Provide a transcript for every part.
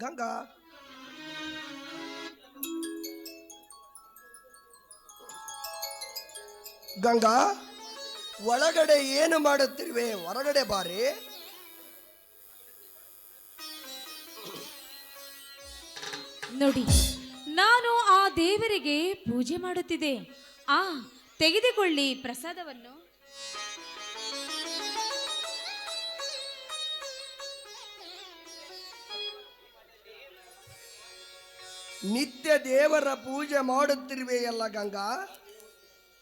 ಗಂಗಾ, ಗಂಗಾ, ಒಳಗಡೆ ಏನು ಮಾಡುತ್ತಿರುವೆ? ಹೊರಗಡೆ ಬಾರಿ. ನೋಡಿ, ನಾನು ಆ ದೇವರಿಗೆ ಪೂಜೆ ಮಾಡುತ್ತಿದ್ದೆ. ಆ ತೆಗೆದುಕೊಳ್ಳಿ ಪ್ರಸಾದವನ್ನು. ನಿತ್ಯ ದೇವರ ಪೂಜೆ ಮಾಡುತ್ತಿರುವೆಯಲ್ಲ ಗಂಗಾ,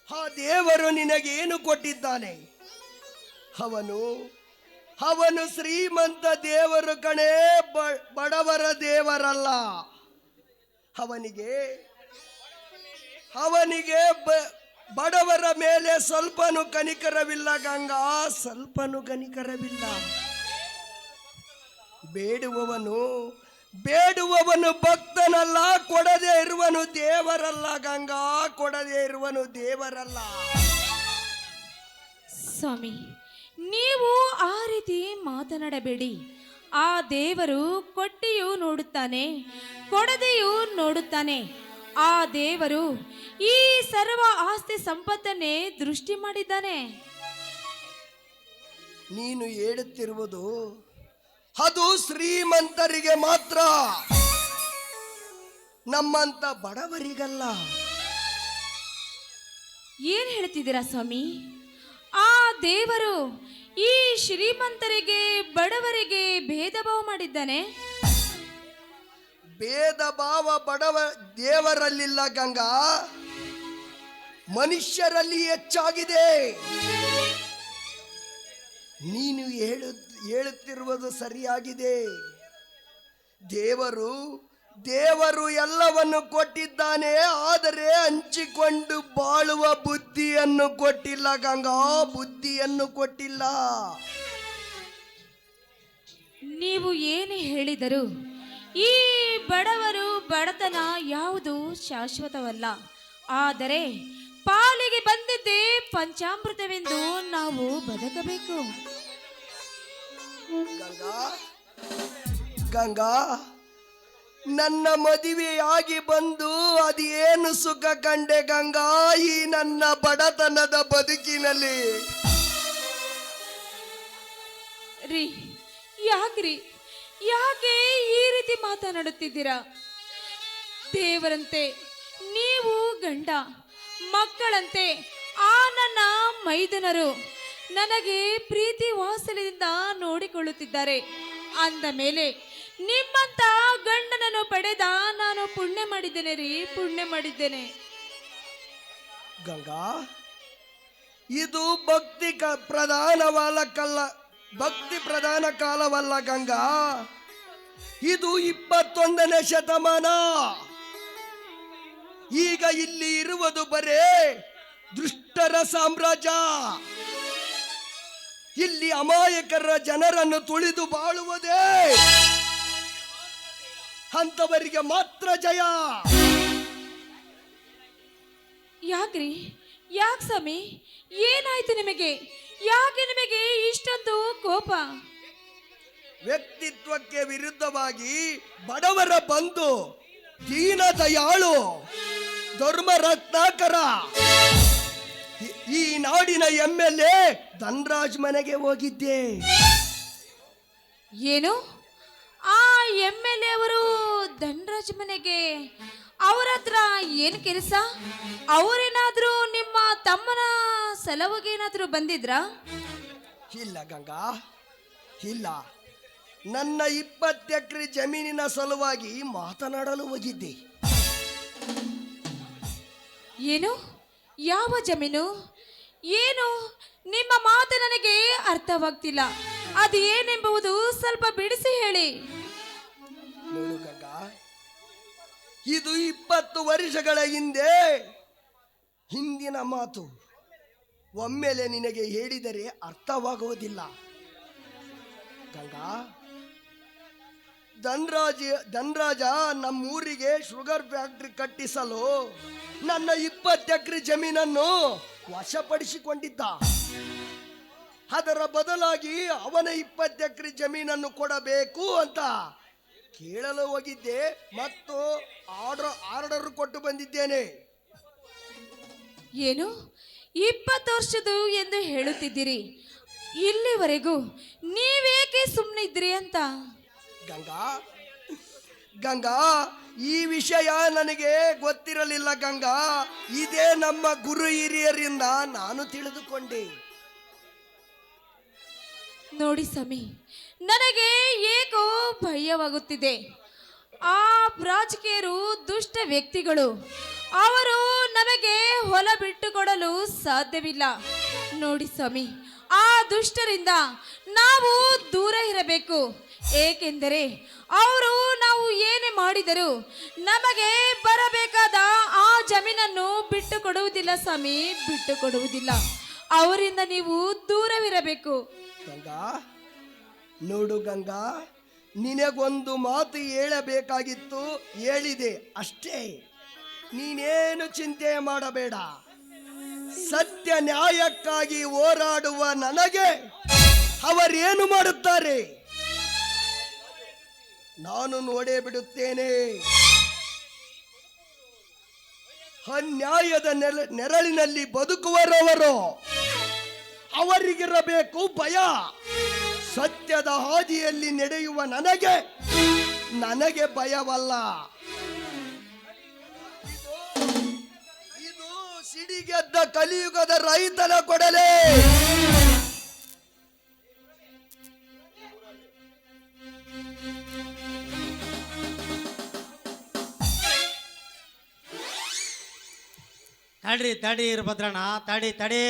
ಆ ದೇವರು ನಿನಗೇನು ಕೊಟ್ಟಿದ್ದಾನೆ? ಅವನು ಅವನು ಶ್ರೀಮಂತ ದೇವರು ಕಣೇ, ಬಡವರ ದೇವರಲ್ಲ. ಅವನಿಗೆ ಅವನಿಗೆ ಬಡವರ ಮೇಲೆ ಸ್ವಲ್ಪನೂ ಕನಿಕರವಿಲ್ಲ ಗಂಗಾ, ಸ್ವಲ್ಪನೂ ಕನಿಕರವಿಲ್ಲ. ಬೇಡುವವನು ಭಕ್ತನಲ್ಲ, ಕೊಡದೆ ಇರುವನು ದೇವರಲ್ಲ ಗಂಗಾ, ಕೊಡದೆ ಇರುವನು ದೇವರಲ್ಲ. ಸ್ವಾಮಿ, ನೀವು ಆ ರೀತಿ ಮಾತನಾಡಬೇಡಿ. ಆ ದೇವರು ಕೊಟ್ಟಿಯೂ ನೋಡುತ್ತಾನೆ, ಕೊಡದೆಯೂ ನೋಡುತ್ತಾನೆ. ಆ ದೇವರು ಈ ಸರ್ವ ಆಸ್ತಿ ಸಂಪತ್ತನ್ನೇ ದೃಷ್ಟಿ ಮಾಡಿದ್ದಾನೆ. ನೀನು ಹೇಳುತ್ತಿರುವುದು ಅದು ಶ್ರೀಮಂತರಿಗೆ ಮಾತ್ರ, ನಮ್ಮಂತ ಬಡವರಿಗಲ್ಲ. ಏನ್ ಹೇಳ್ತಿದ್ದೀರಾ ಸ್ವಾಮಿ? ಆ ದೇವರು ಈ ಶ್ರೀಮಂತರಿಗೆ ಬಡವರಿಗೆ ಭೇದ ಭಾವ ಮಾಡಿದ್ದಾನೆ. ಭೇದ ಭಾವ ಬಡವ ದೇವರಲ್ಲಿಲ್ಲ ಗಂಗಾ, ಮನುಷ್ಯರಲ್ಲಿ ಹೆಚ್ಚಾಗಿದೆ. ನೀನು ಹೇಳುತ್ತಿರುವುದು ಸರಿಯಾಗಿದೆ. ದೇವರು ಎಲ್ಲವನ್ನು ಕೊಟ್ಟಿದ್ದಾನೆ, ಆದರೆ ಹಂಚಿಕೊಂಡು ಬಾಳುವ ಬುದ್ಧಿಯನ್ನು ಕೊಟ್ಟಿಲ್ಲ ಗಂಗಾ, ಬುದ್ಧಿಯನ್ನು ಕೊಟ್ಟಿಲ್ಲ. ನೀವು ಏನು ಹೇಳಿದರು, ಈ ಬಡವರು ಬಡತನ ಯಾವುದು ಶಾಶ್ವತವಲ್ಲ. ಆದರೆ ಪಾಲಿಗೆ ಬಂದಿದ್ದೇ ಪಂಚಾಮೃತವೆಂದು ನಾವು ಬದುಕಬೇಕು. ಗಂಗಾ, ಗಂಗಾ, ನನ್ನ ಮದುವೆಯಾಗಿ ಬಂದು ಅದೇನು ಸುಖ ಕಂಡೆ ಗಂಗಾ ಈ ನನ್ನ ಬಡತನದ ಬದುಕಿನಲ್ಲಿ. ರೀ, ಯಾಕೆ ಈ ರೀತಿ ಮಾತನಾಡುತ್ತಿದ್ದೀರಾ? ದೇವರಂತೆ ನೀವು ಗಂಡ, ಮಕ್ಕಳಂತೆ ಆ ನನ್ನ ಮೈದುನರು ನನಗೆ ಪ್ರೀತಿ ವಾತ್ಸಲ್ಯದಿಂದ ನೋಡಿಕೊಳ್ಳುತ್ತಿದ್ದಾರೆ. ಅಂದ ಮೇಲೆ ನಿಮ್ಮಂತ ಗಂಡನನ್ನು ಪಡೆದ ನಾನು ಪುಣ್ಯ ಮಾಡಿದ್ದೇನೆ ರೀ, ಪುಣ್ಯ ಮಾಡಿದ್ದೇನೆ. ಗಂಗಾ, ಇದು ಭಕ್ತಿ ಪ್ರಧಾನ ಕಾಲವಲ್ಲ ಗಂಗಾ, ಇದು 21ನೇ ಶತಮಾನ. ಈಗ ಇಲ್ಲಿ ಇರುವುದು ಬರೇ ದುಷ್ಟರ ಸಾಮ್ರಾಜ್ಯ. ಇಲ್ಲಿ ಅಮಾಯಕರ ಜನರನ್ನು ತುಳಿದು ಬಾಳುವುದೇ ಅಂತವರಿಗೆ ಮಾತ್ರ ಜಯ. ಯಾಕ್ರಿ, ಯಾಕೆ ಸ್ವಾಮಿ, ಏನಾಯ್ತು ನಿಮಗೆ? ಯಾಕೆ ನಿಮಗೆ ಇಷ್ಟೊಂದು ಕೋಪ? ವ್ಯಕ್ತಿತ್ವಕ್ಕೆ ವಿರುದ್ಧವಾಗಿ ಬಡವರ ಬಂಧು, ದೀನ ದಯಾಳು, ಧರ್ಮ ರತ್ನಾಕರ ಈ ನಾಡಿನ MLA ಧನ್ರಾಜ್ ಮನೆಗೆ ಹೋಗಿದ್ದೆ. ಏನು? ಆ MLA ಅವರು ಧನ್ರಾಜ್ ಮನೆಗೆ? ಅವರ ಹತ್ರ ಏನು ಕೆಲಸ? ಅವರೇನಾದ್ರೂ ನಿಮ್ಮ ತಮ್ಮನ ಸಲುವಾಗೇನಾದ್ರೂ ಬಂದಿದ್ರಾ? ಇಲ್ಲ ಗಂಗಾ, ಇಲ್ಲ. ನನ್ನ 20 ಎಕರೆ ಜಮೀನಿನ ಸಲುವಾಗಿ ಮಾತನಾಡಲು ಹೋಗಿದ್ದೆ. ಏನು? ಯಾವ ಜಮೀನು? ಏನು? ನಿಮ್ಮ ಮಾತು ನನಗೆ ಅರ್ಥವಾಗ್ತಿಲ್ಲ. ಅದು ಏನೆಂಬುದು ಸ್ವಲ್ಪ ಬಿಡಿಸಿ ಹೇಳಿ. ನೋಡು ಗಂಗಾ, ಇದು 20 ವರ್ಷಗಳ ಹಿಂದಿನ ಮಾತು. ಒಮ್ಮೆಲೆ ನಿನಗೆ ಹೇಳಿದರೆ ಅರ್ಥವಾಗುವುದಿಲ್ಲ ಗಂಗಾ. ಧನ್ರಾಜ ನಮ್ಮೂರಿಗೆ ಶುಗರ್ ಫ್ಯಾಕ್ಟರಿ ಕಟ್ಟಿಸಲು ನನ್ನ 20 ಎಕರೆ ಜಮೀನನ್ನು ವಶಪಡಿಸಿಕೊಂಡಿದ್ದ. ಅದರ ಬದಲಾಗಿ ಅವನ 20 ಎಕರೆ ಜಮೀನನ್ನು ಕೊಡಬೇಕು ಅಂತ ಕೇಳಲು ಹೋಗಿದ್ದೆ ಮತ್ತು ಆರ್ಡರ್ ಕೊಟ್ಟು ಬಂದಿದ್ದೇನೆ. ಏನು 20 ವರ್ಷದ್ದು ಎಂದು ಹೇಳುತ್ತಿದ್ದೀರಿ? ಇಲ್ಲಿವರೆಗೂ ನೀವೇಕೆ ಸುಮ್ಮನಿದ್ರಿ ಅಂತ? ಗಂಗಾ ಗಂಗಾ ಈ ವಿಷಯ ನನಗೆ ಗೊತ್ತಿರಲಿಲ್ಲ ಗಂಗಾ. ಇದೇ ನಮ್ಮ ಗುರು ಹಿರಿಯರಿಂದ ನಾನು ತಿಳಿದುಕೊಂಡೆ. ನೋಡಿ ಸ್ವಾಮಿ, ನನಗೆ ಏಕೋ ಭಯವಾಗುತ್ತಿದೆ. ಆ ರಾಜಕೀಯರು ದುಷ್ಟ ವ್ಯಕ್ತಿಗಳು. ಅವರು ನಮಗೆ ಹೊಲ ಬಿಟ್ಟುಕೊಡಲು ಸಾಧ್ಯವಿಲ್ಲ. ನೋಡಿ ಸ್ವಾಮಿ, ಆ ದುಷ್ಟರಿಂದ ನಾವು ದೂರ ಇರಬೇಕು. ಏಕೆಂದರೆ ಅವರು ನಾವು ಏನೇ ಮಾಡಿದರೂ ನಮಗೆ ಬರಬೇಕಾದ ಆ ಜಮೀನನ್ನು ಬಿಟ್ಟು ಕೊಡುವುದಿಲ್ಲ ಸ್ವಾಮಿ, ಬಿಟ್ಟು ಕೊಡುವುದಿಲ್ಲ. ಅವರಿಂದ ನೀವು ದೂರವಿರಬೇಕು. ಗಂಗಾ ನೋಡು ಗಂಗಾ, ನಿನಗೊಂದು ಮಾತು ಹೇಳಬೇಕಾಗಿತ್ತು, ಹೇಳಿದೆ ಅಷ್ಟೇ. ನೀನೇನು ಚಿಂತೆ ಮಾಡಬೇಡ. ಸತ್ಯ ನ್ಯಾಯಕ್ಕಾಗಿ ಹೋರಾಡುವ ನನಗೆ ಅವರೇನು ಮಾಡುತ್ತಾರೆ ನಾನು ನೋಡೇ ಬಿಡುತ್ತೇನೆ. ಅನ್ಯಾಯದ ನೆರಳಿನಲ್ಲಿ ಬದುಕುವರವರು, ಅವರಿಗಿರಬೇಕು ಭಯ. ಸತ್ಯದ ಹಾದಿಯಲ್ಲಿ ನಡೆಯುವ ನನಗೆ ಭಯವಲ್ಲ. ಇದು ಸಿಡಿಗೆದ್ದ ಕಲಿಯುಗದ ರೈತನ ಕೊಡಲೆ. ತಡಿ ತಡಿ ಇರ್ಭದ್ರಣ್ಣ, ತಡಿ ತಡಿ.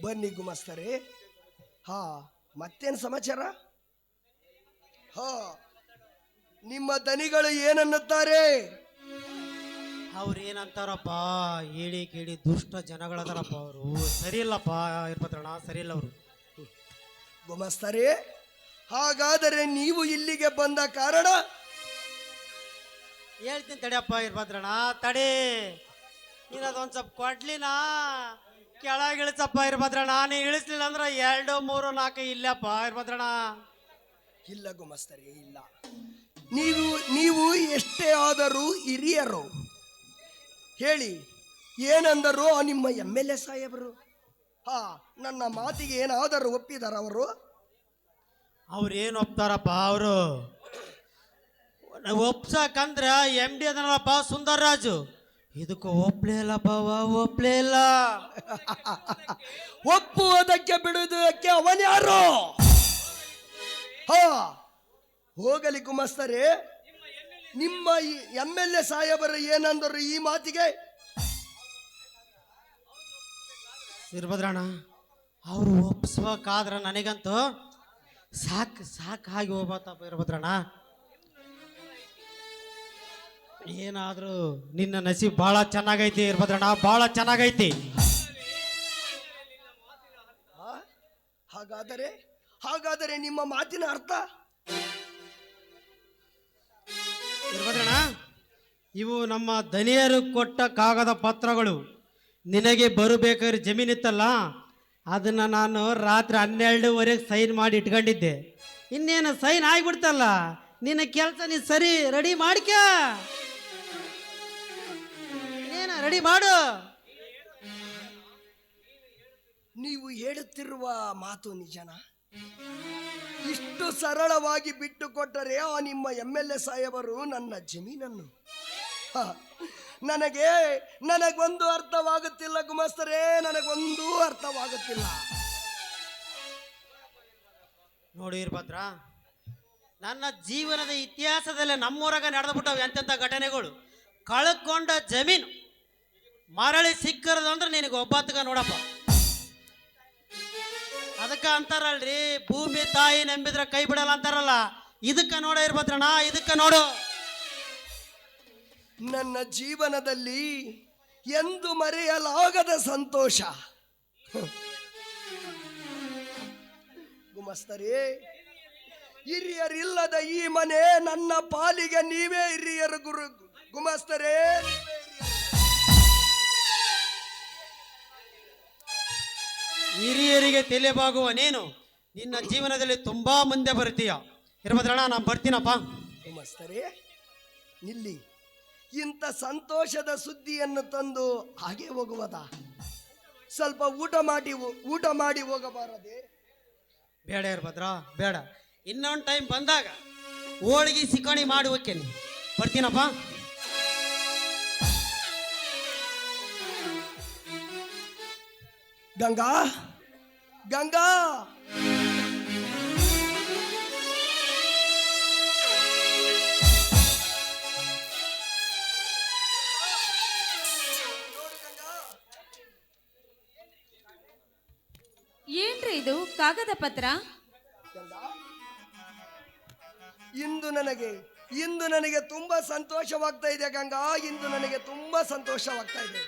ಬನ್ನಿ ಗುಮಸ್ತರೆ. ಹಾ, ಮತ್ತೇನು ಸಮಾಚಾರ? ಹಾ, ನಿಮ್ಮ ದನಿಗಳು ಏನನ್ನುತ್ತಾರೆ? ಅವ್ರು ಏನಂತಾರಪ್ಪ, ಹೇಳಿ ಕೇಳಿ ದುಷ್ಟ ಜನಗಳದಾರಪ್ಪ. ಅವರು ಸರಿ ಇಲ್ಲಪ್ಪ ಇರ್ಭದ್ರಣ್ಣ, ಸರಿ ಇಲ್ಲ ಅವರು. ಗುಮಸ್ತರೆ, ಹಾಗಾದರೆ ನೀವು ಇಲ್ಲಿಗೆ ಬಂದ ಕಾರಣ? ಹೇಳ್ತೀನಿ ತಡಿಯಪ್ಪ ಇರ್ಭದ್ರಣ್ಣ, ತಡಿ. ನೀನು ಅದೊಂದು ಸ್ವಲ್ಪ ಕೊಡ್ಲಿನಾ ಕೆಳಗೆ ಇಳಿಸಪ್ಪ ಇರ್ಭದ್ರಣ್ಣ. ನೀ ಇಳಿಸ್ಲಿಲ್ಲ ಅಂದ್ರೆ 2, 3, 4 ಇಲ್ಲಪ್ಪ ಇರ್ಭದ್ರಣ್ಣ. ಇಲ್ಲ ಗುಮಸ್ತರೆ, ಇಲ್ಲ. ನೀವು ಎಷ್ಟೇ ಆದರೂ ಹಿರಿಯರು. ಹೇಳಿ, ಏನಂದರು ನಿಮ್ಮ MLA ಸಾಹೇಬರು? ಹಾ, ನನ್ನ ಮಾತಿಗೆ ಏನಾದರೂ ಒಪ್ಪಿದಾರ ಅವರು? ಅವ್ರೇನು ಒಪ್ತಾರಪ್ಪ? ಅವರು ಒಪ್ಸಕಂದ್ರ MD ಅದನಲ್ಲಪ್ಪ ಸುಂದರ್ ರಾಜು. ಇದಕ್ಕೆ ಒಪ್ಲೇ ಇಲ್ಲ ಬಾವ, ಒಪ್ಲೇ ಇಲ್ಲ. ಒಪ್ಪುವುದಕ್ಕೆ ಬಿಡುವುದಕ್ಕೆ ಅವನ್ಯಾರು? ಹಾ, ಹೋಗಲಿ ಗುಮಸ್ತರೆ. ನಿಮ್ಮ MLA ಸಾಹೇಬರು ಏನಂದರು ಈ ಮಾತಿಗೆ? ಇರ್ಭದ್ರಣ್ಣ, ಅವರು ಒಪ್ಸ್ಬೇಕಾದ್ರ ನನಗಂತೂ ಸಾಕಾಗಿ ಹೋಗ್ಬತ್ತಪ್ಪ ಇರ್ಭದ್ರಣ್ಣ. ಏನಾದರೂ ನಿನ್ನ ನಸೀಬ್ ಭಾಳ ಚೆನ್ನಾಗೈತಿ ಇರ್ಭದ್ರಣ್ಣ, ಭಾಳ ಚೆನ್ನಾಗೈತಿ. ಹಾಗಾದರೆ ನಿಮ್ಮ ಮಾತಿನ ಅರ್ಥ? ಇರ್ಭದ್ರಣ್ಣ, ಇವು ನಮ್ಮ ದನಿಯರು ಕೊಟ್ಟ ಕಾಗದ ಪತ್ರಗಳು. ನಿನಗೆ ಬರಬೇಕಾದ್ರೆ ಜಮೀನಿತ್ತಲ್ಲ, ಅದನ್ನು ನಾನು ರಾತ್ರಿ 12:30 ಸೈನ್ ಮಾಡಿ ಇಟ್ಕೊಂಡಿದ್ದೆ. ಇನ್ನೇನು ಸೈನ್ ಆಗಿಬಿಡ್ತಲ್ಲ, ನಿನ್ನ ಕೆಲಸ ನೀ ಸರಿ ರೆಡಿ ಮಾಡ್ಕ. ಇನ್ನೇನು ರೆಡಿ ಮಾಡು. ನೀವು ಹೇಳುತ್ತಿರುವ ಮಾತು ನಿಜನಾ? ಇಷ್ಟು ಸರಳವಾಗಿ ಬಿಟ್ಟು ಕೊಟ್ಟರೆ ಆ ನಿಮ್ಮ MLA ಸಾಹೇಬರು ನನ್ನ ಜಮೀನನ್ನು? ನನಗೊಂದು ಅರ್ಥವಾಗುತ್ತಿಲ್ಲ ಗುಮಸ್ತರೇ, ನನಗೊಂದು ಅರ್ಥವಾಗುತ್ತಿಲ್ಲ. ನೋಡಿ ಇರ್ಭದ್ರ, ನನ್ನ ಜೀವನದ ಇತಿಹಾಸದಲ್ಲೇ ನಮ್ಮೂರಾಗ ನಡೆದ್ಬಿಟ್ಟವು ಎಂತೆಂಥ ಘಟನೆಗಳು. ಕಳ್ಕೊಂಡ ಜಮೀನು ಮರಳಿ ಸಿಕ್ಕರದಂದ್ರೆ ನಿನಗೆ ಒಬ್ಬತ್ತಗ ನೋಡಪ್ಪ. ಅದಕ್ಕೆ ಅಂತಾರಲ್ರಿ, ಭೂಮಿ ತಾಯಿ ನಂಬಿದ್ರೆ ಕೈ ಬಿಡಲ್ಲ ಅಂತಾರಲ್ಲ. ಇದಕ್ಕೆ ನೋಡ ಇರ್ಭದ್ರಣ್ಣ, ಇದಕ್ಕೆ ನೋಡು. ನನ್ನ ಜೀವನದಲ್ಲಿ ಎಂದು ಮರೆಯಲಾಗದ ಸಂತೋಷ. ಗುಮಸ್ತರೇ, ಹಿರಿಯರಿಲ್ಲದ ಈ ಮನೆ ನನ್ನ ಪಾಲಿಗೆ ನೀವೇ ಹಿರಿಯರು ಗುಮಸ್ತರೇ. ಹಿರಿಯರಿಗೆ ತಲೆಬಾಗುವ ನೀನು ನಿನ್ನ ಜೀವನದಲ್ಲಿ ತುಂಬಾ ಮುಂದೆ ಬರ್ತೀಯ. ವೀರಭದ್ರಣ್ಣ, ನಾನು ಬರ್ತೀನಪ್ಪ. ಗುಮಸ್ತರೇ ನಿಲ್ಲಿ. ಇಂಥ ಸಂತೋಷದ ಸುದ್ದಿಯನ್ನು ತಂದು ಹಾಗೆ ಹೋಗುವುದ? ಸ್ವಲ್ಪ ಊಟ ಮಾಡಿ ಹೋಗಬಾರದೆ? ಬೇಡ ವೀರಭದ್ರ, ಬೇಡ. ಇನ್ನೊಂದು ಟೈಮ್ ಬಂದಾಗ ಹೋಳಿಗೆ ಸಿಕಾಣಿ ಮಾಡಿ ಹೋಗ್ತೇನೆ. ಬರ್ತೀನಪ್ಪ. ಗಂಗಾ ಗಂಗಾ ಏನ್ರಿ ಇದು ಕಾಗದ ಪತ್ರ? ಗಂಗಾ, ಇಂದು ನನಗೆ ತುಂಬಾ ಸಂತೋಷವಾಗ್ತಾ ಇದೆ ಗಂಗಾ. ಇಂದು ನನಗೆ ತುಂಬಾ ಸಂತೋಷವಾಗ್ತಾ ಇದೆ.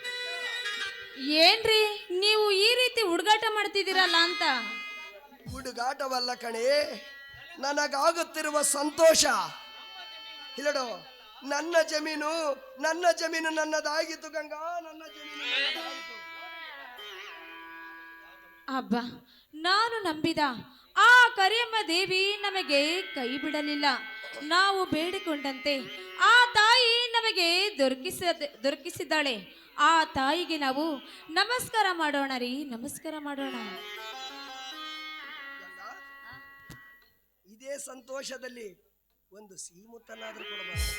ಏನ್ರಿ ನೀವು ಈ ರೀತಿ ಹುಡುಗಾಟ ಮಾಡ್ತಿದ್ದೀರಲ್ಲ ಅಂತ? ಹುಡುಗಾಟವಲ್ಲ ಕಣೆ, ನನಗಾಗುತ್ತಿರುವ ಸಂತೋಷ. ಇಲ್ಲಡೋ, ನನ್ನ ಜಮೀನು ನನ್ನದಾಗಿತ್ತು ಗಂಗಾ, ನನ್ನ ಜಮೀನು ನನ್ನದಾಗಿತ್ತು. ಅಬ್ಬಾ, ನಾನು ನಂಬಿದ ಆ ಕರಿಯಮ್ಮ ದೇವಿ ನಮಗೆ ಕೈ ಬಿಡಲಿಲ್ಲ. ನಾವು ಬೇಡಿಕೊಂಡಂತೆ ಆ ತಾಯಿ ನಮಗೆ ದೊರಕಿಸಿದ್ದಾಳೆ. ಆ ತಾಯಿಗೆ ನಾವು ನಮಸ್ಕಾರ ಮಾಡೋಣ ರೀ, ನಮಸ್ಕಾರ ಮಾಡೋಣ. ಇದೇ ಸಂತೋಷದಲ್ಲಿ ಒಂದು ಸಿಹಿ ಮುತ್ತನ್ನಾದ್ರೂ ಕೊಡಬಾರದು?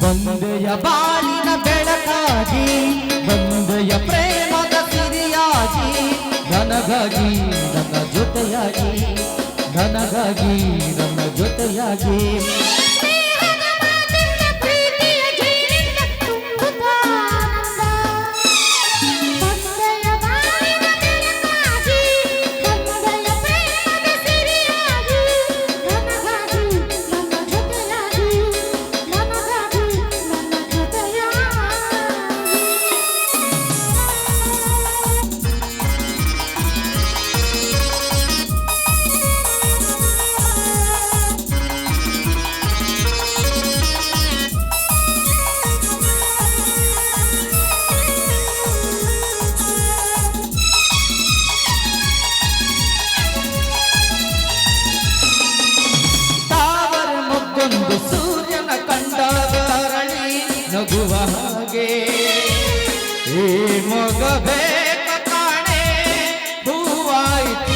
ಬಂದೆಯ ಬಾಳಿನ ಬೆಳಕಾಗಿ, ಬಂದೆಯ ಪ್ರೇಮದ ಸಿರಿಯಾಗಿ, ನನಗಾಗಿ ನನ್ನ ಜೊತೆಯಾಗಿ, ನನಗಾಗಿ ನನ್ನ ಜೊತೆಯಾಗಿ. ಸೂರ್ಯನ ಕಂಡಾಗ ಅರಳಿ ನಗುವ ಹಾಗೆ ಈ ಮೊಗ ಬೇಕ ಕಾಣೆ ಹೂವಾಯಿತು.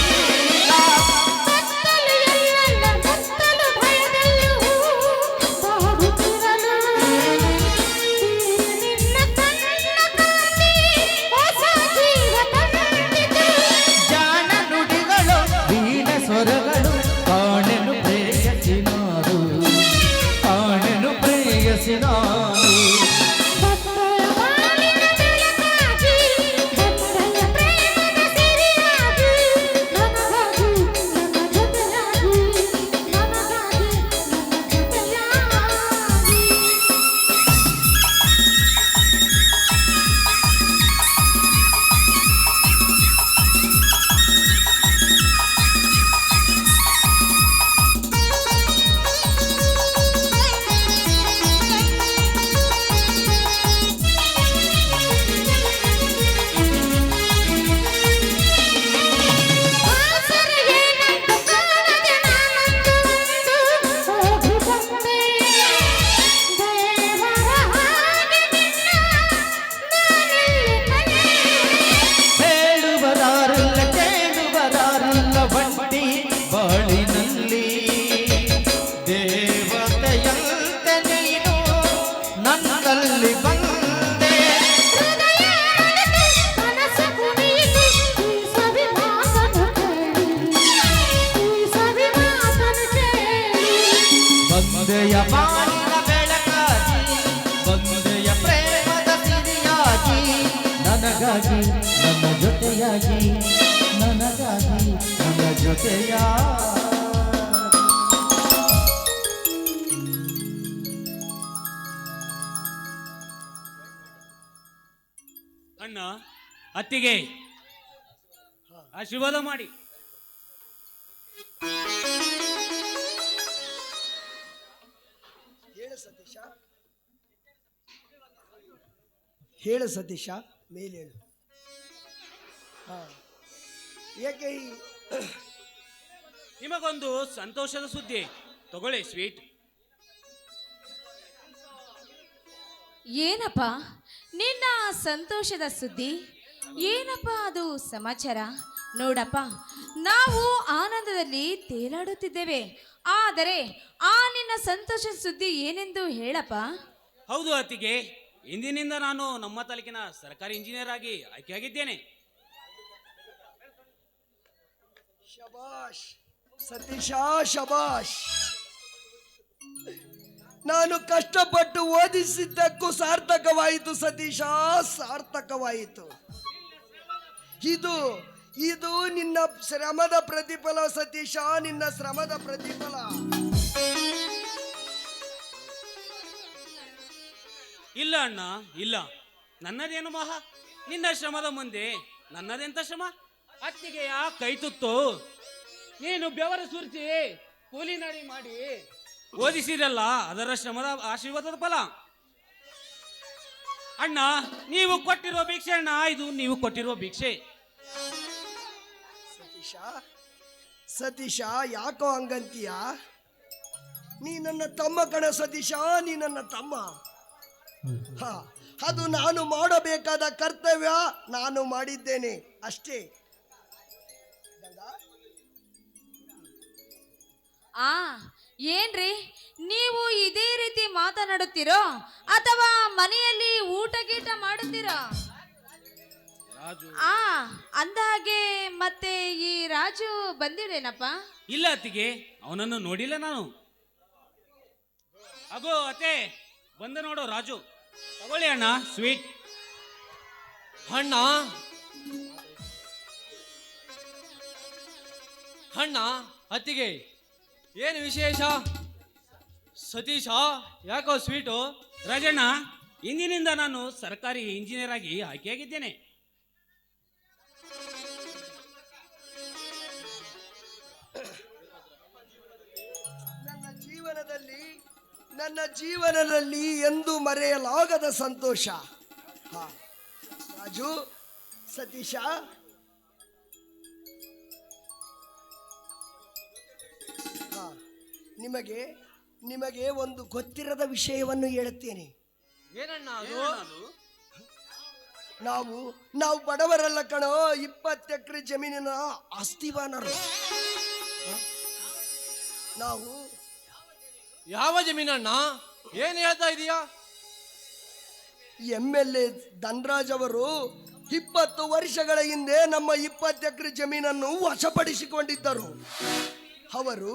ಜಾಣ ನುಡಿಗಳು ವೀಣ ಸ್ವರಗಳು ಕಾಣೆನು ಪ್ರೇಯಸಿನಾರು, ಕಾಣೆನು ಪ್ರೇಯಸಿನಾರು. ಬಾಳಿನಲ್ಲಿ ದೇವತೆಯಂತೆ ನೀನು ನನ್ನಲ್ಲಿ ಬಂದೆ. ಬಂದೆಯ ಬಾಳಿನ ಬೆಳಕಾಗಿ, ಬಂದೆಯ ಪ್ರೇಮದ ಸಿರಿಯಾಗಿ, ನನಗಾಗಿ ನನ್ನ ಜೊತೆಯಾಗಿ, ನನಗಾಗಿ ನನ್ನ ಜೊತೆಯ ಅಣ್ಣ ಅತ್ತಿಗೆ ಆಶೀರ್ವಾದ ಮಾಡಿ. ಹೇಳು ಸತೀಶ, ಹೇಳು ಸತೀಶ, ಮೇಲೇಳು. ಹಾ, ಏಕೆ ನಿಮಗೊಂದು ಸಂತೋಷದ ಸುದ್ದಿ, ತಗೊಳ್ಳಿ ಸ್ವೀಟ್. ಏನಪ್ಪ ನಿನ್ನ ಸಂತೋಷದ ಸುದ್ದಿ? ಏನಪ್ಪ ಅದು ಸಮಾಚಾರ? ನೋಡಪ್ಪ, ನಾವು ಆನಂದದಲ್ಲಿ ತೇಲಾಡುತ್ತಿದ್ದೇವೆ, ಆದರೆ ಆ ನಿನ್ನ ಸಂತೋಷದ ಸುದ್ದಿ ಏನೆಂದು ಹೇಳಪ್ಪ. ಹೌದು ಅತ್ತಿಗೆ, ಇಂದಿನಿಂದ ನಾನು ನಮ್ಮ ತಾಲೂಕಿನ ಸರ್ಕಾರಿ ಇಂಜಿನಿಯರ್ ಆಗಿ ಆಯ್ಕೆಯಾಗಿದ್ದೇನೆ. ಶಬಾಷ್ ಸತೀಶ, ಶಬಾಷ್. ನಾನು ಕಷ್ಟಪಟ್ಟು ಓದಿಸಿದ್ದಕ್ಕೂ ಸಾರ್ಥಕವಾಯಿತು ಸತೀಶ, ಸಾರ್ಥಕವಾಯಿತು. ಇದು ಇದು ನಿನ್ನ ಶ್ರಮದ ಪ್ರತಿಫಲ ಸತೀಶ, ನಿನ್ನ ಶ್ರಮದ ಪ್ರತಿಫಲ. ಇಲ್ಲ ಅಣ್ಣ, ಇಲ್ಲ, ನನ್ನದೇನು ಮಹಾ, ನಿನ್ನ ಶ್ರಮದ ಮುಂದೆ ನನ್ನದೆಂತ ಶ್ರಮ? ಅತ್ತಿಗೆಯ ಕೈ ತುತ್ತು ನೀನು ಬೆವರು ಸುರಿಸಿ ಕೂಲಿ ನಾಡಿ ಮಾಡಿ ಓದಿಸಿರಲ್ಲ, ಅದರ ಶ್ರಮದ ಆಶೀರ್ವಾದದ ಫಲ. ಅಣ್ಣ, ನೀವು ಕೊಟ್ಟಿರುವ ಭಿಕ್ಷೆ ಅಣ್ಣ, ಇದು ನೀವು ಕೊಟ್ಟಿರುವ ಭಿಕ್ಷೆ. ಸತೀಶ, ಸತೀಶ, ಯಾಕೋ ಹಂಗಂತೀಯ? ನೀ ನನ್ನ ತಮ್ಮ ಕಣ ಸತೀಶ, ನೀ ನನ್ನ ತಮ್ಮ. ಹ, ಅದು ನಾನು ಮಾಡಬೇಕಾದ ಕರ್ತವ್ಯ ನಾನು ಮಾಡಿದ್ದೇನೆ ಅಷ್ಟೇ. ಆ ಏನ್ರಿ, ನೀವು ಇದೇ ರೀತಿ ಮಾತನಾಡುತ್ತೀರೋ ಅಥವಾ ಮನೆಯಲ್ಲಿ ಊಟ ಗೀಟ ಮಾಡುತ್ತೀರೋ? ರಾಜು, ಆ ಅಂದಹಾಗೆ ಮತ್ತೆ ಈ ರಾಜು ಬಂದಿರೇನಪ್ಪ? ಇಲ್ಲ ಅತ್ತಿಗೆ, ಅವನನ್ನು ನೋಡಿಲ್ಲ ನಾನು. ಅಗೋ ಅತ್ತೆ, ಬಂದ ನೋಡು ರಾಜು. ತಗೊಳ್ಳಿ ಅಣ್ಣ ಸ್ವೀಟ್. ಅಣ್ಣ, ಅಣ್ಣ, ಅತ್ತಿಗೆ, ಏನು ವಿಶೇಷ? ಸತೀಶ, ಯಾಕೋ ಸ್ವೀಟು? ರಾಜಣ್ಣ, ಇಂದಿನಿಂದ ನಾನು ಸರ್ಕಾರಿ ಇಂಜಿನಿಯರ್ ಆಗಿ ಆಯ್ಕೆಯಾಗಿದ್ದೇನೆ. ನನ್ನ ಜೀವನದಲ್ಲಿ ಎಂದು ಮರೆಯಲಾಗದ ಸಂತೋಷ. ಹಾ, ರಾಜು, ಸತೀಶ, ಹಾ, ನಿಮಗೆ ನಿಮಗೆ ಒಂದು ಗೊತ್ತಿರದ ವಿಷಯವನ್ನು ಹೇಳುತ್ತೇನೆ. ಏನಣ್ಣ ಅದು? ನಾವು ಬಡವರಲ್ಲ ಕಣೋ, 20 ಎಕರೆ ಜಮೀನಿನ ಆಸ್ತಿವಾನರು. ನಾವು ಯಾವ ಜಮೀನಣ್ಣ? ಏನ್ ಹೇಳ್ತಾ ಇದೀಯಾ? MLA ಧನರಾಜ್ ಅವರು 20 ವರ್ಷಗಳ ಹಿಂದೆ ನಮ್ಮ 20 ಎಕರೆ ಜಮೀನನ್ನು ವಶಪಡಿಸಿಕೊಂಡಿದ್ದರು. ಅವರು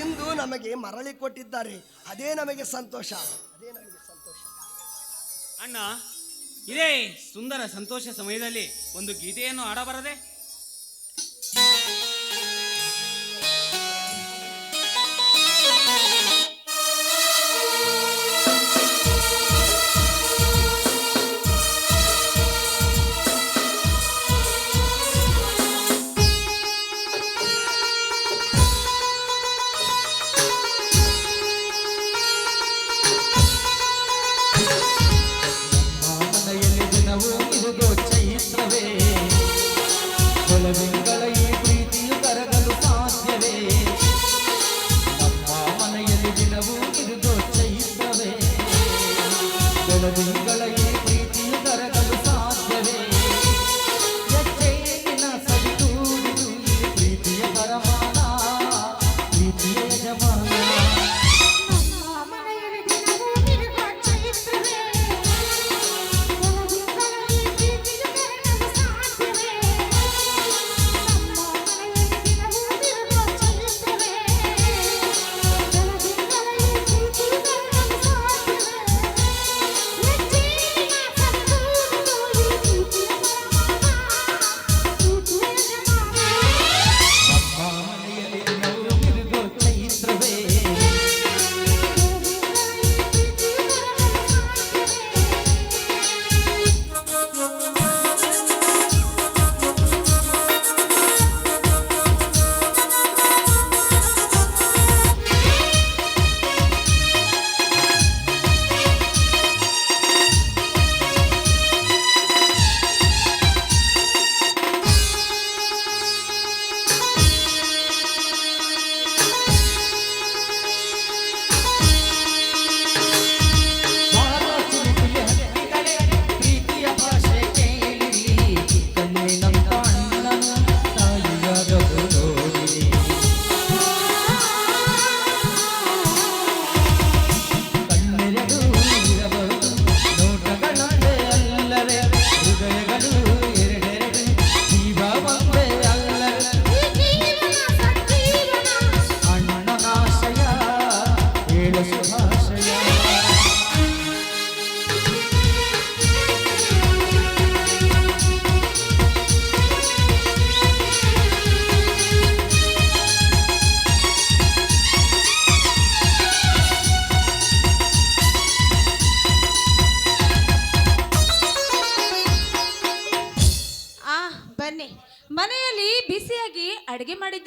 ಇಂದು ನಮಗೆ ಮರಳಿ ಕೊಟ್ಟಿದ್ದಾರೆ. ಅದೇ ನಮಗೆ ಸಂತೋಷ, ಅದೇ ನಮಗೆ ಸಂತೋಷ. ಅಣ್ಣ, ಇದೇ ಸುಂದರ ಸಂತೋಷ ಸಮಯದಲ್ಲಿ ಒಂದು ಗೀತೆಯನ್ನು ಆಡಬಾರದೆ? ಮನೆಯಲ್ಲಿ ದಿನವೂ ಇರುಗೋ ಚೈತ್ರವೇ,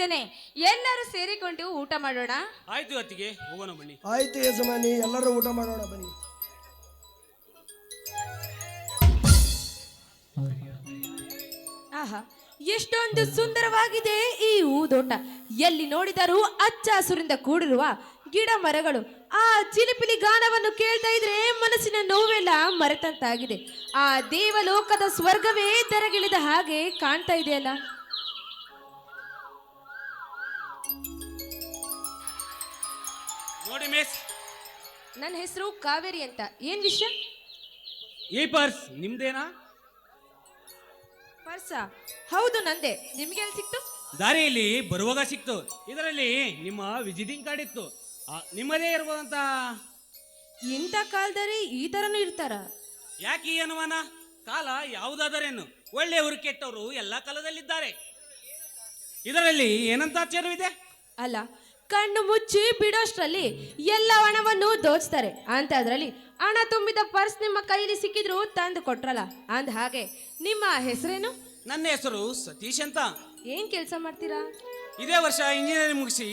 ಮಾಡಿದ್ದೇನೆ. ಎಲ್ಲರೂ ಸೇರಿಕೊಂಡು ಊಟ ಮಾಡೋಣ. ಆಯ್ತು ಅತ್ತಿಗೆ, ಹೋಗೋಣ ಬನ್ನಿ. ಆಯ್ತು ಯಜಮಾನಿ, ಎಲ್ಲರೂ ಊಟ ಮಾಡೋಣ ಬನ್ನಿ. ಆಹಾ, ಎಷ್ಟೊಂದು ಸುಂದರವಾಗಿದೆ ಈ ಹೂದೋಟ. ಎಲ್ಲಿ ನೋಡಿದರೂ ಹಚ್ಚ ಹಸುರಿಂದ ಕೂಡಿರುವ ಗಿಡ ಮರಗಳು. ಆ ಚಿಲಿಪಿಲಿ ಗಾನವನ್ನು ಕೇಳ್ತಾ ಇದ್ರೆ ಮನಸ್ಸಿನ ನೋವೆಲ್ಲ ಮರೆತಂತಾಗಿದೆ. ಆ ದೇವಲೋಕದ ಸ್ವರ್ಗವೇ ತೆರಗಿಳಿದ ಹಾಗೆ ಕಾಣ್ತಾ ಇದೆಯಲ್ಲ. ನೋಡಿ ಮಿಸ್, ನನ್ನ ಹೆಸರು ಕಾವೇರಿ ಅಂತ. ಏನ್ ವಿಷಯ? ಈ ಪರ್ಸ್ ನಿಮ್ದೇನಾ? ಪರ್ಸ? ಹೌದು ನಂದೆ. ನಿಮ್ಗೆ ಎಲ್ಲಿ ಸಿಕ್ತು? ದಾರಿಯಲ್ಲಿ ಬರುವಾಗ ಸಿಕ್ತು. ಇದರಲ್ಲಿ ನಿಮ್ಮ ವಿಸಿಟಿಂಗ್ ಕಾರ್ಡ್ ಇತ್ತು. ನಿಮ್ಮದೇ ಇರ್ಬೋದಂತ. ಇಂಥ ಕಾಲದಲ್ಲಿ ಈ ತರನು ಇರ್ತಾರ? ಯಾಕೆ ಈ ಅನುಮಾನ? ಕಾಲ ಯಾವುದಾದರೇನು, ಒಳ್ಳೆಯವರು ಕೆಟ್ಟವರು ಎಲ್ಲ ಕಾಲದಲ್ಲಿದ್ದಾರೆ. ಇದರಲ್ಲಿ ಏನಂತ ಆಶ್ಚರ್ಯವಿದೆ? ಅಲ್ಲ, ಕಣ್ಣು ಮುಚ್ಚಿ ಬಿಡೋಷ್ಟ್ರಲ್ಲಿ ಎಲ್ಲ ಹಣವನ್ನು ದೋಚ್ತಾರೆ ಅಂತ. ಅದರಲ್ಲಿ ಹಣ ತುಂಬಿದ ಪರ್ಸ್ ನಿಮ್ಮ ಕೈಲಿ ಸಿಕ್ಕಿದ್ರು ತಂದು ಕೊಟ್ರಲ್ಲ. ಅಂದ ಹಾಗೆ ನಿಮ್ಮ ಹೆಸರೇನು? ನನ್ನ ಹೆಸರು ಸತೀಶ್ ಅಂತ. ಏನ್ ಕೆಲಸ ಮಾಡ್ತೀರಾ? ಇದೇ ವರ್ಷ ಇಂಜಿನಿಯರಿಂಗ್ ಮುಗಿಸಿ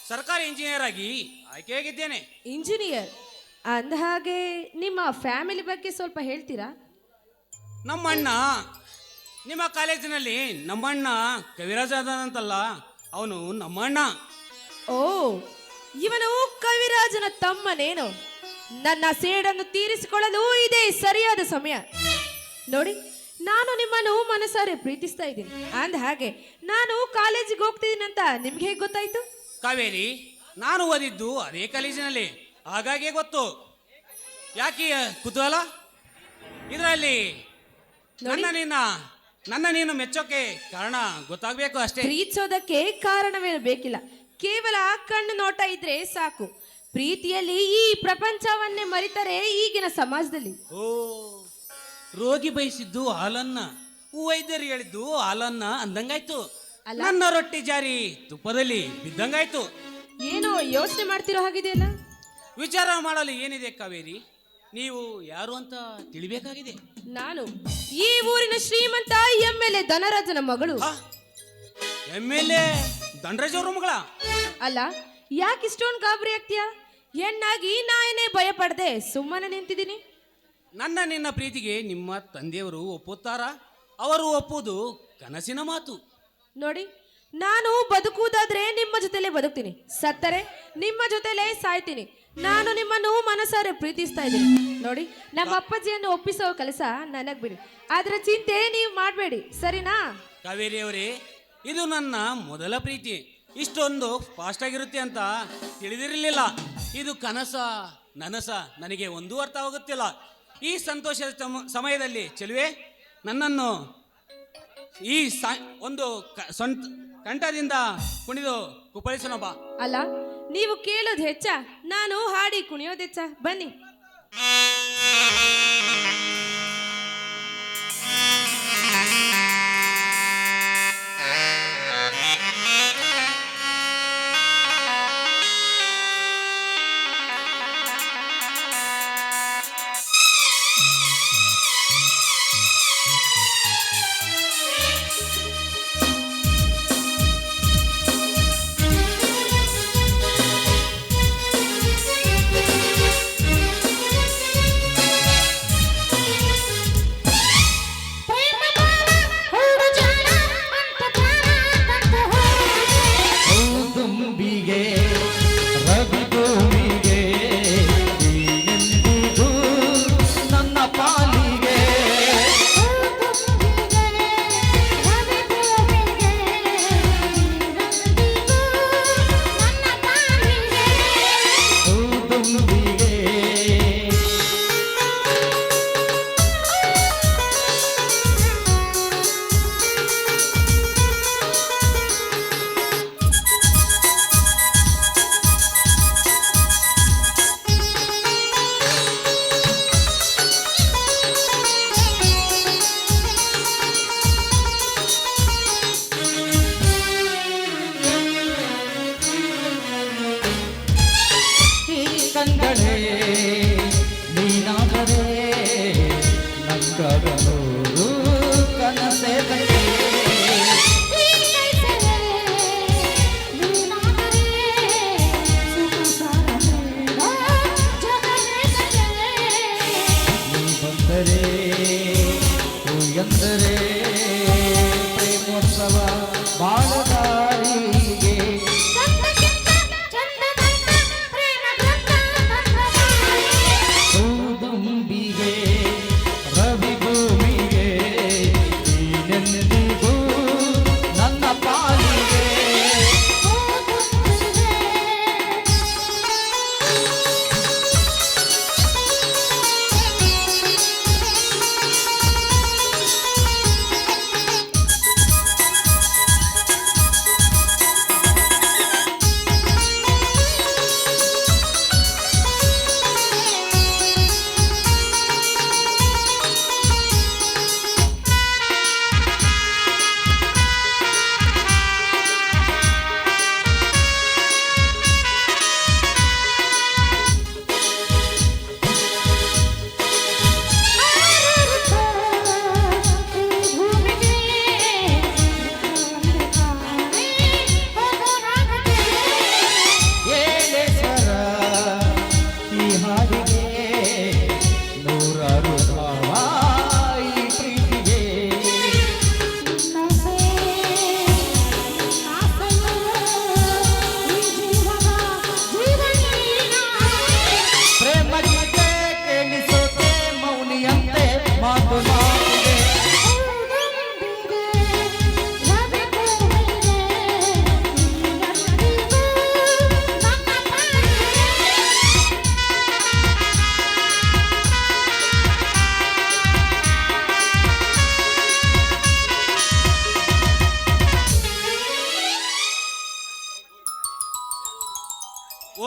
ಸರ್ಕಾರಿ ಇಂಜಿನಿಯರ್ ಆಗಿ ಆಯ್ಕೆಯಾಗಿದ್ದೇನೆ. ಇಂಜಿನಿಯರ್? ಅಂದ ಹಾಗೆ ನಿಮ್ಮ ಫ್ಯಾಮಿಲಿ ಬಗ್ಗೆ ಸ್ವಲ್ಪ ಹೇಳ್ತೀರಾ? ನಮ್ಮಣ್ಣ ನಿಮ್ಮ ಕಾಲೇಜಿನಲ್ಲಿ ನಮ್ಮಣ್ಣ ಕವಿರಾಜ ಅದಾನಂತಲ್ಲ, ಅವನು ನಮ್ಮಣ್ಣ. ಓ, ಇವನು ಕವಿರಾಜನ ತಮ್ಮನೇನು? ನನ್ನ ಸೇಡನ್ನು ತೀರಿಸಿಕೊಳ್ಳಲು ಇದೇ ಸರಿಯಾದ ಸಮಯ. ನೋಡಿ, ನಾನು ನಿಮ್ಮನ್ನು ಮನಸಾರೆ ಪ್ರೀತಿಸ್ತಾ ಇದ್ದೀನಿ. ಅಂದ ಹಾಗೆ ನಾನು ಕಾಲೇಜಿಗೆ ಹೋಗ್ತಿದ್ದೀನಿ ಅಂತ ನಿಮ್ಗೆ ಹೇಗೆ ಗೊತ್ತಾಯ್ತು? ಕಾವೇರಿ, ನಾನು ಓದಿದ್ದು ಅದೇ ಕಾಲೇಜಿನಲ್ಲಿ, ಹಾಗಾಗಿ ಗೊತ್ತು. ಯಾಕೆ ಕುತೂಹಲ? ಇದರಲ್ಲಿ ನನ್ನ ನೀನು ಮೆಚ್ಚೋಕೆ ಕಾರಣ ಗೊತ್ತಾಗಬೇಕು ಅಷ್ಟೇ. ಪ್ರೀತಿಸೋದಕ್ಕೆ ಕಾರಣವೇನು ಬೇಕಿಲ್ಲ. ಕೇವಲ ಕಣ್ಣು ನೋಟ ಇದ್ರೆ ಸಾಕು. ಪ್ರೀತಿಯಲ್ಲಿ ಈ ಪ್ರಪಂಚವನ್ನೇ ಮರಿತಾರೆ ಈಗಿನ ಸಮಾಜದಲ್ಲಿ. ಓ, ರೋಗಿ ಬಯಸಿದ್ದು ಹಾಲನ್ನ, ವೈದ್ಯರು ಹೇಳಿದ್ದು ಹಾಲನ್ನ ಅಂದಂಗಾಯ್ತು. ನನ್ನ ರೊಟ್ಟಿ ಜಾರಿ ತುಪ್ಪದಲ್ಲಿ ಬಿದ್ದಂಗಾಯ್ತು. ಏನೋ ಯೋಚನೆ ಮಾಡ್ತಿರೋ ಹಾಗಿದೆಯಲ್ಲ. ವಿಚಾರ ಮಾಡಲು ಏನಿದೆ ಕಾವೇರಿ? ನೀವು ಯಾರು ಅಂತ ತಿಳಿಬೇಕಾಗಿದೆ. ನಾನು ಈ ಊರಿನ ಶ್ರೀಮಂತ MLA ಧನರಾಜನ ಮಗಳು. MLA ಧನರಾಜ್ ಅವ್ರ ಮಗಳ? ಅಲ್ಲ, ಯಾಕೆ ಇಷ್ಟೊಂದು ಗಾಬರಿ ಆಗ್ತೀಯ? ಹೆಣ್ಣಾಗಿ ನಾನೇ ಭಯ ಪಡದೆ ಸುಮ್ಮನೆ ನಿಂತಿದ್ದೀನಿ. ನಿನ್ನ ಪ್ರೀತಿಗೆ ನಿಮ್ಮ ತಂದೆಯವರು ಒಪ್ಪುತ್ತಾರಾ? ಅವರು ಒಪ್ಪುವುದು ಕನಸಿನ ಮಾತು. ನೋಡಿ, ನಾನು ಬದುಕುವುದಾದ್ರೆ ನಿಮ್ಮ ಜೊತೆಲೇ ಬದುಕ್ತೀನಿ, ಸತ್ತರೆ ನಿಮ್ಮ ಜೊತೆಲೇ ಸಾಯ್ತೀನಿ. ನಾನು ನಿಮ್ಮನ್ನು ಮನಸಾರೆ ಪ್ರೀತಿಸ್ತಾ ಇದ್ದೀನಿ. ನೋಡಿ, ನಮ್ಮ ಅಪ್ಪಾಜಿಯನ್ನು ಒಪ್ಪಿಸೋ ಕೆಲಸ ನನಗ್ ಬಿಡಿ. ಅದರ ಚಿಂತೆ ನೀವು ಮಾಡಬೇಡಿ, ಸರಿನಾ? ಕಾವೇರಿ ಅವರೇ, ಇದು ನನ್ನ ಮೊದಲ ಪ್ರೀತಿ. ಇಷ್ಟೊಂದು ಫಾಸ್ಟ್ ಆಗಿರುತ್ತೆ ಅಂತ ತಿಳಿದಿರಲಿಲ್ಲ. ಇದು ಕನಸ ನನಸ ನನಗೆ ಒಂದೂ ಅರ್ಥವಾಗುತ್ತಿಲ್ಲ. ಈ ಸಂತೋಷದ ಸಮಯದಲ್ಲಿ ಚೆಲುವೆ, ನನ್ನನ್ನು ಈ ಒಂದು ಕಂಠದಿಂದ ಕುಣಿದು ಕುಪ್ಪಳಿಸೋಣ ಬಾ. ಅಲ್ಲ, ನೀವು ಕೇಳೋದು ಹೆಚ್ಚ, ನಾನು ಹಾಡಿ ಕುಣಿಯೋದು ಹೆಚ್ಚ. ಬನ್ನಿ.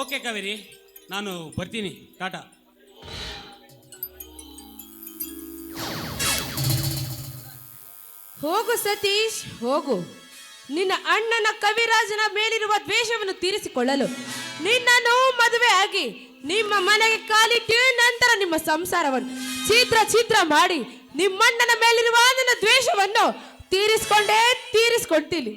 ಓಕೆ ಕಾವೇರಿ, ನಾನು ಬರ್ತೀನಿ. ಟಾಟಾ. ಹೋಗು ಸತೀಶ್, ಹೋಗು. ನಿನ್ನ ಅಣ್ಣನ ಕವಿರಾಜನ ಮೇಲಿರುವ ದ್ವೇಷವನ್ನು ತೀರಿಸಿಕೊಳ್ಳಲು ನಿನ್ನನ್ನು ಮದುವೆ ಆಗಿ ನಿಮ್ಮ ಮನೆಗೆ ಕಾಲಿಟ್ಟು ನಂತರ ನಿಮ್ಮ ಸಂಸಾರವನ್ನು ಛಿದ್ರ ಮಾಡಿ ನಿಮ್ಮಣ್ಣನ ಮೇಲಿರುವ ನನ್ನ ದ್ವೇಷವನ್ನು ತೀರಿಸ್ಕೊಳ್ತೀನಿ.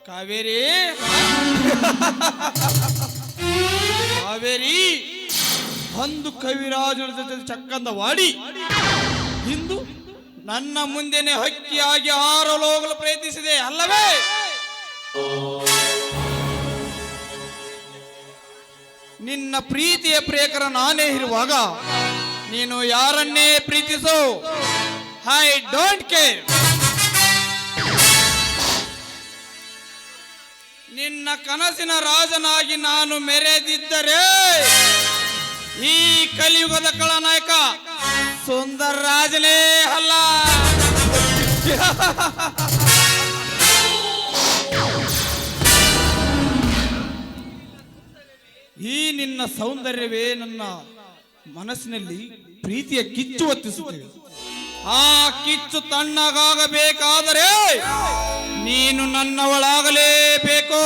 ಕಾವೇರಿ ಕಾವೇರಿ ಅಂದು ಕವಿರಾಜನ ಜೊತೆ ಚಕ್ಕಂದವಾಡಿ ಇಂದು ನನ್ನ ಮುಂದೆನೆ ಹಕ್ಕಿಯಾಗಿ ಹಾರಲು ಹೋಗಲು ಪ್ರಯತ್ನಿಸಿದೆ ಅಲ್ಲವೇ? ನಿನ್ನ ಪ್ರೀತಿಯ ಪ್ರೇಕರ ನಾನೇ ಇರುವಾಗ ನೀನು ಯಾರನ್ನೇ ಪ್ರೀತಿಸು, ಐ ಡೋಂಟ್ ಕೇರ್. ನಿನ್ನ ಕನಸಿನ ರಾಜನಾಗಿ ನಾನು ಮೆರೆದಿದ್ದರೆ ಈ ಕಲಿಯುಗದ ಖಳನಾಯಕ ಸುಂದರ ರಾಜನೇ ಅಲ್ಲ. ಈ ನಿನ್ನ ಸೌಂದರ್ಯವೇ ನನ್ನ ಮನಸ್ಸಿನಲ್ಲಿ ಪ್ರೀತಿಯ ಕಿಚ್ಚು ಹೊತ್ತಿಸುತ್ತದೆ. ಆ ಕಿಚ್ಚು ತಣ್ಣಗಾಗಬೇಕಾದರೆ ನೀನು ನನ್ನವಳಾಗಲೇಬೇಕು.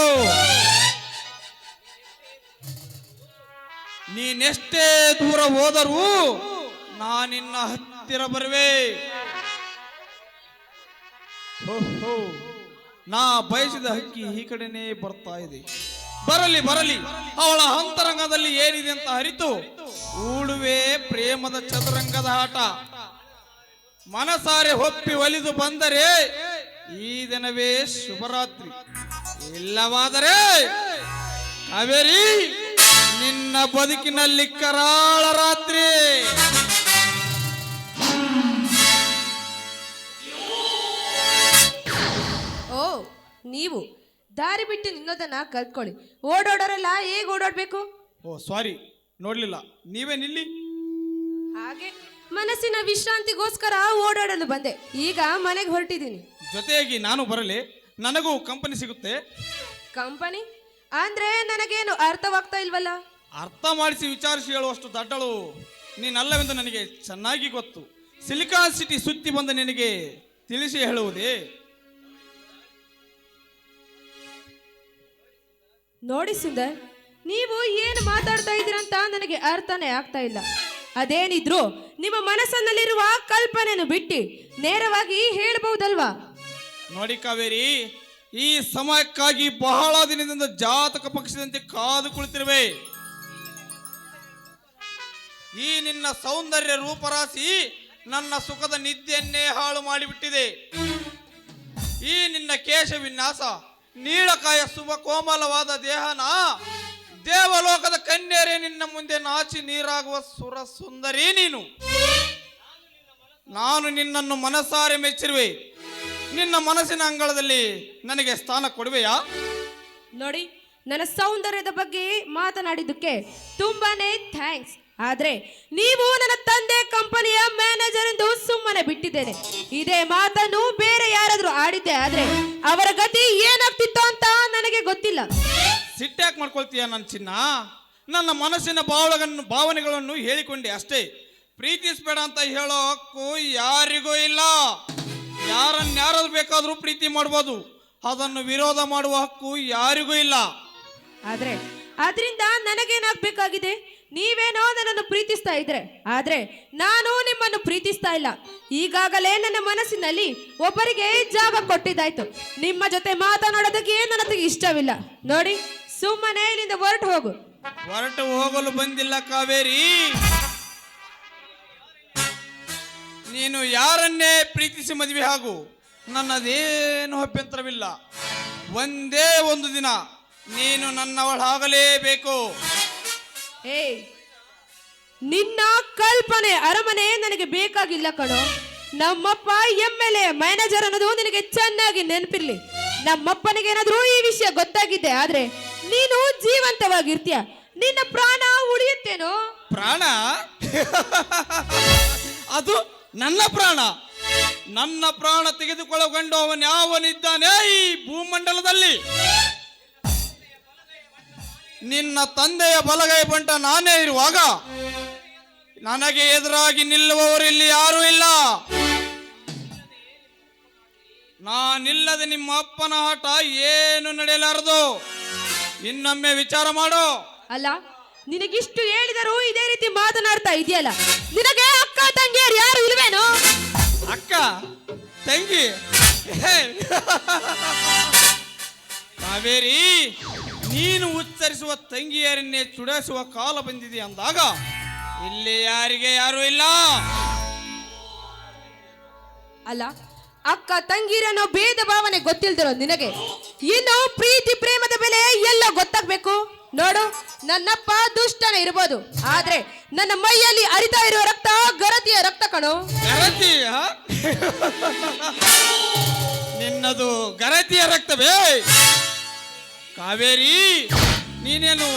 ನೀನೆಷ್ಟೇ ದೂರ ಹೋದರೂ ನಾನಿನ್ನ ಹತ್ತಿರ ಬರುವೆ. ನಾ ಬಯಸಿದ ಹಕ್ಕಿ ಈ ಕಡೆನೇ ಬರ್ತಾ ಇದೆ. ಬರಲಿ ಬರಲಿ, ಅವಳ ಅಂತರಂಗದಲ್ಲಿ ಏನಿದೆ ಅಂತ ಅರಿತು ಊಡುವೆ ಪ್ರೇಮದ ಚದುರಂಗದ ಆಟ. ಮನಸಾರೆ ಒಪ್ಪಿ ಒಲಿದು ಬಂದರೆ ಈ ದಿನವೇ ಶುಭರಾತ್ರಿ, ಇಲ್ಲವಾದರೆ ಕಾವೇರಿ ನಿನ್ನ ಬದುಕಿನಲ್ಲಿ ಕರಾಳ ರಾತ್ರಿ. ಓ, ನೀವು ದಾರಿ ಬಿಟ್ಟು ನಿನ್ನೋದನ್ನ ಕಲ್ತ್ಕೊಳ್ಳಿ. ಓಡೋಡೋರೆಲ್ಲ ಹೇಗೆ ಓಡಾಡ್ಬೇಕು? ಓ ಸಾರಿ, ನೋಡ್ಲಿಲ್ಲ, ನೀವೇ ನಿಲ್ಲಿ. ಹಾಗೆ ಮನಸ್ಸಿನ ವಿಶ್ರಾಂತಿಗೋಸ್ಕರ ಓಡಾಡಲು ಬಂದೆ. ಈಗ ಮನೆಗೆ ಹೊರಟಿದ್ದೀನಿ. ಜೊತೆಯಾಗಿ ನಾನು ಬರಲಿ, ನನಗೂ ಕಂಪನಿ ಸಿಗುತ್ತೆ. ಕಂಪನಿ ಅಂದ್ರೆ ನನಗೇನು ಅರ್ಥವಾಗ್ತಾ ಇಲ್ವಲ್ಲ. ಅರ್ಥ ಮಾಡಿಸಿ ವಿಚಾರಿಸಿ ಹೇಳುವಷ್ಟು ದಡ್ಡಳು ನೀನಲ್ಲವೆಂದು ನನಗೆ ಚೆನ್ನಾಗಿ ಗೊತ್ತು. ಸಿಲಿಕಾನ್ ಸಿಟಿ ಸುತ್ತಿ ಬಂದ ನಿನಗೆ ತಿಳಿಸಿ ಹೇಳುವುದೇ? ನೋಡಿ ಸುಂದರ್, ನೀವು ಏನು ಮಾತಾಡ್ತಾ ಇದ್ದೀರಂತ ನನಗೆ ಅರ್ಥನೇ ಆಗ್ತಾ ಇಲ್ಲ. ಅದೇನಿದ್ರು ನಿಮ್ಮ ಮನಸ್ಸಿನಲ್ಲಿರುವ ಕಲ್ಪನೆಯನ್ನು ಬಿಟ್ಟು ನೇರವಾಗಿ ಹೇಳಬಹುದಲ್ವಾ? ನೋಡಿ ಕಾವೇರಿ, ಈ ಸಮಯಕ್ಕಾಗಿ ಬಹಳ ದಿನದಿಂದ ಜಾತಕ ಪಕ್ಷದಂತೆ ಕಾದು ಕುಳಿತಿರುವೆ. ಈ ನಿನ್ನ ಸೌಂದರ್ಯ ರೂಪರಾಶಿ ನನ್ನ ಸುಖದ ನಿದ್ದೆಯನ್ನೇ ಹಾಳು ಮಾಡಿಬಿಟ್ಟಿದೆ. ಈ ನಿನ್ನ ಕೇಶ ವಿನ್ಯಾಸ, ನೀಳಕಾಯ ಶುಭ ಕೋಮಲವಾದ ದೇಹನ ದೇವಲೋಕದ ಕನ್ಯರೇ ನಿನ್ನ ಮುಂದೆ ನಾಚಿ ನೀರಾಗುವ ಸುರ ಸುಂದರಿ ನೀನು. ನಾನು ನಿನ್ನನ್ನು ಮನಸಾರೆ ಮೆಚ್ಚಿರುವೆ. ನಿನ್ನ ಮನಸ್ಸಿನ ಅಂಗಳದಲ್ಲಿ ನನಗೆ ಸ್ಥಾನ ಕೊಡುವೆಯಾ? ನೋಡಿ, ನನ್ನ ಸೌಂದರ್ಯದ ಬಗ್ಗೆ ಮಾತನಾಡಿದ್ದಕ್ಕೆ ತುಂಬಾನೇ ಥ್ಯಾಂಕ್ಸ್. ಆದ್ರೆ ನೀವು ನನ್ನ ತಂದೆ ಕಂಪನಿಯ ಮ್ಯಾನೇಜರ್ ಎಂದು ಸುಮ್ಮನೆ ಬಿಟ್ಟಿದ್ದೇನೆ. ಇದೇ ಮಾತನ್ನು ಬೇರೆ ಯಾರಾದ್ರೂ ಆಡಿದ್ದೆ ಆದ್ರೆ ಅವರ ಗತಿ ಏನಾಗ್ತಿತ್ತು ಅಂತ ನನಗೆ ಗೊತ್ತಿಲ್ಲ. ಸಿಟ್ಟ್ಯಾಕ್ ಮಾಡ್ಕೊಳ್ತೀಯ ನನ್ನ ಚಿನ್ನ? ನನ್ನ ಮನಸ್ಸಿನ ಭಾವನೆಗಳನ್ನು ಹೇಳಿಕೊಂಡೆ ಅಷ್ಟೇ. ಪ್ರೀತಿಸ್ಬೇಡ ಅಂತ ಹೇಳೋ ಹಕ್ಕು ಯಾರಿಗೂ ಇಲ್ಲ. ಯಾರನ್ಯಾರು ಬೇಕಾದ್ರೂ ಪ್ರೀತಿ ಮಾಡ್ಬೋದು, ಅದನ್ನು ವಿರೋಧ ಮಾಡುವ ಹಕ್ಕು ಯಾರಿಗೂ ಇಲ್ಲ. ಆದ್ರೆ ಅದರಿಂದ ನನಗೇನಾಗಬೇಕಾಗಿದೆ? ನೀವೇನೋ ನನ್ನನ್ನು ಪ್ರೀತಿಸ್ತಾ ಇದ್ರೆ, ಆದ್ರೆ ನಾನು ನಿಮ್ಮನ್ನು ಪ್ರೀತಿಸ್ತಾ ಇಲ್ಲ. ಈಗಾಗಲೇ ನನ್ನ ಮನಸ್ಸಿನಲ್ಲಿ ಒಬ್ಬರಿಗೆ ಜಾಗ ಕೊಟ್ಟಿದ್ದಾಯ್ತು. ನಿಮ್ಮ ಜೊತೆ ಮಾತನಾಡೋದಕ್ಕೆ ನನಗೆ ಇಷ್ಟವಿಲ್ಲ. ನೋಡಿ, ಸುಮ್ಮನೆ ಇಲ್ಲಿಂದ ಹೊರಟು ಹೋಗು. ಹೊರಟು ಹೋಗಲು ಬಂದಿಲ್ಲ ಕಾವೇರಿ. ನೀನು ಯಾರನ್ನೇ ಪ್ರೀತಿಸಿ ಮದುವೆ ಆಗು, ನನ್ನದೇನು ಅಭ್ಯಂತರವಿಲ್ಲ. ಒಂದೇ ಒಂದು ದಿನ ನೀನು ನನ್ನವಳಾಗಲೇಬೇಕು. ಏ ನಿನ್ನ ಕಲ್ಪನೆ ಅರಮನೆ ನನಗೆ ಬೇಕಾಗಿಲ್ಲ ಕಣೋ. ನಮ್ಮಪ್ಪ MLA ಮ್ಯಾನೇಜರ್ ಅನ್ನೋದು ನಿನಗೆ ಚೆನ್ನಾಗಿ ನೆನಪಿರ್ಲಿ. ನಮ್ಮಪ್ಪನಿಗೆ ಏನಾದ್ರೂ ಈ ವಿಷಯ ಗೊತ್ತಾಗಿದೆ ಆದ್ರೆ ನೀನು ಜೀವಂತವಾಗಿರ್ತೀಯ, ನಿನ್ನ ಪ್ರಾಣ ಉಳಿಯುತ್ತೇನೋ. ಪ್ರಾಣ? ಅದು ನನ್ನ ಪ್ರಾಣ. ನನ್ನ ಪ್ರಾಣ ತೆಗೆದುಕೊಳ್ಳಗೊಂಡು ಅವನು ಯಾವನಿದ್ದಾನೆ ಈ ಭೂಮಂಡಲದಲ್ಲಿ? ನಿನ್ನ ತಂದೆಯ ಬಲಗೈ ಬಂಟ ನಾನೇ ಇರುವಾಗ ನನಗೆ ಎದುರಾಗಿ ನಿಲ್ಲುವವರು ಇಲ್ಲಿ ಯಾರೂ ಇಲ್ಲ. ನಾನಿಲ್ಲದೆ ನಿಮ್ಮ ಅಪ್ಪನ ಆಟ ಏನು ನಡೆಯಲಾರದು. ಇನ್ನೊಮ್ಮೆ ವಿಚಾರ ಮಾಡು. ಅಲ್ಲ ನಿನಗಿಷ್ಟು ಹೇಳಿದರೂ ಇದೇ ರೀತಿ ಮಾತನಾಡ್ತಾ ಇದೆಯಲ್ಲ, ನಿನಗೆ ಅಕ್ಕ ತಂಗಿಯರು ಯಾರು ಇಲ್ವೇನೋ? ಅಕ್ಕ ತಂಗಿ ಕಾವೇರಿ, ನೀನು ಉಚ್ಚರಿಸುವ ತಂಗಿಯರನ್ನೇ ಚುಡಾಯಿಸುವ ಕಾಲ ಬಂದಿದೆ ಅಂದಾಗ ಇಲ್ಲಿ ಯಾರಿಗೆ ಯಾರು ಇಲ್ಲ. ಅಲ್ಲ ಅಕ್ಕ ತಂಗಿರನ್ನೋ ಭೇದ ಭಾವನೆ ಗೊತ್ತಿಲ್ದಿರೋ ನಿನಗೆ ಇನ್ನು ಪ್ರೀತಿ ಪ್ರೇಮದ ಬೆಲೆ ಎಲ್ಲ ಗೊತ್ತಾಗ್ಬೇಕು. ನೋಡು, ನನ್ನಪ್ಪ ದುಷ್ಟನೇ ಇರ್ಬೋದು ಆದ್ರೆ ನನ್ನ ಮೈಯಲ್ಲಿ ಹರಿತಾ ಇರುವ ರಕ್ತ ಗರತಿಯ ರಕ್ತ ಕಣೋ. ಗರತಿ? ನಿನ್ನದು ಗರತಿಯ ರಕ್ತವೇ? ಕಾವೇರಿ, ನೀನೇನು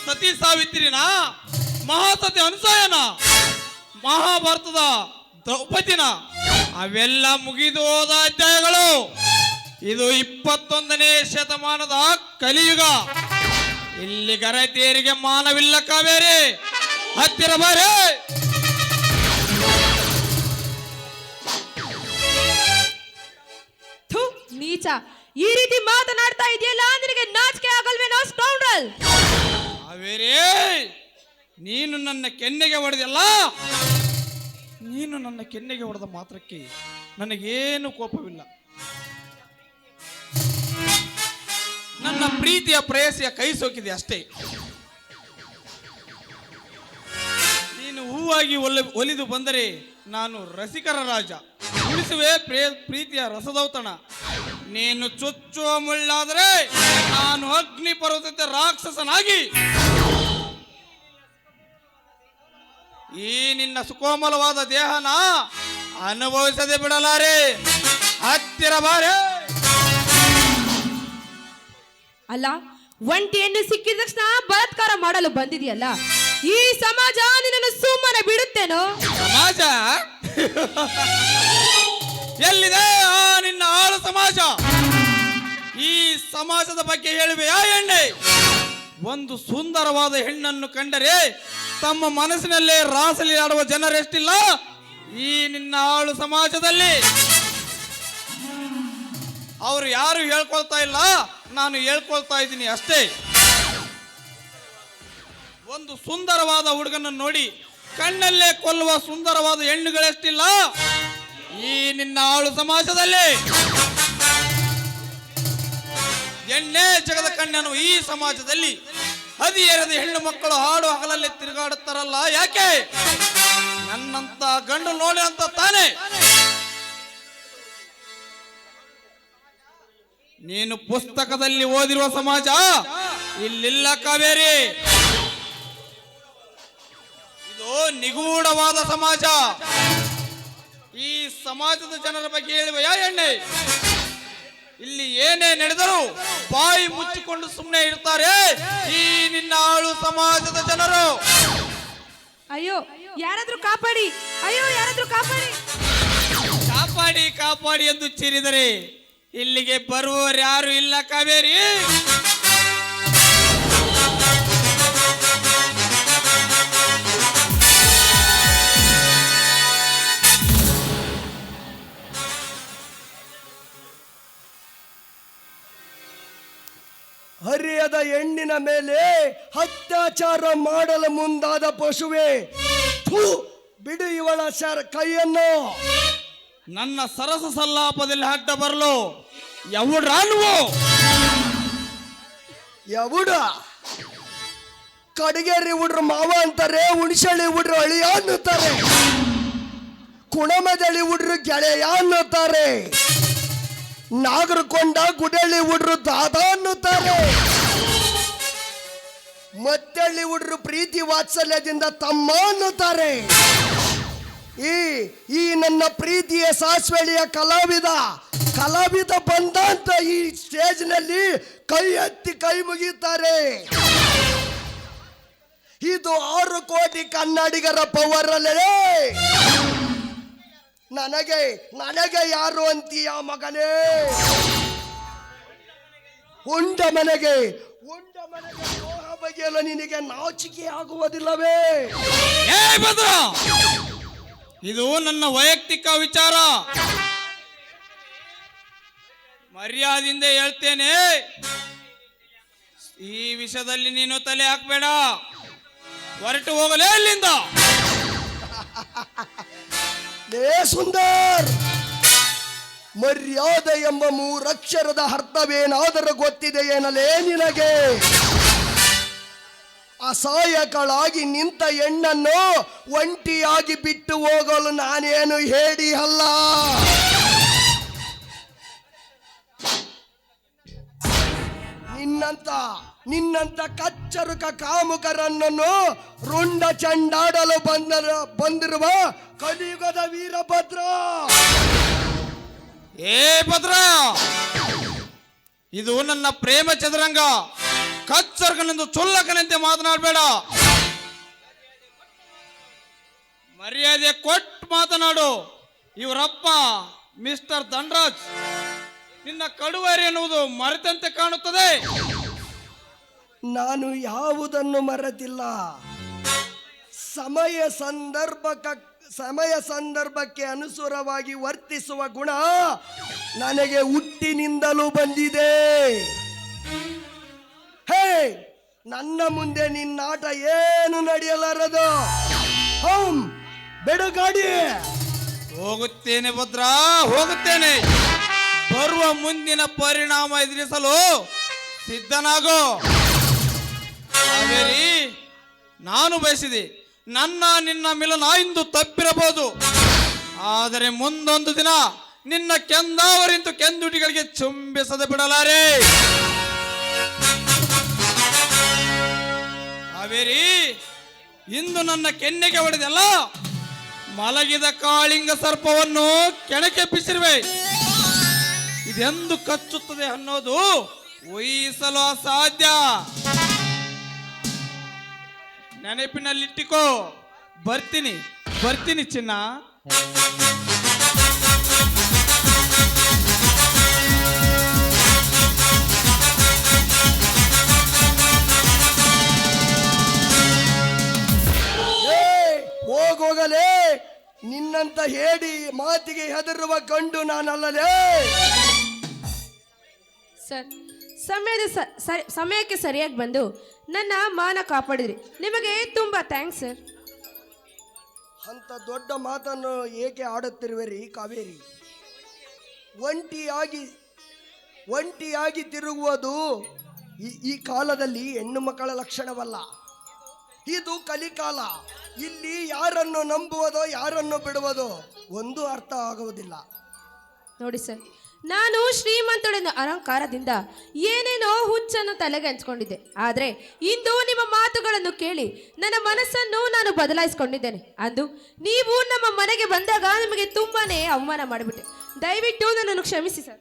ಸತಿ ಸಾವಿತ್ರಿನ, ಮಹಾಸತಿ ಅನುಸೂಯನ, ಮಹಾಭಾರತದ ದ್ರೌಪದಿನ? ಅವೆಲ್ಲ ಮುಗಿದು ಹೋದ ಅಧ್ಯಾಯಗಳು. ಇದು 21ನೇ ಶತಮಾನದ ಕಲಿಯುಗ. ಇಲ್ಲಿ ಗರತಿಯರಿಗೆ ಮಾನವಿಲ್ಲ. ಕಾವೇರಿ, ಹತ್ತಿರ ಬಾರೆ. ಥು, ನೀಚ, ಈ ರೀತಿ ಮಾತನಾಡ್ತಾ ಇದೆಯಲ್ಲ, ನಿನಗೆ ನಾಚಿಕೆ ಆಗಲ್ವೇನೋ ಸ್ಕೌಂಡ್ರಲ್? ಕಾವೇರಿ, ನೀನು ನನ್ನ ಕೆನ್ನೆಗೆ ಹೊಡೆದಲ್ಲ. ನೀನು ನನ್ನ ಕೆನ್ನೆಗೆ ಹೊಡೆದ ಮಾತ್ರಕ್ಕೆ ನನಗೇನು ಕೋಪವಿಲ್ಲ. ನನ್ನ ಪ್ರೀತಿಯ ಪ್ರೇಯಸಿಯ ಕೈ ಸೋಕಿದೆ ಅಷ್ಟೇ. ನೀನು ಹೂವಾಗಿ ಒಲಿದು ಬಂದರೆ ನಾನು ರಸಿಕರ ರಾಜ, ಉಳಿಸುವೆ ಪ್ರೀತಿಯ ರಸದೌತಣ. ನೀನು ಚುಚ್ಚುವ ಮುಳ್ಳಾದರೆ ನಾನು ಅಗ್ನಿ ಪರ್ವತ ರಾಕ್ಷಸನಾಗಿ ಈ ನಿನ್ನ ಸುಕೋಮಲವಾದ ದೇಹನ ಅನುಭವಿಸದೆ ಬಿಡಲಾರೆ. ಹತ್ತಿರ ಬಾರೆ. ಅಲ್ಲ, ಒಂಟಿ ಹೆಣ್ಣು ಸಿಕ್ಕಿದ ತಕ್ಷಣ ಬಲಾತ್ಕಾರ ಮಾಡಲು ಬಂದಿದೆಯಲ್ಲ, ಈ ಸಮಾಜ ನಿನ್ನನ್ನು ಸುಮ್ಮನೆ ಬಿಡುತ್ತೇನೋ? ಸಮಾಜ ಎಲ್ಲಿದೆ ಆ ನಿನ್ನ ಆಳು ಸಮಾಜ? ಈ ಸಮಾಜದ ಬಗ್ಗೆ ಹೇಳುವೆಯಾ ಎಣ್ಣೆ? ಒಂದು ಸುಂದರವಾದ ಹೆಣ್ಣನ್ನು ಕಂಡರೆ ತಮ್ಮ ಮನಸ್ಸಿನಲ್ಲೇ ರಾಸಲಿ ಆಡುವ ಜನರೆಷ್ಟಿಲ್ಲ ಈ ನಿನ್ನ ಆಳು ಸಮಾಜದಲ್ಲಿ. ಅವರು ಯಾರು ಹೇಳ್ಕೊಳ್ತಾ ಇಲ್ಲ, ನಾನು ಹೇಳ್ಕೊಳ್ತಾ ಇದ್ದೀನಿ ಅಷ್ಟೇ. ಒಂದು ಸುಂದರವಾದ ಹುಡುಗನನ್ನು ನೋಡಿ ಕಣ್ಣಲ್ಲೇ ಕೊಲ್ಲುವ ಸುಂದರವಾದ ಹೆಣ್ಣುಗಳೆಷ್ಟಿಲ್ಲ ಈ ನಿನ್ನ ಆಳು ಸಮಾಜದಲ್ಲಿ. ಎಣ್ಣೆ ಜಗದ ಕಣ್ಣನು ಈ ಸಮಾಜದಲ್ಲಿ ಹದಿಯರದ ಹೆಣ್ಣು ಮಕ್ಕಳು ಹಾಡು ಹಗಲಲ್ಲಿ ತಿರುಗಾಡುತ್ತಾರಲ್ಲ, ಯಾಕೆ? ನನ್ನಂತ ಗಂಡು ನೋಡಿ ಅಂತ ತಾನೆ. ನೀನು ಪುಸ್ತಕದಲ್ಲಿ ಓದಿರುವ ಸಮಾಜ ಇಲ್ಲಿಲ್ಲ ಕಾವೇರಿ. ಇದು ನಿಗೂಢವಾದ ಸಮಾಜ. ಈ ಸಮಾಜದ ಜನರ ಬಗ್ಗೆ ಹೇಳುವೆಯಾ ಎಣ್ಣೆ? ಇಲ್ಲಿ ಏನೇ ನಡೆದರೂ ಬಾಯಿ ಮುಚ್ಚಿಕೊಂಡು ಸುಮ್ಮನೆ ಇರ್ತಾರೆ ಈ ನಿನ್ನ ಆಳು ಸಮಾಜದ ಜನರು. ಅಯ್ಯೋ ಯಾರಾದ್ರೂ ಕಾಪಾಡಿ, ಅಯ್ಯೋ ಯಾರಾದ್ರೂ ಕಾಪಾಡಿ. ಕಾಪಾಡಿ ಕಾಪಾಡಿ ಎಂದು ಚೀರಿದರೆ ಇಲ್ಲಿಗೆ ಬರುವವರು ಯಾರು ಇಲ್ಲ ಕಾವೇರಿ. ಹರಿಯದ ಹೆಣ್ಣಿನ ಮೇಲೆ ಅತ್ಯಾಚಾರ ಮಾಡಲು ಮುಂದಾದ ಪಶುವೆ, ಥು, ಬಿಡು ಇವಳ ಕೈಯನ್ನು. ನನ್ನ ಸರಸ ಸಲ್ಲಾಪದಲ್ಲಿ ಅಡ್ಡ ಬರಲು ಎವುಡ್ರಾನುವು? ಎವುಡ ಕಡಿಗೇರಿ ಹುಡ್ರು ಮಾವ ಅಂತಾರೆ, ಹುಣಸಳಿ ಹುಡ್ರು ಅಳಿಯ ಅನ್ನುತ್ತಾರೆ, ಕುಣಮದಳಿ ಹುಡ್ರು ಗೆಳೆಯ ಅನ್ನುತ್ತಾರೆ. ನಾಗರಕೊಂಡ ಗುಡಳ್ಳಿ ಹುಡ್ರು ದಾದ ಅನ್ನುತ್ತಾರೆ. ಮತ್ತಳ್ಳಿ ಹುಡ್ರು ಪ್ರೀತಿ ವಾತ್ಸಲ್ಯದಿಂದ ತಮ್ಮ ಅನ್ನುತ್ತಾರೆ. ಈ ನನ್ನ ಪ್ರೀತಿಯ ಸಾಸ್ವೆಳಿಯ ಕಲಾವಿದ ಬಂದ ಅಂತ ಈ ಸ್ಟೇಜ್ನಲ್ಲಿ ಕೈ ಎತ್ತಿ ಕೈ ಮುಗಿತಾರೆ. ಇದು 6 ಕೋಟಿ ಕನ್ನಡಿಗರ ಪವರ್ ಅಲ್ಲೇ. ನನಗೆ ಯಾರು ಅಂತೀಯ ಮಗನೇ? ಉಂಡ ಮನೆಗೆ ಮೋಹ ಬಗೆಯಲು ನಿನಗೆ ನಾಚಿಕೆ ಆಗುವುದಿಲ್ಲವೇ? ಏ ಭದ್ರ, ಇದು ನನ್ನ ವೈಯಕ್ತಿಕ ವಿಚಾರ. ಮರ್ಯಾದೆಯಿಂದ ಹೇಳ್ತೇನೆ, ಈ ವಿಷಯದಲ್ಲಿ ನೀನು ತಲೆ ಹಾಕ್ಬೇಡ. ಹೊರಟು ಹೋಗಲೇ ಇಲ್ಲಿಂದ. ಲೇ ಸುಂದರ್, ಮರ್ಯಾದೆ ಎಂಬ 3 ಅಕ್ಷರದ ಅರ್ಥವೇನಾದರೂ ಗೊತ್ತಿದೆಯೇನಲೇ ನಿನಗೆ? ಅಸಹಾಯಕಳಾಗಿ ನಿಂತ ಹೆಣ್ಣನ್ನು ಒಂಟಿಯಾಗಿ ಬಿಟ್ಟು ಹೋಗಲು ನಾನೇನು ಹೇಳಿ ಅಲ್ಲ. ನಿನ್ನಂತ ಕಚ್ಚರುಕ ಕಾಮುಕರನ್ನು ರುಂಡ ಚಂಡಾಡಲು ಬಂದಿರುವ ಕಲಿಯುಗದ ವೀರಭದ್ರ. ಏ ಭದ್ರ, ಇದು ನನ್ನ ಪ್ರೇಮ ಚದುರಂಗ. ಕಚ್ಚರ್ಗನೆಂದು ಚೊಲ್ಲಕನಂತೆ ಮಾತನಾಡಬೇಡ. ಮರ್ಯಾದೆ ಕೊಟ್ಟು ಮಾತನಾಡು. ಇವರಪ್ಪ ಮಿಸ್ಟರ್ ಧನರಾಜ್. ನಿನ್ನ ಕಡುವರಿ ಎನ್ನುವುದು ಮರೆತಂತೆ ಕಾಣುತ್ತದೆ. ನಾನು ಯಾವುದನ್ನು ಮರೆತಿಲ್ಲ. ಸಮಯ ಸಂದರ್ಭಕ್ಕೆ ಅನುಸಾರವಾಗಿ ವರ್ತಿಸುವ ಗುಣ ನನಗೆ ಹುಟ್ಟಿನಿಂದಲೂ ಬಂದಿದೆ. ಹೇ, ನನ್ನ ಮುಂದೆ ನಿನ್ನಾಟ ಏನು ನಡೆಯಲಾರದು. ಬಿಡು ಗಾಡಿ. ಹೋಗುತ್ತೇನೆ ಭದ್ರ, ಹೋಗುತ್ತೇನೆ. ಬರುವ ಮುಂದಿನ ಪರಿಣಾಮ ಎದುರಿಸಲು ಸಿದ್ಧನಾಗೋ. ಕಾವೇರಿ, ನಾನು ಬಯಸಿದೆ ನಿನ್ನ ಮಿಲನ ಇಂದು ತಪ್ಪಿರಬಹುದು. ಆದರೆ ಮುಂದೊಂದು ದಿನ ನಿನ್ನ ಕೆಂದಾವರಿಂತು ಕೆಂದುಟಿಗಳಿಗೆ ಚುಂಬಿಸದೆ ಬಿಡಲಾರೆ. ಕಾವೇರಿ, ಇಂದು ನನ್ನ ಕೆನ್ನೆಗೆ ಹೊಡೆದಲ್ಲ, ಮಲಗಿದ ಕಾಳಿಂಗ ಸರ್ಪವನ್ನು ಕೆಣಕೆ ಬಿಸಿರುವೆ. ಇದೆಂದು ಕಚ್ಚುತ್ತದೆ ಅನ್ನೋದು ಊಹಿಸಲು ಅಸಾಧ್ಯ. ನೆನಪಿನಲ್ಲಿಟ್ಟಿಕೋ. ಬರ್ತೀನಿ ಚಿನ್ನ. ಹೋಗಲೇ. ನಿನ್ನಂತ ಹೇಳಿ ಮಾತಿಗೆ ಹೆದರುವ ಗಂಡು ನಾನಲ್ಲಲೇ. ಸರ್, ಸಮಯಕ್ಕೆ ಸರಿಯಾಗಿ ಬಂದು ನನ್ನ ಮಾನ ಕಾಪಾಡಿದ್ರಿ. ನಿಮಗೆ ತುಂಬಾ ಥ್ಯಾಂಕ್ಸ್ ಸರ್. ಅಂತ ದೊಡ್ಡ ಮಾತನ್ನು ಏಕೆ ಆಡುತ್ತಿರುವಿರಿ ಕಾವೇರಿ? ಒಂಟಿಯಾಗಿ ತಿರುಗುವುದು ಈ ಕಾಲದಲ್ಲಿ ಹೆಣ್ಣು ಮಕ್ಕಳ ಲಕ್ಷಣವಲ್ಲ. ಇದು ಕಲಿಕಾಲ. ಇಲ್ಲಿ ಯಾರನ್ನು ನಂಬುವುದೋ ಯಾರನ್ನು ಬಿಡುವುದೋ ಒಂದು ಅರ್ಥ ಆಗುವುದಿಲ್ಲ. ನೋಡಿ ಸರ್, ನಾನು ಶ್ರೀಮಂತಳೆಂದ ಅಹಂಕಾರದಿಂದ ಏನೇನೋ ಹುಚ್ಚನ್ನು ತಲೆಗೆ ಹಂಚ್ಕೊಂಡಿದ್ದೆ. ಆದರೆ ಇಂದು ನಿಮ್ಮ ಮಾತುಗಳನ್ನು ಕೇಳಿ ನನ್ನ ಮನಸ್ಸನ್ನು ನಾನು ಬದಲಾಯಿಸಿಕೊಂಡಿದ್ದೇನೆ. ಅಂದು ನೀವು ನಮ್ಮ ಮನೆಗೆ ಬಂದಾಗ ನಿಮಗೆ ತುಂಬಾನೇ ಅವಮಾನ ಮಾಡಿಬಿಟ್ಟೆ. ದಯವಿಟ್ಟು ನನ್ನನ್ನು ಕ್ಷಮಿಸಿ ಸರ್.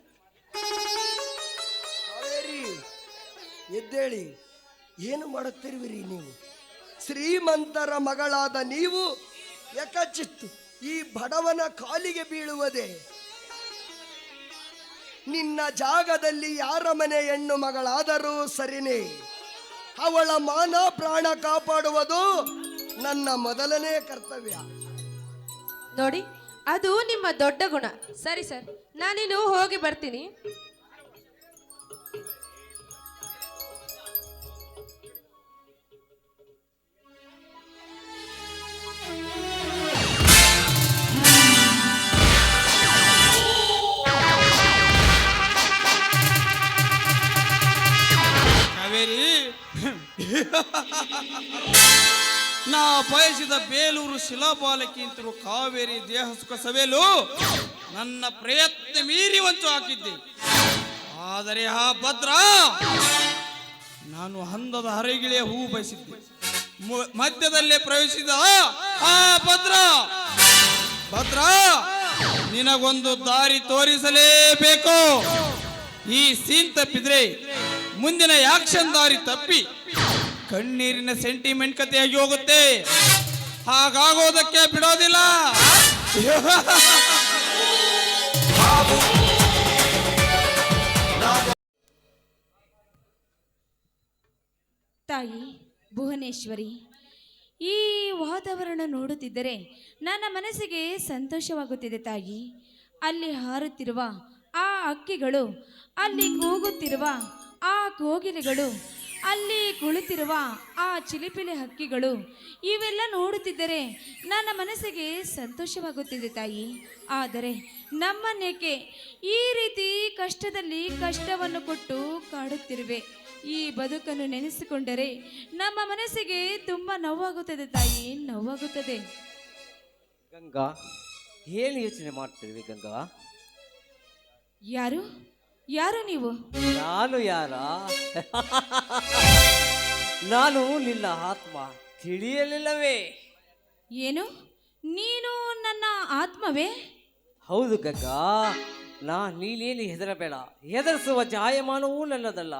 ಎದ್ದೇಳಿ. ಏನು ಮಾಡುತ್ತಿರುವಿರಿ ನೀವು? ಶ್ರೀಮಂತರ ಮಗಳಾದ ನೀವು ಏಕಚಿತ್ತು ಈ ಬಡವನ ಕಾಲಿಗೆ ಬೀಳುವುದೇ? ನಿನ್ನ ಜಾಗದಲ್ಲಿ ಯಾರ ಮನೆ ಹೆಣ್ಣು ಮಗಳಾದರೂ ಸರಿನೇ, ಅವಳ ಮಾನ ಪ್ರಾಣ ಕಾಪಾಡುವುದು ನನ್ನ ಮೊದಲನೇ ಕರ್ತವ್ಯ. ನೋಡಿ, ಅದು ನಿಮ್ಮ ದೊಡ್ಡ ಗುಣ. ಸರಿ ಸರ್, ನಾನಿನ್ನು ಹೋಗಿ ಬರ್ತೀನಿ. ನಾ ಬಯಸಿದ ಬೇಲೂರು ಶಿಲಾಬಾಲಕಿಂತರೂ ಕಾವೇರಿ ದೇಹ ಸುಖ ಸವೆಯಲು ನನ್ನ ಪ್ರಯತ್ನ ಮೀರಿ ವಂಚು ಹಾಕಿದ್ದೆ. ಆದರೆ ಆ ಭದ್ರ ನಾನು ಹಂದದ ಹರಗಿಳಿಯ ಹೂ ಬಯಸಿದ್ದೆ. ಮಧ್ಯದಲ್ಲೇ ಪ್ರವೇಶಿಸಿದ ಆ ಭದ್ರ ನಿನಗೊಂದು ದಾರಿ ತೋರಿಸಲೇಬೇಕು. ಈ ಸೀನ್ ತಪ್ಪಿದ್ರೆ ಮುಂದಿನ ಆಕ್ಷನ್ ದಾರಿ ತಪ್ಪಿ ಕಣ್ಣೀರಿನ ಸೆಂಟಿಮೆಂಟ್ ಕಥೆಯಾಗಿ ಹೋಗುತ್ತೆ. ಹಾಗಾಗೋದಕ್ಕೆ ಬಿಡೋದಿಲ್ಲ. ತಾಯಿ ಭುವನೇಶ್ವರಿ, ಈ ವಾತಾವರಣ ನೋಡುತ್ತಿದ್ದರೆ ನನ್ನ ಮನಸ್ಸಿಗೆ ಸಂತೋಷವಾಗುತ್ತಿದೆ ತಾಯಿ. ಅಲ್ಲಿ ಹಾರುತ್ತಿರುವ ಆ ಹಕ್ಕಿಗಳು, ಅಲ್ಲಿ ಕೂಗುತ್ತಿರುವ ಆ ಕೋಗಿಲೆಗಳು, ಅಲ್ಲಿ ಕುಳಿತಿರುವ ಆ ಚಿಲಿಪಿಲಿ ಹಕ್ಕಿಗಳು, ಇವೆಲ್ಲ ನೋಡುತ್ತಿದ್ದರೆ ನನ್ನ ಮನಸ್ಸಿಗೆ ಸಂತೋಷವಾಗುತ್ತಿದೆ ತಾಯಿ. ಆದರೆ ನಮ್ಮನ್ನೇಕೆ ಈ ರೀತಿ ಕಷ್ಟದಲ್ಲಿ ಕಷ್ಟವನ್ನು ಕೊಟ್ಟು ಕಾಡುತ್ತಿರುವೆ? ಈ ಬದುಕನ್ನು ನೆನೆಸಿಕೊಂಡರೆ ನಮ್ಮ ಮನಸ್ಸಿಗೆ ತುಂಬ ನೋವಾಗುತ್ತದೆ ತಾಯಿ, ನೋವಾಗುತ್ತದೆ. ಗಂಗಾ, ಏನು ಯೋಚನೆ ಮಾಡ್ತಿದ್ವಿ ಗಂಗಾ? ಯಾರು ಯಾರು ನೀವು? ನಾನು ಯಾರ? ನಾನು ನಿನ್ನ ಆತ್ಮ, ತಿಳಿಯಲಿಲ್ಲವೇ? ಏನು, ನೀನು ನನ್ನ ಆತ್ಮವೇ? ಹೌದು ಗಂಗಾ, ನೀನೇನು ಹೆದರಬೇಡ. ಹೆದರಿಸುವ ಜಾಯಮಾನವೂ ನನ್ನದಲ್ಲ.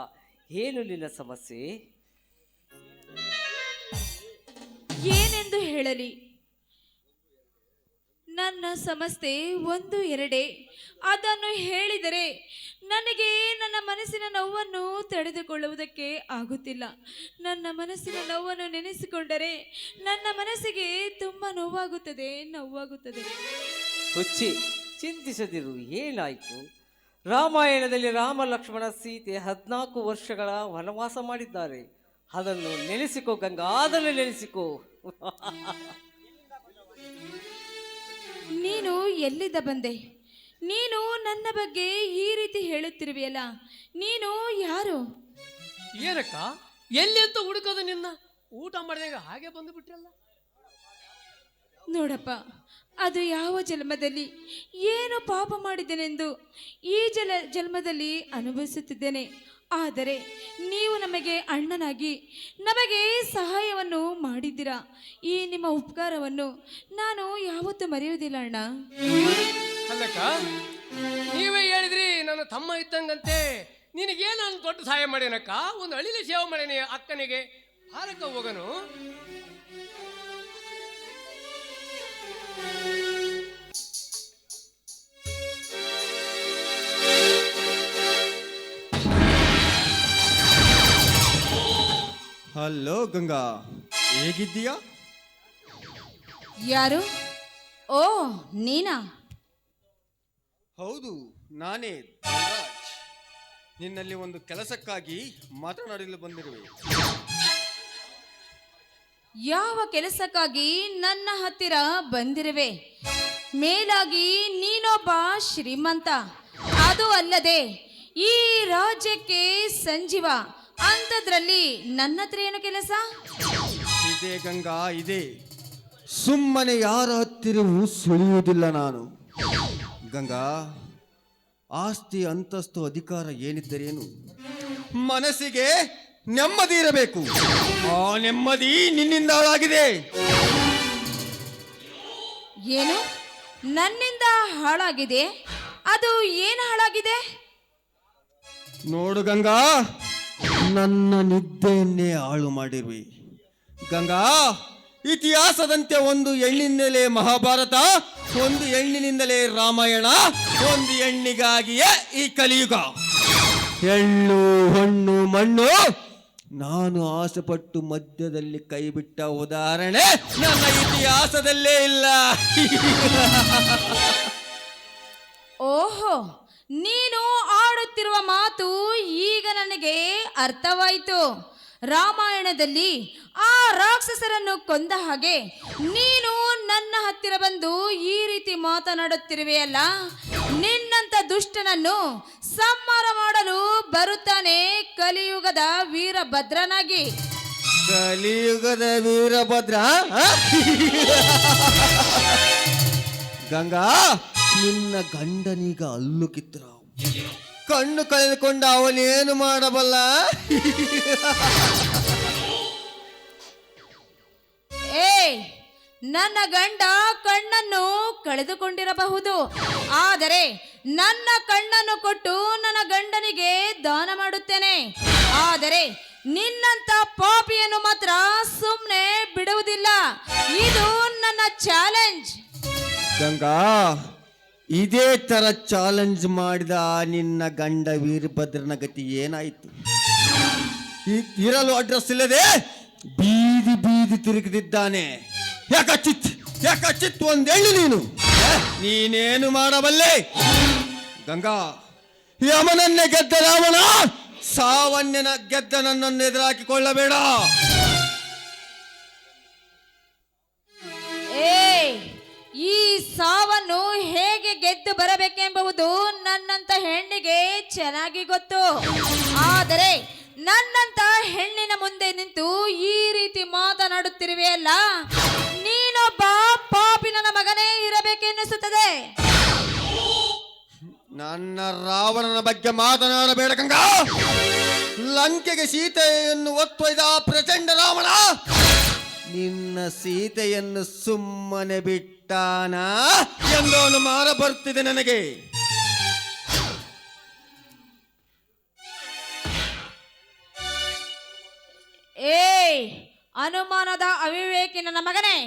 ಏನು ನಿನ್ನ ಸಮಸ್ಯೆ? ಏನೆಂದು ಹೇಳಲಿ? ನನ್ನ ಸಮಸ್ಯೆ ಒಂದು ಎರಡೇ. ಅದನ್ನು ಹೇಳಿದರೆ ನನಗೆ ನನ್ನ ಮನಸ್ಸಿನ ನೋವನ್ನು ತಡೆದುಕೊಳ್ಳುವುದಕ್ಕೆ ಆಗುತ್ತಿಲ್ಲ. ನನ್ನ ಮನಸ್ಸಿನ ನೋವನ್ನು ನೆನೆಸಿಕೊಂಡರೆ ನನ್ನ ಮನಸ್ಸಿಗೆ ತುಂಬ ನೋವಾಗುತ್ತದೆ. ಹುಚ್ಚಿ, ಚಿಂತಿಸದಿರು. ಏನಾಯಿತು? ರಾಮಾಯಣದಲ್ಲಿ ರಾಮ ಲಕ್ಷ್ಮಣ ಸೀತೆ 14 ವರ್ಷಗಳ ವನವಾಸ ಮಾಡಿದ್ದಾರೆ. ಅದನ್ನು ನೆನೆಸಿಕೋ ಗಂಗಾ, ಅದನ್ನು ನೆನೆಸಿಕೋ. ನೀನು ಎಲ್ಲಿದ್ದ ಬಂದೆ? ನೀನು ನನ್ನ ಬಗ್ಗೆ ಈ ರೀತಿ ಹೇಳುತ್ತಿರುವೆಯಲ್ಲ, ನೀನು ಯಾರು? ಏನಕ್ಕ, ಎಲ್ಲಿ ಅಂತ ಹುಡುಕೋದು ನಿನ್ನ? ಊಟ ಮಾಡಿದಾಗ ಹಾಗೆ ಬಂದು ಬಿಟ್ರಲ್ಲ. ನೋಡಪ್ಪ, ಅದು ಯಾವ ಜನ್ಮದಲ್ಲಿ ಏನು ಪಾಪ ಮಾಡಿದ್ದೇನೆಂದು ಈ ಜನ್ಮದಲ್ಲಿ ಅನುಭವಿಸುತ್ತಿದ್ದೇನೆ. ಆದರೆ ನೀವು ನಮಗೆ ಅಣ್ಣನಾಗಿ ನಮಗೆ ಸಹಾಯವನ್ನು ಮಾಡಿದ್ದೀರಾ. ಈ ನಿಮ್ಮ ಉಪಕಾರವನ್ನು ನಾನು ಯಾವತ್ತೂ ಮರೆಯುವುದಿಲ್ಲ ಅಣ್ಣ. ಅಲ್ಲಕ್ಕ, ನೀವೇ ಹೇಳಿದ್ರಿ ನನ್ನ ತಮ್ಮ ಇದ್ದಂಗಂತೆ. ನಿನಗೇನು ನಾನು ದೊಡ್ಡ ಸಹಾಯ ಮಾಡೇನಕ್ಕ? ಒಂದು ಹಳ್ಳಿಲಿ ಸೇವೆ ಮಾಡೇನಿ ಅಕ್ಕನಿಗೆ. ಹಾರಕ್ಕ ಹೋಗನು. ಹಲೋ ಗಂಗಾ, ಹೇಗಿದ್ದೀಯಾ? ಯಾರು? ಓ, ನೀನಾ? ಹೌದು, ನಾನೇ ಧನರಾಜ್. ನಿನ್ನಲ್ಲಿ ಒಂದು ಕೆಲಸಕ್ಕಾಗಿ ಮಾತನಾಡಲು ಬಂದಿರುವೆ. ಯಾವ ಕೆಲಸಕ್ಕಾಗಿ ನನ್ನ ಹತ್ತಿರ ಬಂದಿರುವೆ? ಮೇಲಾಗಿ ನೀನೊಬ್ಬ ಶ್ರೀಮಂತ, ಅದು ಅಲ್ಲದೆ ಈ ರಾಜ್ಯಕ್ಕೆ ಸಂಜೀವ. ಅಂಥದ್ರಲ್ಲಿ ನನ್ನ ಹತ್ರ ಏನು ಕೆಲಸ? ಇದೆ ಗಂಗಾ, ಇದೆ. ಸುಮ್ಮನೆ ಯಾರ ಹತ್ತಿರವೂ ಸುಳಿಯುವುದಿಲ್ಲ ನಾನು. ಗಂಗಾ, ಆಸ್ತಿ, ಅಂತಸ್ತು, ಅಧಿಕಾರ ಏನಿದ್ದರೇನು, ಮನಸ್ಸಿಗೆ ನೆಮ್ಮದಿ ಇರಬೇಕು. ಆ ನೆಮ್ಮದಿ ನಿನ್ನಿಂದ ಹಾಳಾಗಿದೆ. ಏನು ನನ್ನಿಂದ ಹಾಳಾಗಿದೆ? ಅದು ಏನು ಹಾಳಾಗಿದೆ? ನೋಡು ಗಂಗಾ, ನನ್ನ ನಿದ್ದೆಯನ್ನೇ ಹಾಳು ಮಾಡಿರುವೆ. ಗಂಗಾ, ಇತಿಹಾಸದಂತೆ ಒಂದು ಹೆಣ್ಣಿನಿಂದಲೇ ಮಹಾಭಾರತ, ಒಂದು ಹೆಣ್ಣಿನಿಂದಲೇ ರಾಮಾಯಣ, ಒಂದು ಹೆಣ್ಣಿಗಾಗಿಯೇ ಈ ಕಲಿಯುಗ. ಹೆಣ್ಣು ಹಣ್ಣು ಮಣ್ಣು, ನಾನು ಆಸೆಪಟ್ಟು ಮಧ್ಯದಲ್ಲಿ ಕೈ ಬಿಟ್ಟ ಉದಾಹರಣೆ ನನ್ನ ಇತಿಹಾಸದಲ್ಲೇ ಇಲ್ಲ. ಓಹೋ, ನೀನು ಆಡುತ್ತಿರುವ ಮಾತು ಈಗ ನನಗೆ ಅರ್ಥವಾಯಿತು. ರಾಮಾಯಣದಲ್ಲಿ ಆ ರಾಕ್ಷಸರನ್ನು ಕೊಂದ ಹಾಗೆ ನೀನು ನನ್ನ ಹತ್ತಿರ ಬಂದು ಈ ರೀತಿ ಮಾತನಾಡುತ್ತಿರುವೆಯಲ್ಲ. ನಿನ್ನಂತ ದುಷ್ಟನನ್ನು ಸಂಹಾರ ಮಾಡಲು ಬರುತ್ತಾನೆ ಕಲಿಯುಗದ ವೀರಭದ್ರನಾಗಿ. ಕಲಿಯುಗದ ವೀರಭದ್ರ? ಗಂಗಾ, ನಿನ್ನ ಗಂಡನೀಗ ಅಲ್ಲು ಕಿತ್ತರಾವ್, ಕಣ್ಣು ಕಳೆದುಕೊಂಡ ಅವನೇನು ಮಾಡಬಲ್ಲ? ಏ, ನನ್ನ ಗಂಡ ಕಣ್ಣನ್ನು ಕಳೆದುಕೊಂಡಿರಬಹುದು, ಆದರೆ ನನ್ನ ಕಣ್ಣನ್ನು ಕೊಟ್ಟು ನನ್ನ ಗಂಡನಿಗೆ ದಾನ ಮಾಡುತ್ತೇನೆ. ಆದರೆ ನಿನ್ನಂತ ಪಾಪಿಯನ್ನು ಮಾತ್ರ ಸುಮ್ಮನೆ ಬಿಡುವುದಿಲ್ಲ. ಇದು ನನ್ನ ಚಾಲೆಂಜ್. ಗಂಗಾ, ಇದೇ ತರ ಚಾಲೆಂಜ್ ಮಾಡಿದ ನಿನ್ನ ಗಂಡ ವೀರಭದ್ರನ ಗತಿ ಏನಾಯ್ತು? ಇರಲು ಅಡ್ರೆಸ್ ಇಲ್ಲದೆ ಬೀದಿ ಬೀದಿ ತಿರುಗಿದಿದ್ದಾನೆ. ಯಾಕಚ್ಚಿತ್ ಒಂದೇಳು ನೀನೇನು ಮಾಡಬಲ್ಲೆ? ಗಂಗಾ, ಯಮನನ್ನೇ ಗೆದ್ದ ರಾವಣ ಸಾವನ್ಯನ ಗೆದ್ದ ನನ್ನನ್ನು ಎದುರಾಕಿಕೊಳ್ಳಬೇಡ. ಈ ಸಾವನ್ನು ಹೇಗೆ ಗೆದ್ದು ಬರಬೇಕೆಂಬುದು ನನ್ನಂತ ಹೆಣ್ಣಿಗೆ ಚೆನ್ನಾಗಿ ಗೊತ್ತು. ಆದರೆ ನನ್ನಂತ ಹೆಣ್ಣಿನ ಮುಂದೆ ನಿಂತು ಈ ರೀತಿ ಮಾತನಾಡುತ್ತಿರುವೆಯಲ್ಲ, ನೀನೊಬ್ಬ ಪಾಪಿನ ಮಗನೇ ಇರಬೇಕೆನ್ನಿಸುತ್ತದೆ. ನನ್ನ ರಾವಣನ ಬಗ್ಗೆ ಮಾತನಾಡಬೇಡ ಗಂಗಾ. ಲಂಕೆಗೆ ಸೀತೆಯನ್ನು ಒತ್ತೊಯ್ದ ಪ್ರಚಂಡ ರಾವಣ ನಿನ್ನ ಸೀತೆಯನ್ನು ಸುಮ್ಮನೆ ಬಿಟ್ಟಾನ ಎಂದು ಅನುಮಾನ ಬರ್ತಿದೆ ನನಗೆ. ಅನುಮಾನದ ಅವಿವೇಕಿ ನನ್ನ ಮಗನೇ,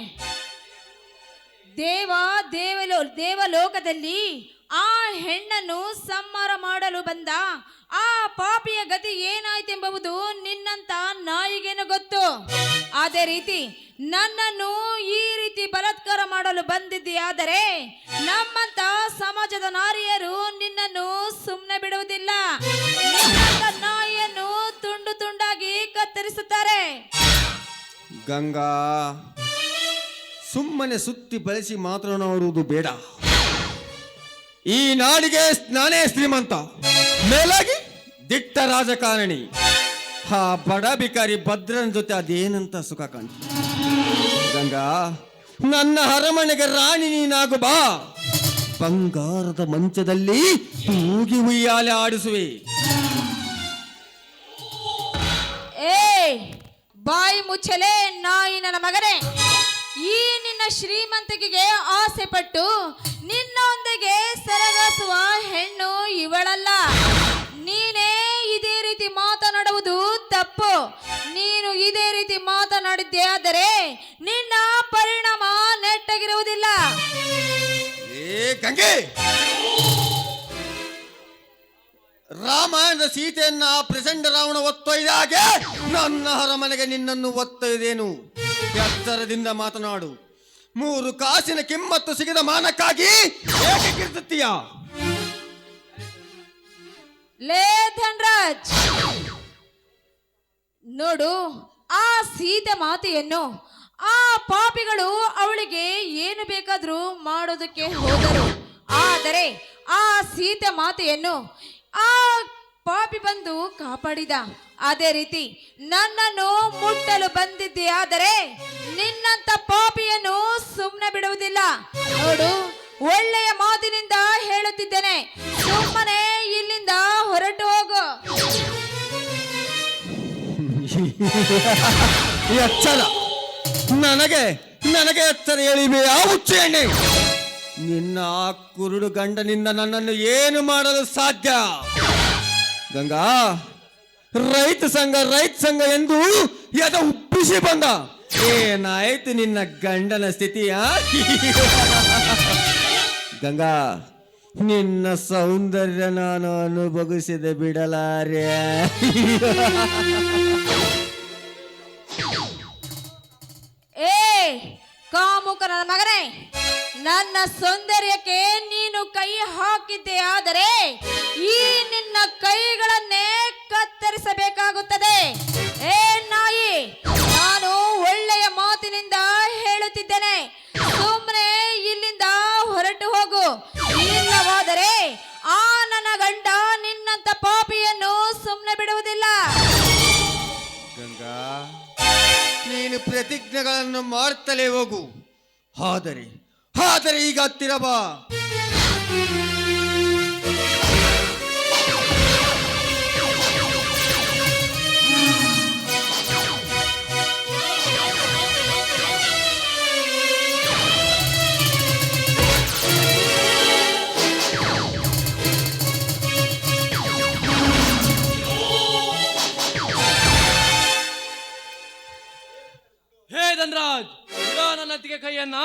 ದೇವಲೋಕದಲ್ಲಿ ಆ ಹೆಣ್ಣನ್ನು ಸಂಹಾರ ಮಾಡಲು ಬಂದ ಆ ಪಾಪಿಯ ಗತಿ ಏನಾಯ್ತೆಂಬುದು ನಿನ್ನಂತ ನಾಯಿಗೇನು ಗೊತ್ತು. ಅದೇ ರೀತಿ ನನ್ನನ್ನು ಈ ರೀತಿ ಬಲಾತ್ಕಾರ ಮಾಡಲು ಬಂದಿದೆಯಾದರೆ ನಮ್ಮಂತ ಸಮಾಜದ ನಾರಿಯರು ನಿನ್ನನ್ನು ಸುಮ್ಮನೆ ಬಿಡುವುದಿಲ್ಲ. ನಿನ್ನಂತ ನಾಯಿಯನ್ನು ತುಂಡು ತುಂಡಾಗಿ ಕತ್ತರಿಸುತ್ತಾರೆ. ಗಂಗಾ, ಸುಮ್ಮನೆ ಸುತ್ತಿ ಬಳಸಿ ಮಾತನಾಡುವುದು ಬೇಡ. ಈ ನಾಡಿಗೆ ನಾನೇ ಶ್ರೀಮಂತ, ಮೇಲಾಗಿ ದಿಟ್ಟ ರಾಜಕಾರಣಿ. ಆ ಬಡ ಬಿಕಾರಿ ಭದ್ರನ ಜೊತೆ ಅದೇನಂತ ಸುಖ ಕಾಣ್ತ. ಗಂಗಾ, ನನ್ನ ಅರಮನೆಗೆ ರಾಣಿ ನೀನಾಗು ಬಾ. ಬಂಗಾರದ ಮಂಚದಲ್ಲಿ ತೂಗಿ ಉಯ್ಯಾಲೆ ಆಡಿಸುವೆ. ಬಾಯಿ ಮುಚ್ಚಲೆ ನಾಯಿ ನನ್ನ ಮಗನೇ. ಈ ನಿನ್ನ ಶ್ರೀಮಂತಿಕೆಗೆ ಆಸೆ ಪಟ್ಟು ನಿನ್ನೊಂದಿಗೆ ಸೆರಗಾಸುವ ಹೆಣ್ಣು ಇವಳಲ್ಲ. ನೀನೇ ಇದೇ ರೀತಿ ಮಾತನಾಡುವುದು ತಪ್ಪು. ನೀನು ಇದೇ ರೀತಿ ಮಾತನಾಡಿದ್ದೆ ಆದರೆ ನಿನ್ನ ಪರಿಣಾಮ ನೆಟ್ಟಗಿರುವುದಿಲ್ಲ. ಗಂಗೆ, ರಾಮಾಯಣದ ಸೀತೆಯನ್ನ ಪ್ರಚಂಡ ರಾವಣ ಒತ್ತೊಯ್ದ ಹಾಗೆ ನನ್ನ ಅರಮನೆಗೆ ನಿನ್ನನ್ನು ಒತ್ತೊಯ್ದೇನು? ಎತ್ತರದಿಂದ ಮಾತನಾಡು. 3 ಕಾಸಿನ ಕಿಮ್ಮತ್ತು ಸಿಗದ ಮಾನಕ್ಕಾಗಿ ಏಕೆ ಕಿರ್ತೀಯ? ಲೇ ಧನ್ರಾಜ್, ನೋಡು, ಆ ಸೀತೆ ಮಾತೆಯನ್ನು ಆ ಪಾಪಿಗಳು ಅವಳಿಗೆ ಏನು ಬೇಕಾದರೂ ಮಾಡೋದಕ್ಕೆ ಹೋದರು. ಆದರೆ ಆ ಸೀತೆ ಮಾತೆಯನ್ನು ಆ ಪಾಪಿ ಬಂದು ಕಾಪಾಡಿದ. ಅದೇ ರೀತಿ ನನ್ನನ್ನು ಮುಟ್ಟಲು ಬಂದಿದ್ದೆ ಆದರೆ ನಿನ್ನಂತ ಪಾಪಿಯನ್ನು ಸುಮ್ಮನೆ ಬಿಡುವುದಿಲ್ಲ. ನೋಡು, ಒಳ್ಳೆಯ ಮಾತಿನಿಂದ ಹೇಳುತ್ತಿದ್ದೇನೆ, ಸುಮ್ಮನೆ ಇಲ್ಲಿಂದ ಹೊರಟು ಹೋಗು. ಎಚ್ಚರ, ನನಗೆ ಎಚ್ಚರ ಹೇಳಿವೆ ಆ ಹುಚ್ಚೆಣ್ಣೆ. ನಿನ್ನ ಆ ಕುರುಡು ಗಂಡನಿಂದ ನನ್ನನ್ನು ಏನು ಮಾಡಲು ಸಾಧ್ಯ? ಗಂಗಾ, ರೈತ ಸಂಘ ಎಂದು ಎದ ಉಪ್ಪಿಸಿ ಬಂದ. ಏನಾಯ್ತು ನಿನ್ನ ಗಂಡನ ಸ್ಥಿತಿಯ? ಗಂಗಾ, ನಿನ್ನ ಸೌಂದರ್ಯ ನಾನು ಅನುಭವಿಸಿದೆ ಬಿಡಲಾರೆ. ಕಾಮುಕ ನನ್ನ ಮಗನೇ, ನನ್ನ ಸೌಂದರ್ಯಕ್ಕೆ ನೀನು ಕೈ ಹಾಕಿದ್ದೆ ಆದರೆ ಈ ನಿನ್ನ ಕೈಗಳನ್ನೇ ಕತ್ತರಿಸಬೇಕಾಗುತ್ತದೆ. ನಾಯಿ, ನಾನು ಒಳ್ಳೆಯ ಮಾತಿನಿಂದ ಹೇಳುತ್ತಿದ್ದೇನೆ, ಸುಮ್ಮನೆ ಇಲ್ಲಿಂದ ಹೊರಟು ಹೋಗು. ಇಲ್ಲವಾದರೆ ಆ ನನ್ನ ಗಂಡ ನಿನ್ನಂತ ಪಾಪಿಯನ್ನು ಸುಮ್ಮನೆ ಬಿಡುವುದಿಲ್ಲ. ಗಂಗಾ, ನೀನು ಪ್ರತಿಜ್ಞೆಗಳನ್ನು ಮಾಡ್ತಲೇ ಹೋಗು. ಆದರೆ ಈಗ ಹತ್ತಿರ ಬಾ. ಧನ್ರಾಜ್, ಬಿಡೋ ನನ್ನ ಅತ್ತಿಗೆ ಕೈಯನ್ನ.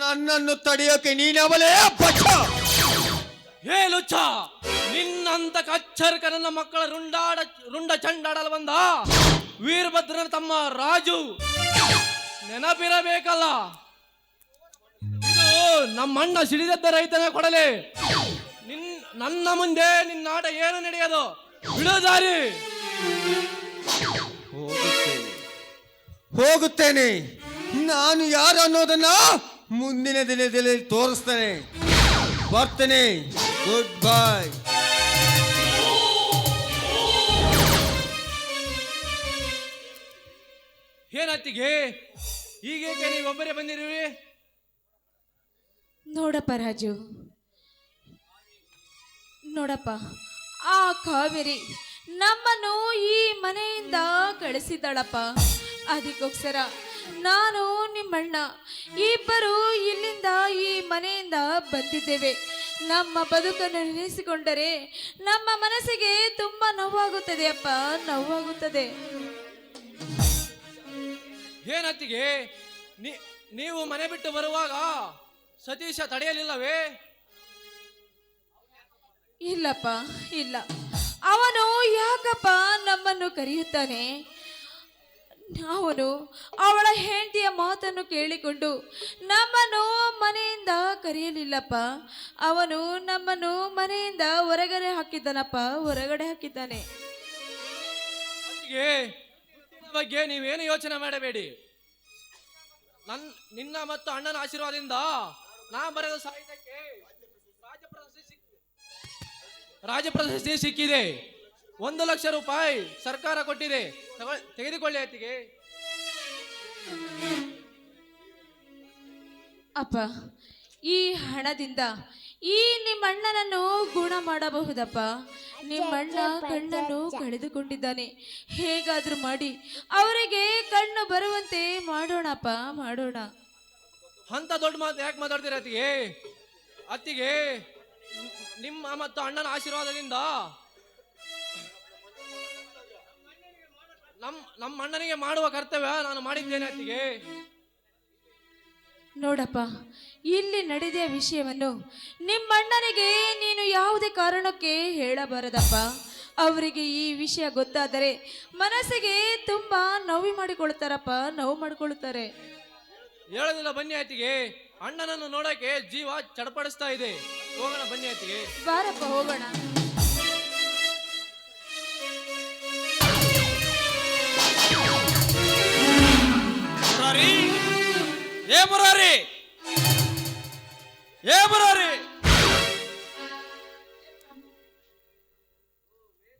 ನನ್ನನ್ನು ತಡೆಯೋಕೆ ನೀನವಲೇ ಬಚ್ಚ. ಹೇ ಲುಚ್ಚ, ನಿನ್ನಂತ ಕಚ್ಚರ್ಕ ನನ್ನ ಮಕ್ಕಳ ರುಂಡ ಚಂಡಾಡಲು ಬಂದ ವೀರಭದ್ರನ ತಮ್ಮ ರಾಜು ನೆನಪಿರಬೇಕಲ್ಲ. ಇದು ನಮ್ಮಣ್ಣ ಸಿಡಿದದ್ದ ರೈತನ ಕೊಡಲಿ. ನನ್ನ ಮುಂದೆ ನಿನ್ನ ಆಟ ಏನು ನಡೆಯೋದು, ಬಿಡೋ ದಾರಿ. ಹೋಗುತ್ತೇನೆ. ನಾನು ಯಾರು ಅನ್ನೋದನ್ನ ಮುಂದಿನ ದಿನದಲ್ಲಿ ತೋರಿಸ್ತೇನೆ. ಬರ್ತೇನೆ. Good bye. ಏನತ್ತಿಗೆ ಹೀಗೇಕೆ ನೀವೊಬ್ಬರೇ ಬಂದಿರುವಿ? ನೋಡಪ್ಪ ರಾಜು, ನೋಡಪ್ಪ, ಆ ಕಾವೇರಿ ನಮ್ಮನ್ನು ಈ ಮನೆಯಿಂದ ಕಳಿಸಿದ್ದಾಳಪ್ಪ. ಅದಕ್ಕೋಸ್ಕರ ನಾನು ನಿಮ್ಮಣ್ಣ ಇಬ್ಬರು ಇಲ್ಲಿಂದ ಈ ಮನೆಯಿಂದ ಬಂದಿದ್ದೇವೆ. ನಮ್ಮ ಬದುಕನ್ನು ನೆನೆಸಿಕೊಂಡರೆ ನಮ್ಮ ಮನಸ್ಸಿಗೆ ತುಂಬ ನೋವಾಗುತ್ತದೆ ಅಪ್ಪ, ನೋವಾಗುತ್ತದೆ. ಏನತ್ತಿಗೆ ನೀವು ಮನೆ ಬಿಟ್ಟು ಬರುವಾಗ ಸತೀಶ ತಡೆಯಲಿಲ್ಲವೇ? ಇಲ್ಲಪ್ಪ, ಇಲ್ಲ. ಅವನು ಯಾಕಪ್ಪ ನಮ್ಮನ್ನು ಕರೆಯುತ್ತಾನೆ? ಅವನು ಅವಳ ಹೆಂಡತಿಯ ಮಾತನ್ನು ಕೇಳಿಕೊಂಡು ನಮ್ಮನ್ನು ಮನೆಯಿಂದ ಕರೆಯಲಿಲ್ಲಪ್ಪ. ಅವನು ನಮ್ಮನ್ನು ಮನೆಯಿಂದ ಹೊರಗಡೆ ಹಾಕಿದ್ದಾನಪ್ಪ, ಹೊರಗಡೆ ಹಾಕಿದ್ದಾನೆ. ಬಗ್ಗೆ ನೀವೇನು ಯೋಚನೆ ಮಾಡಬೇಡಿ. ನಿನ್ನ ಮತ್ತು ಅಣ್ಣನ ಆಶೀರ್ವಾದದಿಂದ ನಾ ಬರೆದ ಸಾಹಿತ್ಯಕ್ಕೆ ರಾಜ್ಯ ಪ್ರಶಸ್ತಿ ಸಿಕ್ಕಿದೆ. 1 ಲಕ್ಷ ರೂಪಾಯಿ ಸರ್ಕಾರ ಕೊಟ್ಟಿದೆ, ತೆಗೆದುಕೊಳ್ಳಿ ಅತ್ತಿಗೆ. ಅಪ್ಪ, ಈ ಹಣದಿಂದ ಈ ನಿಮ್ಮಣ್ಣನನ್ನು ಗುಣ ಮಾಡಬಹುದಪ್ಪ. ನಿಮ್ಮಣ್ಣ ಕಣ್ಣನ್ನು ಕಳೆದುಕೊಂಡಿದ್ದಾನೆ. ಹೇಗಾದ್ರೂ ಮಾಡಿ ಅವರಿಗೆ ಕಣ್ಣು ಬರುವಂತೆ ಮಾಡೋಣಪ್ಪ, ಮಾಡೋಣ. ಅಂತ ದೊಡ್ಡ ಮಾತು ಯಾಕೆ ಮಾತಾಡ್ತೀರ ಅತ್ತಿಗೆ? ಅತ್ತಿಗೆ, ನಿಮ್ಮ ಮತ್ತು ಅಣ್ಣನ ಆಶೀರ್ವಾದದಿಂದ ನಮ್ಮ ಅಣ್ಣನಿಗೆ ಮಾಡುವ ಕರ್ತವ್ಯ ನಾನು ಮಾಡಿದ್ದೇನೆ ಅತ್ತಿಗೆ. ನೋಡಪ್ಪ, ಇಲ್ಲಿ ನಡೆದ ವಿಷಯವನ್ನು ನಿಮ್ಮಣ್ಣನಿಗೆ ನೀನು ಯಾವುದೇ ಕಾರಣಕ್ಕೆ ಹೇಳಬಾರದಪ್ಪ. ಅವರಿಗೆ ಈ ವಿಷಯ ಗೊತ್ತಾದರೆ ಮನಸ್ಸಿಗೆ ತುಂಬಾ ನೋವು ಮಾಡಿಕೊಳ್ತಾರಪ್ಪ, ನೋವು ಮಾಡಿಕೊಳ್ತಾರೆ. ಹೇಳೋದಿಲ್ಲ, ಬನ್ನಿ ಅತ್ತಿಗೆ. ಅಣ್ಣನನ್ನು ನೋಡಕ್ಕೆ ಜೀವ ಚಡಪಡಿಸ್ತಾ ಇದೆ. ಹೋಗೋಣ ಬನ್ನಿ ಅತ್ತಿಗೆ. ಬಾರಪ್ಪ, ಹೋಗೋಣ. ಮುರಾರಿ, ಏ ಮುರಾರಿ, ಏ ಮುರಾರಿ.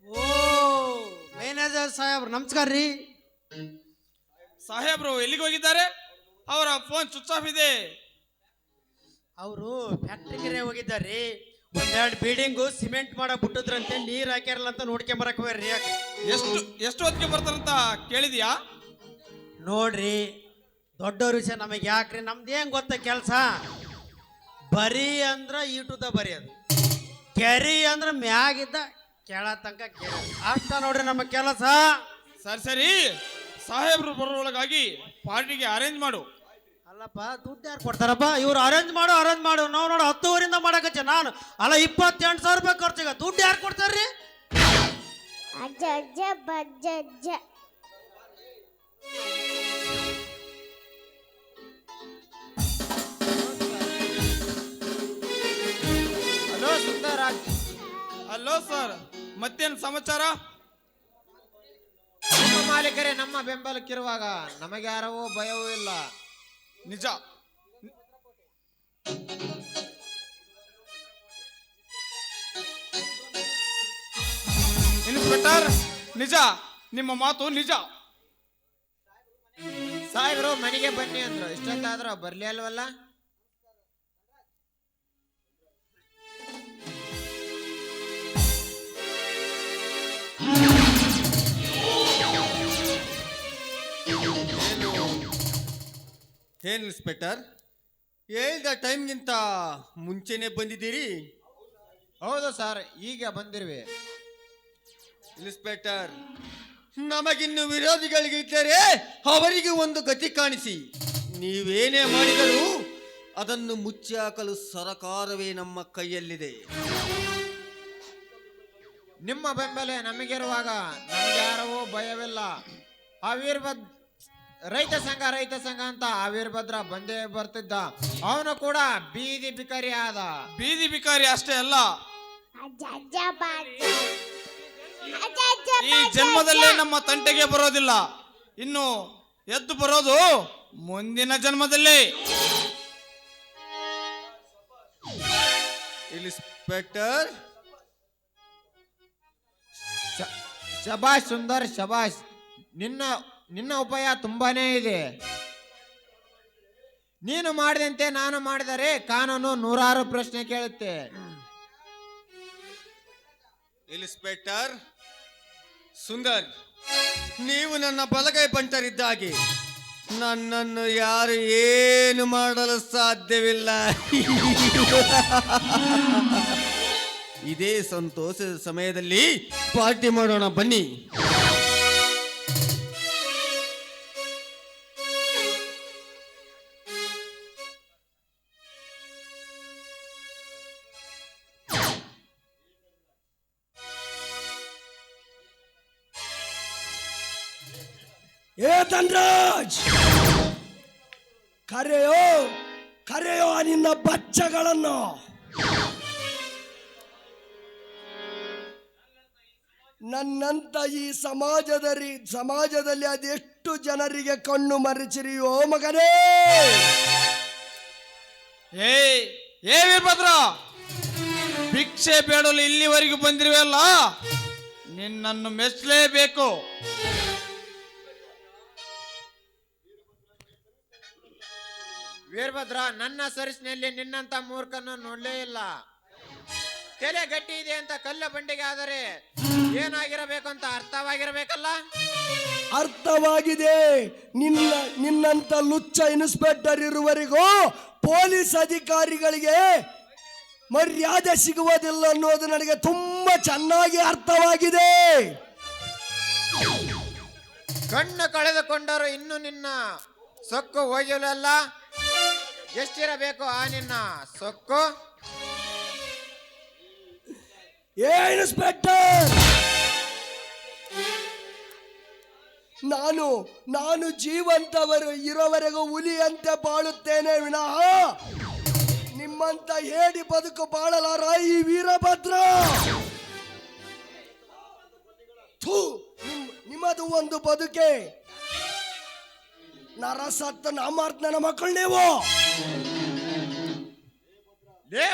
ಓ ಮ್ಯಾನೇಜರ್ ಸಾಹೇಬ್ರು ನಮಸ್ಕಾರ ರೀ. ಸಾಹೇಬ್ರು ಎಲ್ಲಿಗೆ ಹೋಗಿದ್ದಾರೆ? ಅವರ ಫೋನ್ ಸ್ವಿಚ್ ಆಫ್ ಇದೆ. ಅವರು ಫ್ಯಾಕ್ಟ್ರಿಗೆ ಹೋಗಿದ್ದಾರೆ. ಒಂದೆರಡು ಬಿಲ್ಡಿಂಗು ಸಿಮೆಂಟ್ ಮಾಡಕ್ ಬಿಟ್ಟಿದ್ರಂತೆ, ನೀರ್ ಹಾಕ್ಯಾರಲ್ಲ ಅಂತ ನೋಡ್ಕೊಂಬರಕ್ ಹೋಗ್ಯಾರ್ರಿ. ಎಷ್ಟು ಹೊತ್ತಿಗೆ ಬರ್ತಾರಂತ ಕೇಳಿದ್ಯಾ? ನೋಡ್ರಿ, ದೊಡ್ಡವ್ರ ವಿಷಯ ನಮಗೆ ಯಾಕ್ರಿ, ನಮ್ದೇನ್ ಗೊತ್ತ ಕೆಲಸ. ಬರಿ ಅಂದ್ರ ಈಟುದ ಬರಿ, ಅದು ಕೆರಿ ಅಂದ್ರ ಮ್ಯಾಗಿದ್ದ ಕೆಳ ತನಕ ಕೆರೆ, ಅಷ್ಟ ನೋಡ್ರಿ ನಮ್ಮ ಕೆಲಸ. ಸರಿ, ಸಾಹೇಬ್ರು ಬರೋಳಗಾಗಿ ಪಾರ್ಟಿಗೆ ಅರೇಂಜ್ ಮಾಡು. ಅಲ್ಲಪ್ಪ, ದುಡ್ಡು ಯಾರು ಕೊಡ್ತಾರಪ್ಪ? ಇವ್ರು ಅರೇಂಜ್ ಮಾಡು ನಾವು ನೋಡು 10 ಮಾಡಕಚ್ಚ ನಾನು. ಅಲ್ಲ 28,000 ರೂಪಾಯಿ ಖರ್ಚಿಗ ದುಡ್ಡು ಯಾರು ಕೊಡ್ತಾರ್ರಿ? ಅಜ್ಜ ಅಜ್ಜ ಬಜ್ಜ ಅಜ್ಜ. ಹಲೋ ಸುಂದರಾಜ್. ಹಲೋ ಸರ್, ಮತ್ತೇನು ಸಮಾಚಾರ? ನಿಮ್ಮ ಮಾಲೀಕರೇ ನಮ್ಮ ಬೆಂಬಲಕ್ಕಿರುವಾಗ ನಮಗೆ ಯಾರವೂ ಭಯವೂ ಇಲ್ಲ. ನಿಜ. ಇನ್ಸ್ಪೆಕ್ಟರ್, ನಿಜ, ನಿಮ್ಮ ಮಾತು ನಿಜ. ಸಾಹೇಬ್ರು ಮನೆಗೆ ಬನ್ನಿ ಅಂದ್ರು, ಇಷ್ಟೊತ್ತಾದ್ರೂ ಬರ್ಲಿ ಅಲ್ವಲ್ಲ? ಏನ್ ಇನ್ಸ್ಪೆಕ್ಟರ್, ಹೇಳಿದ ಟೈಮ್ಗಿಂತ ಮುಂಚೆನೆ ಬಂದಿದ್ದೀರಿ? ಹೌದು ಸರ್, ಈಗ ಬಂದಿರುವೆ. ಇನ್ಸ್ಪೆಕ್ಟರ್, ನಮಗಿನ್ನು ವಿರೋಧಿಗಳಿಗಿದ್ದರೆ ಅವರಿಗೆ ಒಂದು ಗತಿ ಕಾಣಿಸಿ. ನೀವೇನೇ ಮಾಡಿದರೂ ಅದನ್ನು ಮುಚ್ಚಿ ಹಾಕಲು ಸರಕಾರವೇ ನಮ್ಮ ಕೈಯಲ್ಲಿದೆ. ನಿಮ್ಮ ಬೆಂಬಲ ನಮಗಿರುವಾಗ ನಮಗ್ಯಾರವೂ ಭಯವಿಲ್ಲ. ಆ ರೈತ ಸಂಘ ಅಂತ ಆ ವೀರಭದ್ರ ಬಂದೇ ಬರ್ತಿದ್ದ. ಅವನು ಕೂಡ ಬೀದಿ ಬಿಕಾರಿ ಆದ. ಬೀದಿ ಬಿಕಾರಿ ಅಷ್ಟೇ ಅಲ್ಲ, ಅಜ್ಜ ಅಜ್ಜ ಬಜ್ಜ ಅಜ್ಜ ಅಜ್ಜ ಈ ಜನ್ಮದಲ್ಲೇ ನಮ್ಮ ತಂಟೆಗೆ ಬರೋದಿಲ್ಲ. ಇನ್ನು ಎದ್ದು ಬರೋದು ಮುಂದಿನ ಜನ್ಮದಲ್ಲಿ. ಇನ್ಸ್ಪೆಕ್ಟರ್, ಶಬಾಷ್ ಸುಂದರ್ ಶಬಾಷ್. ನಿನ್ನ ಉಪಾಯ ತುಂಬಾನೇ ಇದೆ. ನೀನು ಮಾಡಿದಂತೆ ನಾನು ಮಾಡಿದರೆ ಕಾನೂನು ನೂರಾರು ಪ್ರಶ್ನೆ ಕೇಳುತ್ತೆ. ಇನ್ಸ್ಪೆಕ್ಟರ್ ಸುಂದರ್, ನೀವು ನನ್ನ ಬಲಗೈ ಬಂಟರಿದ್ದಾಗೆ ನನ್ನನ್ನು ಯಾರು ಏನು ಮಾಡಲು ಸಾಧ್ಯವಿಲ್ಲ. ಇದೇ ಸಂತೋಷದ ಸಮಯದಲ್ಲಿ ಪಾರ್ಟಿ ಮಾಡೋಣ ಬನ್ನಿ. ಏ ಧನ್ರಾಜ್, ಕರೆಯೋ ನಿನ್ನ ಬಚ್ಚಗಳನ್ನು. ನನ್ನಂತ ಈ ಸಮಾಜದಲ್ಲಿ ಅದೆಷ್ಟು ಜನರಿಗೆ ಕಣ್ಣು ಮರೆಚಿರಿಯೋ ಮಗನೇ. ಏ ವೀರಭದ್ರ, ಭಿಕ್ಷೆ ಬೇಡಲು ಇಲ್ಲಿವರೆಗೂ ಬಂದಿರುವಲ್ಲ, ನಿನ್ನನ್ನು ಮೆಚ್ಚಲೇಬೇಕು. ವೀರಭದ್ರ, ನನ್ನ ಸರಿಸಿನಲ್ಲಿ ನಿನ್ನಂತ ಮೂರ್ಖನ್ನು ನೋಡ್ಲೇ ಇಲ್ಲ. ತಲೆ ಗಟ್ಟಿ ಇದೆ ಅಂತ ಕಲ್ಲ ಬಂಡೆಗೆ ಆದರೆ ಏನಾಗಿರಬೇಕು ಅಂತ ಅರ್ಥವಾಗಿರಬೇಕಲ್ಲ. ಅರ್ಥವಾಗಿದೆ. ನಿನ್ನಂತ ಲುಚ್ಚ ಇನ್ಸ್ಪೆಕ್ಟರ್ ಇರುವವರೆಗೂ ಪೊಲೀಸ್ ಅಧಿಕಾರಿಗಳಿಗೆ ಮರ್ಯಾದೆ ಸಿಗುವುದಿಲ್ಲ ಅನ್ನೋದು ನನಗೆ ತುಂಬಾ ಚೆನ್ನಾಗಿ ಅರ್ಥವಾಗಿದೆ. ಕಣ್ಣು ಕಳೆದುಕೊಂಡರು ಇನ್ನು ನಿನ್ನ ಸೊಕ್ಕು ಹೋಗಿಲ್ಲ. ಎಷ್ಟಿರಬೇಕು ಆ ನಿನ್ನ ಸೊಕ್ಕು? ಏ ಇನ್ಸ್ಪೆಕ್ಟರ್, ನಾನು ಜೀವಂತವರು ಇರೋವರೆಗೂ ಹುಲಿಯಂತೆ ಬಾಳುತ್ತೇನೆ ವಿನಃ ನಿಮ್ಮಂತ ಹೇಡಿ ಬದುಕು ಬಾಳಲಾರ ಈ ವೀರಭದ್ರ. ನಿಮ್ಮದು ಒಂದು ಬದುಕೆ. ನರಸತ್ತ ನಾಮಾರ್ಥನ ಮಕ್ಕಳು ನೀವು.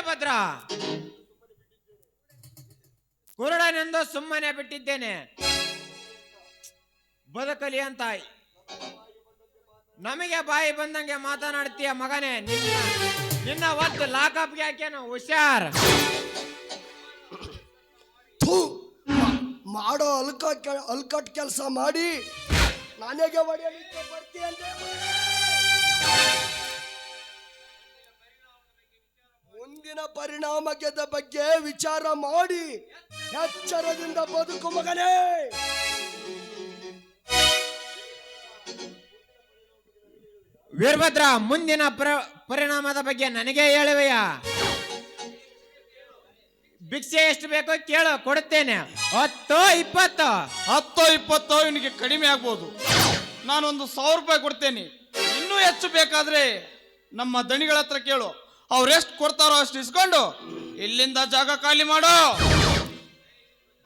ಭದ್ರ, ಕುರುಡನೆಂದು ಸುಮ್ಮನೆ ಬಿಟ್ಟಿದ್ದೇನೆ, ಬದುಕಲಿ ಅಂತ. ನಮಗೆ ಬಾಯಿ ಬಂದಂಗೆ ಮಾತನಾಡ್ತೀಯ ಮಗನೇ. ನಿನ್ನ ಒತ್ತು ಲಾಕಪ್ಗೆ ಹಾಕ್ಯಾನು, ಹುಷಾರ್. ಮಾಡೋ ಅಲ್ಕಟ್ ಕೆಲಸ ಮಾಡಿ ನನಗೆ ಹೊಡೆಯಲಿಕ್ಕೆ ಬರ್ತೀಯಂತೆ. ಮುಂದಿನ ಪರಿಣಾಮದ ಬಗ್ಗೆ ವಿಚಾರ ಮಾಡಿ ಎಚ್ಚರದಿಂದ ಬದುಕು ಮಗನೇ. ವೀರಭದ್ರ, ಮುಂದಿನ ಪರಿಣಾಮದ ಬಗ್ಗೆ ನನಗೆ ಹೇಳುವೆಯ? ಭಿಕ್ಷೆ ಎಷ್ಟು ಬೇಕೋ ಕೇಳು, ಕೊಡುತ್ತೇನೆ. 10, 20? 10, 20 ಇವನಿಗೆ ಕಡಿಮೆ ಆಗ್ಬೋದು. ನಾನೊಂದು 1,000 ರೂಪಾಯಿ ಕೊಡ್ತೇನೆ. ಇನ್ನೂ ಹೆಚ್ಚು ಬೇಕಾದ್ರೆ ನಮ್ಮ ದಣಿಗಳ ಹತ್ರ ಕೇಳು, ಅವ್ರೆಷ್ಟು ಕೊಡ್ತಾರೋ ಅಷ್ಟು ಇಸ್ಕೊಂಡು ಇಲ್ಲಿಂದ ಜಾಗ ಖಾಲಿ ಮಾಡು.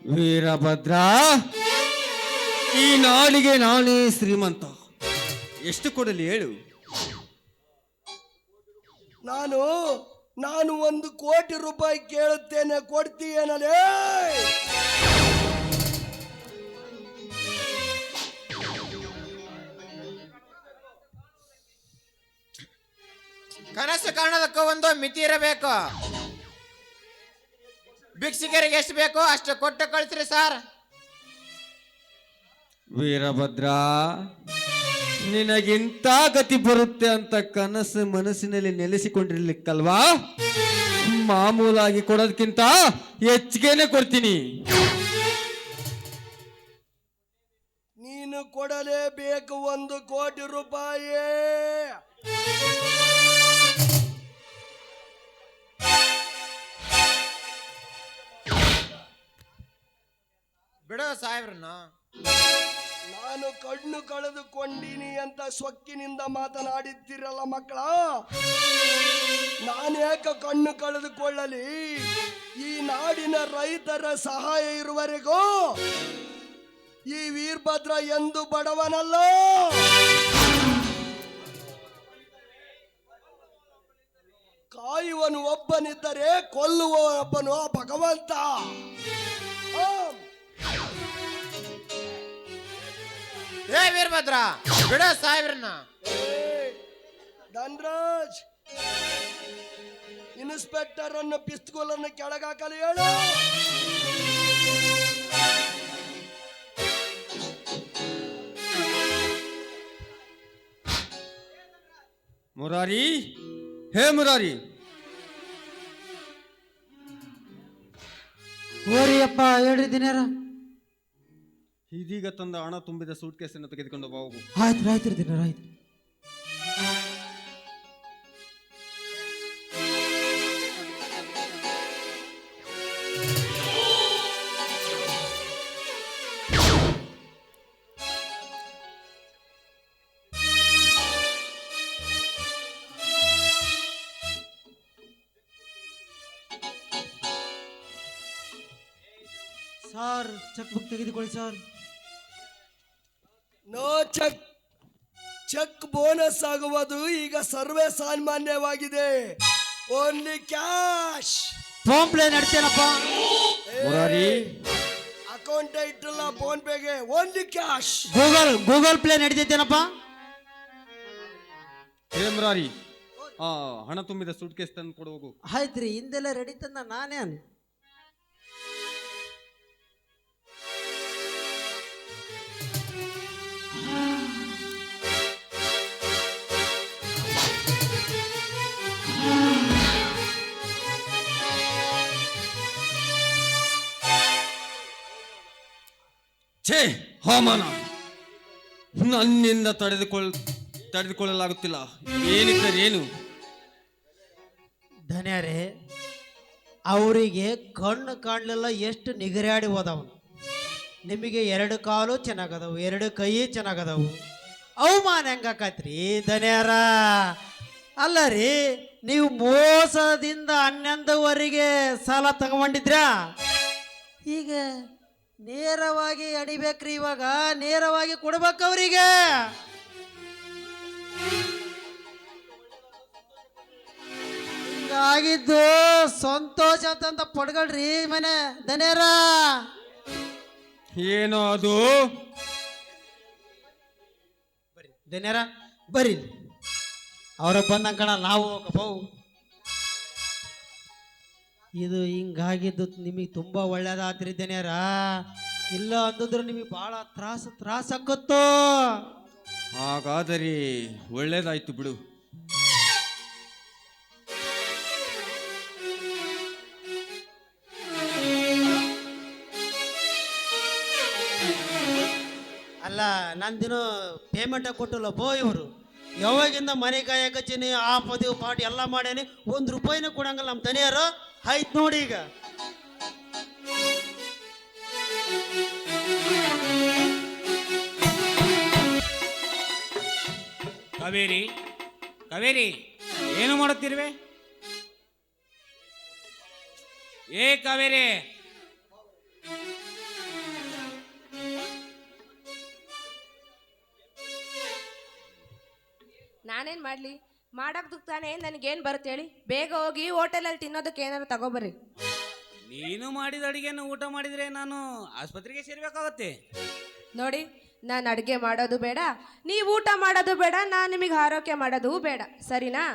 ವೀರಭದ್ರ, ಈ ನಾಡಿಗೆ ನಾನೇ ಶ್ರೀಮಂತ. ಎಷ್ಟು ಕೊಡಲಿ ಹೇಳು? ನಾನು 1 ಕೋಟಿ ರೂಪಾಯಿ ಕೇಳುತ್ತೇನೆ, ಕೊಡ್ತೀಯೇನಲೇ? ಕನಸು ಕಾಣೋದಕ್ಕೂ ಒಂದು ಮಿತಿ ಇರಬೇಕು. ಭಿಕ್ಷುಕರಿಗೆ ಎಷ್ಟು ಬೇಕೋ ಅಷ್ಟು ಕೊಟ್ಟು ಕಳಿಸ್ರಿ ಸರ್. ವೀರಭದ್ರ, ನಿನಗಿಂತ ಗತಿ ಬರುತ್ತೆ ಅಂತ ಕನಸು ಮನಸ್ಸಿನಲ್ಲಿ ನೆಲೆಸಿಕೊಂಡಿರ್ಲಿಕ್ಕಲ್ವಾ? ಮಾಮೂಲಾಗಿ ಕೊಡೋದಕ್ಕಿಂತ ಹೆಚ್ಚಿಗೆನೆ ಕೊಡ್ತೀನಿ. ನೀನು ಕೊಡಲೇಬೇಕು 1 ಕೋಟಿ ರೂಪಾಯಿ. ಬಿಡೋ ಸಾಹೇಬ್ರನ್ನ. ನಾನು ಕಣ್ಣು ಕಳೆದುಕೊಂಡಿನಿ ಅಂತ ಸೊಕ್ಕಿನಿಂದ ಮಾತನಾಡಿದ್ದೀರಲ್ಲ ಮಕ್ಕಳ. ನಾನೇಕ ಕಣ್ಣು ಕಳೆದುಕೊಳ್ಳಲಿ? ಈ ನಾಡಿನ ರೈತರ ಸಹಾಯ ಇರುವವರೆಗೂ ಈ ವೀರಭದ್ರ ಎಂದು ಬಡವನಲ್ಲ. ಕಾಯುವನು ಒಬ್ಬನಿದ್ದರೆ ಕೊಲ್ಲುವ ಒಬ್ಬನು ಭಗವಂತ. ಏ ವೀರಭದ್ರ, ಬಿಡೋ ಸಾಹೇಬ್ರನ್ನ. ಧನ್ರಾಜ್, ಇನ್ಸ್ಪೆಕ್ಟರ್ ಅನ್ನು ಪಿಸ್ತೂಲನ್ನು ಕೆಳಗಾಕಲು ಹೇಳು. ಮುರಾರಿ, ಹೇ ಮುರಾರಿ, ಓರಿಯಪ್ಪ ಹೇಳ್ರಿ ದಿನೇರ. ಇದೀಗ ತಂದ ಹಣ ತುಂಬಿದ ಸೂಟ್ ಕೇಸನ್ನು ತೆಗೆದುಕೊಂಡು ಹೋಗು. ಆಯ್ತು ಆಯ್ತು ದಿನೇರ, ಆಯ್ತು. ಸರ್, ಚೆಕ್ ಬುಕ್ ತೆಗೆದುಕೊಳ್ಳಿ sir. No check. Check bonus ಆಗುವುದು ಈಗ ಸರ್ವೇ ಸಾಮಾನ್ಯವಾಗಿದೆ. Only cash. ಫೋನ್ ಪ್ಲೇ ನಡ್ತೇನಪ್ಪ. ಮುರಾರಿ, ಅಕೌಂಟ್ ಇಟ್ಟಲ್ಲ ಫೋನ್ ಪೇಗೆ. Only cash. ಗೂಗಲ್ ಪ್ಲೇ ನಡೀತೇನಪ್ಪ. ಹೇ ಮುರಾರಿ, ಹಣ ತುಂಬಿದ ಸೂಟ್ ಕೇಸ್ ತಂದು ಕೊಡು ಹೋಗು. ಆಯ್ತ್ರಿ, ಹಿಂದೆಲ್ಲ ರೆಡಿ ತಂದ ನಾನೇನು. ಛೇ, ಹವಾಮಾನ ನನ್ನಿಂದ ತಡೆದುಕೊಳ್ಳಲಾಗುತ್ತಿಲ್ಲ. ಏನಿದ್ದರೇನು? ಧನ್ಯರೇ, ಅವರಿಗೆ ಕಣ್ಣು ಕಾಣಲಿಲ್ಲ, ಎಷ್ಟು ನಿಗರಾಡಿ ಹೋದವನು. ನಿಮಗೆ 2 ಕಾಲು ಚೆನ್ನಾಗದವು, 2 ಕೈ ಚೆನ್ನಾಗದವು. ಅವಮಾನ ಹೆಂಗಾಕತ್ರಿ ಧನ್ಯರ? ಅಲ್ಲ ರೀ, ನೀವು ಮೋಸದಿಂದ 11ವರೆಗೆ ಸಾಲ ತಗೊಂಡಿದ್ರಾ? ಈಗ ನೇರವಾಗಿ ಅಡಿಬೇಕ್ರಿ. ಇವಾಗ ನೇರವಾಗಿ ಕೊಡ್ಬೇಕು ಅವರಿಗೆ. ಹಿಂಗಾಗಿದ್ದು ಸಂತೋಷ ಅಂತ ಪಡ್ಕೊಳ್ರಿ ಮನೆ ಧನ್ಯರ. ಏನೋ ಅದು? ಧನ್ಯರ ಬರ್ರಿ, ಅವ್ರ ಬಂದಂಗ ಕಣ ನಾವು ಹೋಗಪ್ಪವು. ಇದು ಹಿಂಗಾಗಿದ್ದು ನಿಮಗೆ ತುಂಬ ಒಳ್ಳೇದಾತ್ರಿ ಧನ್ಯರ. ಇಲ್ಲ ಅಂದಿದ್ರೆ ನಿಮಗೆ ಭಾಳ ತ್ರಾಸಾಕತ್ತೋ. ಹಾಗಾದರೆ ಒಳ್ಳೇದಾಯ್ತು ಬಿಡು. ಅಲ್ಲ, ನಂದಿನ ಪೇಮೆಂಟ್ ಕೊಟ್ಟಲ್ಲ ಬೋ ಇವರು. ಯಾವಾಗಿಂದ ಮನೆ ಕಾಯಕಚ್ಚೀನಿ, ಆ ಪದಿ ಪಾಟಿ ಎಲ್ಲ ಮಾಡ್ಯಾನಿ, 1 ರೂಪಾಯಿನೂ ಕೊಡಂಗಲ್ಲ ನಮ್ಮ ಧನಿಯರು. ಆಯ್ತು ನೋಡಿ ಈಗ. ಕಾವೇರಿ, ಕಾವೇರಿ, ಏನು ಮಾಡುತ್ತಿರುವೆ? ಏ ಕಾವೇರಿ, ನಾನೇನ್ ಮಾಡ್ಲಿ? ಮಾಡಕ್ ತಾನೇ ನನಗೇನು ಬರುತ್ತೆ ಹೇಳಿ? ಬೇಗ ಹೋಗಿ ಹೋಟೆಲಲ್ಲಿ ತಿನ್ನೋದಕ್ಕೆ ಏನಾದ್ರು ತಗೋಬರ್ರಿ. ನೀನು ಮಾಡಿದ ಅಡಿಗೆಯನ್ನು ಊಟ ಮಾಡಿದ್ರೆ ನಾನು ಆಸ್ಪತ್ರೆಗೆ ಸೇರ್ಬೇಕಾಗತ್ತೆ. ನೋಡಿ, ನಾನು ಅಡುಗೆ ಮಾಡೋದು ಬೇಡ, ನೀವು ಊಟ ಮಾಡೋದು ಬೇಡ, ನಾನು ನಿಮಗೆ ಆರೋಗ್ಯ ಮಾಡೋದು ಬೇಡ, ಸರಿನಾ?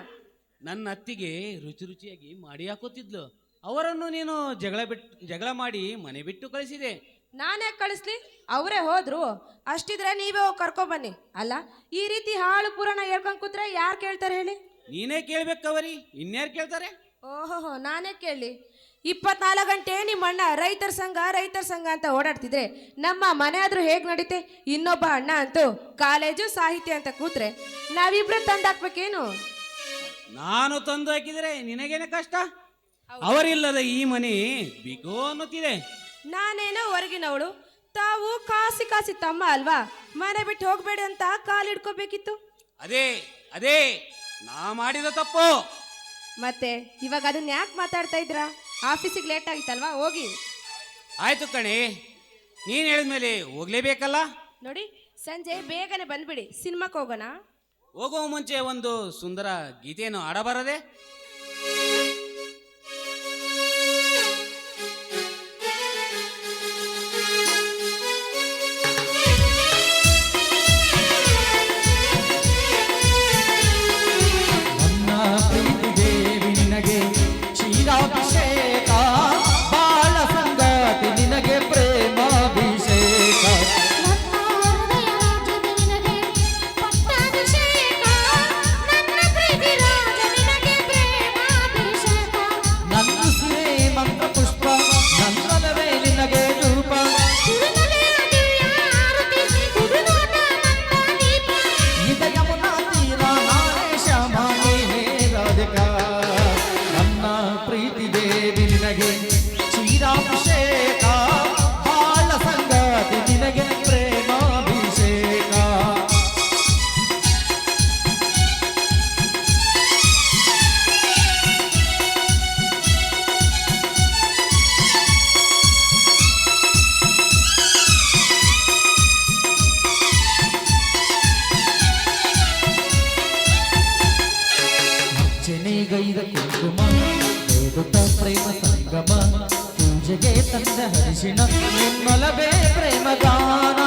ನನ್ನ ಅತ್ತಿಗೆ ರುಚಿ ರುಚಿಯಾಗಿ ಮಾಡಿ ಹಾಕುತ್ತಿದ್ಲು. ಅವರನ್ನು ನೀನು ಜಗಳ ಮಾಡಿ ಮನೆ ಬಿಟ್ಟು ಕಳಿಸಿದೆ. ನಾನೇ ಕಳಿಸ್ಲಿ? ಅವರೇ ಹೋದ್ರು. ಅಷ್ಟಿದ್ರೆ ನೀವೇ ಹೋಗಿ ಕರ್ಕೊಬನ್ನಿ. ಅಲ್ಲ, ಈ ರೀತಿ ಹಾಳು ಪುರಾಣ ಹೇಳ್ಕೊಂಡ್ ಕೂತ್ರೆ ಯಾರು ಕೇಳ್ತಾರೆ ಹೇಳಿ? ನೀನೇ ಕೇಳ್ಬೇಕು ಕವರಿ, ಇನ್ಯಾರು ಕೇಳ್ತಾರೆ? ಓಹೋ, ನಾನೇ ಕೇಳಲಿ? 24 ಗಂಟೆ ನಿಮ್ಮ ಅಣ್ಣ ರೈತರ ಸಂಘ ಅಂತ ಓಡಾಡ್ತಿದ್ರೆ ನಮ್ಮ ಮನೆ ಆದ್ರೂ ಹೇಗ್ ನಡೀತೆ? ಇನ್ನೊಬ್ಬ ಅಣ್ಣ ಅಂತೂ ಕಾಲೇಜು ಸಾಹಿತ್ಯ ಅಂತ ಕೂತ್ರೆ ನಾವಿಬ್ರು ತಂದಾಕ್ಬೇಕೇನು? ನಾನು ತಂದು ಹಾಕಿದರೆ ನಿನಗೇನೆ ಕಷ್ಟ? ಅವರಿಲ್ಲದ ಈ ಮನೆ ಬಿಗೋ ಅನ್ನುತ್ತಿದೆ. ನಾನೇನೋ ಹೊರಗಿನವಳು, ತಾವು ಕಾಸಿ ತಮ್ಮ ಅಲ್ವಾ? ಮನೆ ಬಿಟ್ಟು ಹೋಗ್ಬೇಡಿ ಅಂತ ಕಾಲಿಡ್ಕೋಬೇಕಿತ್ತು. ಅದೇ ನಾ ಮಾಡಿದ ತಪ್ಪು. ಮತ್ತೆ ಇವಾಗ ಅದನ್ನ ಯಾಕೆ ಮಾತಾಡ್ತಾ ಇದ್ರಾ? ಆಫೀಸಿಗೆ ಲೇಟ್ ಆಗಿತ್ತಲ್ವಾ, ಹೋಗಿ. ಆಯ್ತು ಕಣೆ, ನೀನು ಹೇಳಿದ್ಮೇಲೆ ಹೋಗ್ಲೇಬೇಕಲ್ಲ. ನೋಡಿ, ಸಂಜೆ ಬೇಗನೆ ಬಂದ್ಬಿಡಿ, ಸಿನಿಮಾಕ್ಕೆ ಹೋಗೋಣ. ಹೋಗುವ ಮುಂಚೆ ಒಂದು ಸುಂದರ ಗೀತೆಯನ್ನು ಆಡಬಾರದೆ? ಕ್ಷೀರಾಭಿಷೇಕ ಬಾಳ ಸಂಗಾತಿ ನಿನಗೆ ಪ್ರೇಮಾಭಿಷೇಕ. ನನ್ನ ಸಿರೆ ಮಂತ್ರ ಪುಷ್ಪ ನಂದನವೇ ನಿನಗೆ ರೂಪ. ಇದಯಮುನಾ ತೀರ ನಾನೇ ಶ್ಯಾಮ ನೀನೇ ರಾಧಿಕಾ. ನನ್ನ ಪ್ರೀತಿ ದೇವಿ ನಿನಗೆ ಕ್ಷೀರಾಭಿಷೇಕ ಬಾಳ ಸಂಗಾತಿ ನಿನಗೆ ಪ್ರೇಮಾಭಿಷೇಕ. ಅರ್ಚನೆಗೈದ ಕುಂಕುಮ ಬೇಡುತ್ತ ಪ್ರೇಮ ಸಂಗಮ ಪೂಜೆಗೆ ತಂದ ಹರಿಶಿಣ ನಿನ್ನೊಲವೇ ಪ್ರೇಮ ಗಾನ.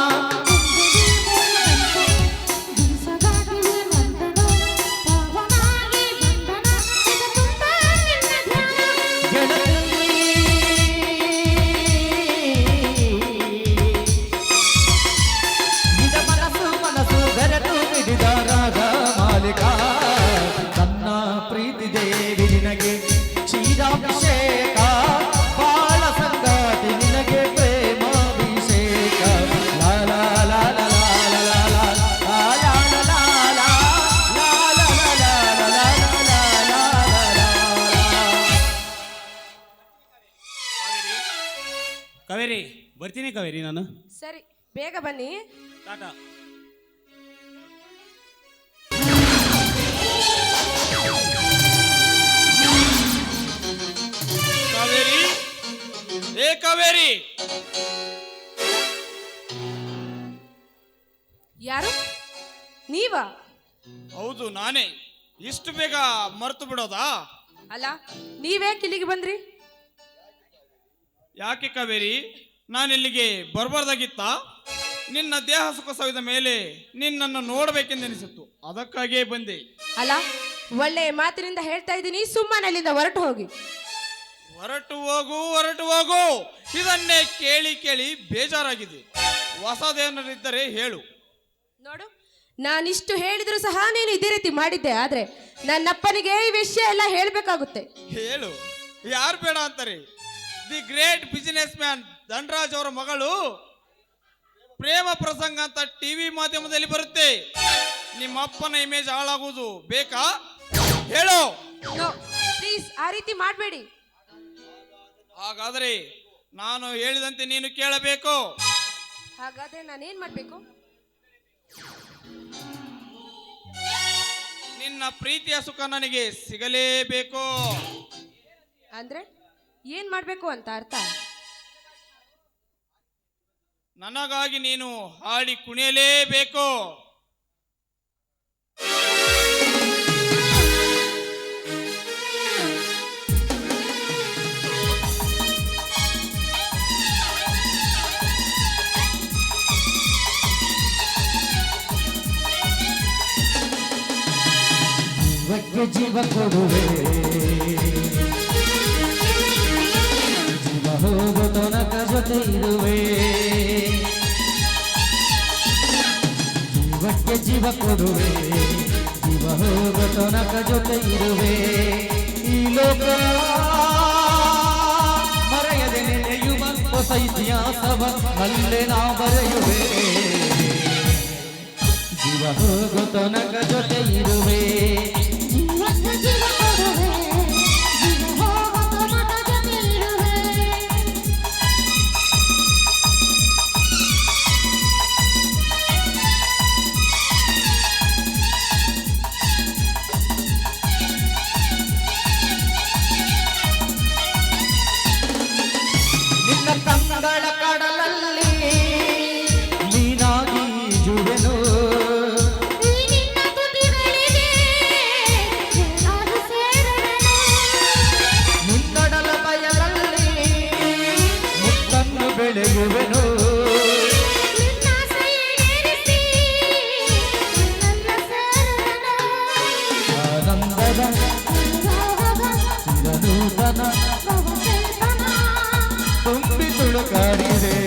ನಿಜ ಮನಸ್ಸು ಬೆರೆತು ಹಿಡಿದ ರಾಗ ಮಾಲಿಕ. ನನ್ನ ಪ್ರೀತಿ ದೇವಿ ನಿನಗೆ ಕ್ಷೀರಾಭಿಷೇಕ ಬಾಳ ಸಂಗಾತಿ ನಿನಗೆ ಪ್ರೇಮಾಭಿಷೇಕ. ಲಾ ಲಾ ಲಾ ಲಾ ಲಾ ಲಾ ಲಾ ಲಾ ಲಾ ಲಾ ಲಾ ಲಾ ಲಾ ಲಾ ಲಾ ಕಾವೇರಿ, ಬರ್ತೀನಿ ಕಾವೇರಿ ನಾನು. ಸರಿ, ಬೇಗ ಬನ್ನಿ. ಟಾಟಾ. ಕಾವೇರಿ, ಏ ಕಾವೇರಿ, ಯಾರು ನೀವಾ? ಹೌದು ನಾನೇ. ಇಷ್ಟು ಬೇಗ ಮರೆತು ಬಿಡೋದಾ? ಅಲ್ಲ, ನೀವೇ ಇಲ್ಲಿಗೆ ಬಂದ್ರಿ? ಯಾಕೆ ಕಾವೇರಿ, ನಾನಿಲ್ಲಿಗೆ ಬರಬಾರ್ದಾಗಿತ್ತ? ನಿನ್ನ ದೇಹ ಸುಖ ಸವಿದ ಮೇಲೆ ನಿನ್ನನ್ನು ನೋಡಬೇಕೆಂದೆನಿಸಿತ್ತು, ಅದಕ್ಕಾಗಿಯೇ ಬಂದೆ. ಅಲ್ಲ, ಒಳ್ಳೆ ಮಾತಿನಿಂದ ಹೇಳ್ತಾ ಇದ್ದೀನಿ, ಸುಮ್ಮನೆ ಅಲ್ಲಿಂದ ಹೊರಟು ಹೋಗಿ. ಹೊರಟು ಹೋಗು. ಇದನ್ನೇ ಕೇಳಿ ಕೇಳಿ ಬೇಜಾರಾಗಿದೆ. ಹೊಸದೇನರಿದ್ದರೆ ಹೇಳು. ನೋಡು, ನಾನಿಷ್ಟು ಹೇಳಿದ್ರು ಸಹ ನೀನು ಇದೇ ರೀತಿ ಮಾಡಿದ್ದೆ. ಆದ್ರೆ ನನ್ನಪ್ಪನಿಗೆ ಈ ವಿಷಯ ಎಲ್ಲ ಹೇಳ್ಬೇಕಾಗುತ್ತೆ. ಹೇಳು, ಯಾರು ಬೇಡ ಅಂತಾರೆ? The great business man Dhanraj ಅವರ ಮಗಳು ಪ್ರೇಮ ಪ್ರಸಂಗ ಅಂತ ಟಿವಿ ಮಾಧ್ಯಮದಲ್ಲಿ ಬರುತ್ತೆ. ನಿಮ್ಮ ಅಪ್ಪನ ಇಮೇಜ್ ಹಾಳಾಗುವುದು ಬೇಕಾ? ಹೇಳು. ಪ್ಲೀಸ್, ಆ ರೀತಿ ಮಾಡಬೇಡಿ. ಹಾಗಾದರೆ ನಾನು ಹೇಳಿದಂತೆ ನೀನು ಕೇಳಬೇಕು. ಹಾಗಾದ್ರೆ ನಾನೇನ್ ಮಾಡ್ಬೇಕು? ನಿನ್ನ ಪ್ರೀತಿಯ ಸುಖ ನನಗೆ ಸಿಗಲೇಬೇಕು. ಅಂದ್ರೆ ಏನ್ ಮಾಡ್ಬೇಕು ಅಂತ ಅರ್ಥ? ನನಗಾಗಿ ನೀನು ಹಾಡಿ ಕುಣಿಯಲೇಬೇಕು. ಜೀವಕ್ಕೆ ಜೀವ ಕೊಡುವೆ, ಜೀವ ಹೋಗೋ ತನಕ ಜೊತೆ ಇರುವೆ. ಜೀವಕ್ಕೆ ಜೀವ ಕೊಡುವೆ, ಜೀವ ಹೋಗೋ ತನಕ ಜೊತೆ ಇರುವೆ. ಈ ಲೋಕ ಹೊಸ ಇತಿಹಾಸವ ಅಲ್ಲೇ ನಾ ಬರೆಯುವೆ ಜೀವ ಹೋಗೋ ತನಕ ಜೊತೆ ಇರುವೆ ನಿನ್ನ ಕಂಗಳ ಕಡಲಲ್ಲಿ ನೀನಾಗಿ ಜುವೆನು ನಿನ್ನಡಲ ಬಯಲಲ್ಲಿ ಮುತ್ತನ್ನು ಬೆಳೆಯುವೆನು ಆನಂದದ ಚಿರನೂತನ ತುಂಬಿ ತುಳುಕಾಡಿದೆ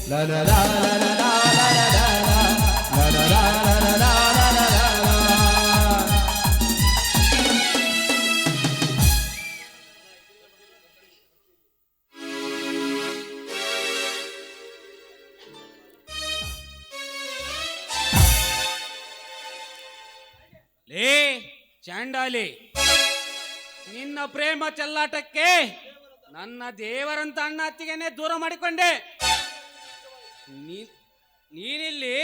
ಲ ಲ ಲ ಲ ಲ ಲ ಲ ಲ ಲ ಲ ಲ ಲ ಲ ಲ ಲ ಲ ಲ. ಲೇ ಚಾಂಡಾಲಿ, ನಿನ್ನ ಪ್ರೇಮ ಚೆಲ್ಲಾಟಕ್ಕೆ ನನ್ನ ದೇವರಂತ ಅಣ್ಣ ಅತ್ತಿಗೆನೆ ದೂರ ಮಾಡಿಕೊಂಡೆ. ನೀನಿಲ್ಲಿ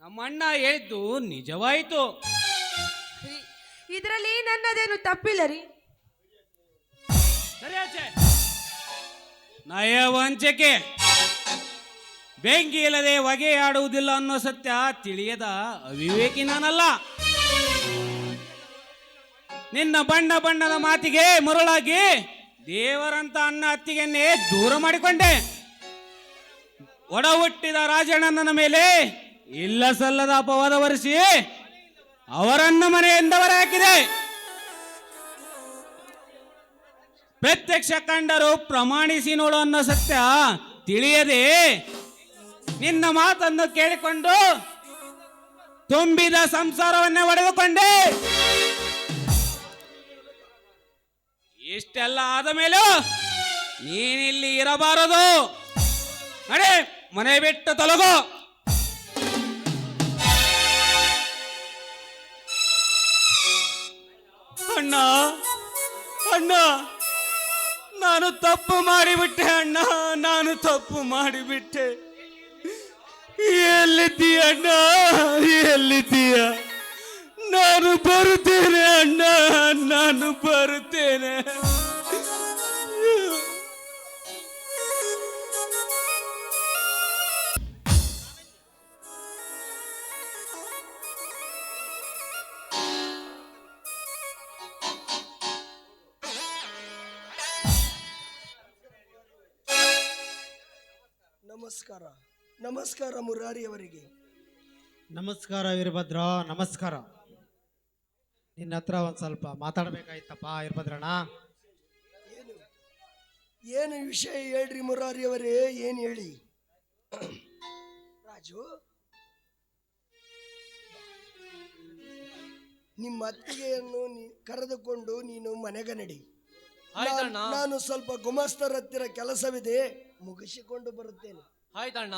ನಮ್ಮಣ್ಣ ಹೇಳಿದ್ದು ನಿಜವಾಯಿತು. ಇದರಲ್ಲಿ ನನ್ನದೇನು ತಪ್ಪಿಲ್ಲ ರೀ. ಸರಿ ಆಚೆ. ನಯ ವಂಚಕೆ, ಬೆಂಕಿ ಇಲ್ಲದೆ ಹೊಗೆ ಆಡುವುದಿಲ್ಲ ಅನ್ನೋ ಸತ್ಯ ತಿಳಿಯದ ಅವಿವೇಕಿ ನಾನಲ್ಲ. ನಿನ್ನ ಬಣ್ಣ ಬಣ್ಣದ ಮಾತಿಗೆ ಮರುಳಾಗಿ ದೇವರಂತ ಅಣ್ಣ ಅತ್ತಿಗೆನ್ನೇ ದೂರ ಮಾಡಿಕೊಂಡೆ. ಒಡ ಹುಟ್ಟಿದ ರಾಜಣ್ಣನ ಮೇಲೆ ಇಲ್ಲ ಸಲ್ಲದ ಅಪವಾದ ಹೊರಿಸಿ ಅವರನ್ನು ಮನೆಯಿಂದ ಹೊರಹಾಕಿದೆ. ಪ್ರತ್ಯಕ್ಷ ಕಂಡರು ಪ್ರಮಾಣಿಸಿ ನೋಡು ಅನ್ನೋ ಸತ್ಯ ತಿಳಿಯದೆ ನಿನ್ನ ಮಾತನ್ನು ಕೇಳಿಕೊಂಡು ತುಂಬಿದ ಸಂಸಾರವನ್ನೇ ಒಡೆದುಕೊಂಡೆ. ಇಷ್ಟೆಲ್ಲ ಆದ ಮೇಲೂ ನೀನಿಲ್ಲಿ ಇರಬಾರದು. ನಡೆ, ಮನೆ ಬಿಟ್ಟು ತೊಲಗು. ಅಣ್ಣ ಅಣ್ಣ, ನಾನು ತಪ್ಪು ಮಾಡಿಬಿಟ್ಟೆ ಅಣ್ಣ, ನಾನು ತಪ್ಪು ಮಾಡಿಬಿಟ್ಟೆ. ಎಲ್ಲಿದ್ದೀಯ ಅಣ್ಣ, ಎಲ್ಲಿದ್ದೀಯ? ನಾನು ಬರುತ್ತೇನೆ ಅಣ್ಣ, ನಾನು ಬರುತ್ತೇನೆ. ನಮಸ್ಕಾರ. ನಮಸ್ಕಾರ ಮುರಾರಿಯವರಿಗೆ. ನಮಸ್ಕಾರ ವೀರಭದ್ರ, ನಮಸ್ಕಾರ. ನಿನ್ನ ಹತ್ರ ಒಂದು ಸ್ವಲ್ಪ ಮಾತಾಡ್ಬೇಕಾಯ್ತಪ್ಪ ವೀರಭದ್ರಣ್ಣ. ಏನು ವಿಷಯ ಹೇಳ್ರಿ ಮುರಾರಿಯವರೇ, ಏನು ಹೇಳಿ? ರಾಜು, ನಿಮ್ಮ ಅತ್ತಿಗೆಯನ್ನು ಕರೆದುಕೊಂಡು ನೀನು ಮನೆಗೆ ನಡಿ. ನಾನು ಸ್ವಲ್ಪ ಗುಮಾಸ್ತರ ಹತ್ತಿರ ಕೆಲಸವಿದೆ, ಮುಗಿಸಿಕೊಂಡು ಬರುತ್ತೇನೆ. ಆಯ್ತಣ್ಣ.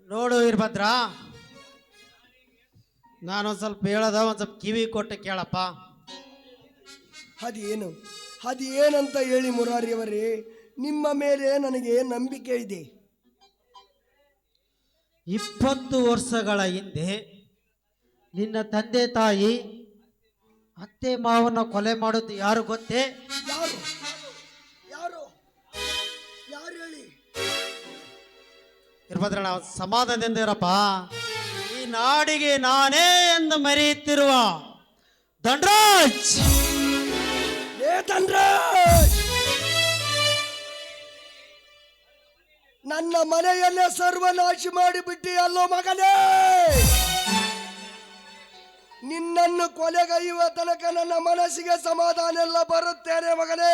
ನೋಡು ವೀರಭದ್ರ, ನಾನು ಸ್ವಲ್ಪ ಹೇಳದ ಒಂದು ಸ್ವಲ್ಪ ಕಿವಿ ಕೊಟ್ಟು ಕೇಳಪ್ಪ. ಅದೇನಂತ ಹೇಳಿ ಮುರಾರಿಯವರೇ, ನಿಮ್ಮ ಮೇಲೆ ನನಗೆ ನಂಬಿಕೆ ಇದೆ. 20 ವರ್ಷಗಳ ಹಿಂದೆ ನಿನ್ನ ತಂದೆ ತಾಯಿ ಅತ್ತೆ ಮಾವನ ಕೊಲೆ ಮಾಡೋದು ಯಾರು ಗೊತ್ತೇ? ಯಾರು ಯಾರು ಯಾರು ಹೇಳಿ? ವೀರಭದ್ರಣ್ಣ, ಸಮಾಧಾನದಿಂದ ಇರಪ್ಪ. ಈ ನಾಡಿಗೆ ನಾನೇ ಎಂದು ಮರೆಯುತ್ತಿರುವ ಧನರಾಜ್. ಧನರಾಜ್, ನನ್ನ ಮನೆಯನ್ನೇ ಸರ್ವನಾಶ ಮಾಡಿಬಿಟ್ಟಿ ಅಲ್ಲೋ ಮಗನೇ. ನಿನ್ನನ್ನು ಕೊಲೆಗೈಯುವ ತನಕ ನನ್ನ ಮನಸ್ಸಿಗೆ ಸಮಾಧಾನ ಎಲ್ಲ ಬರುತ್ತೇನೆ ಮಗನೇ.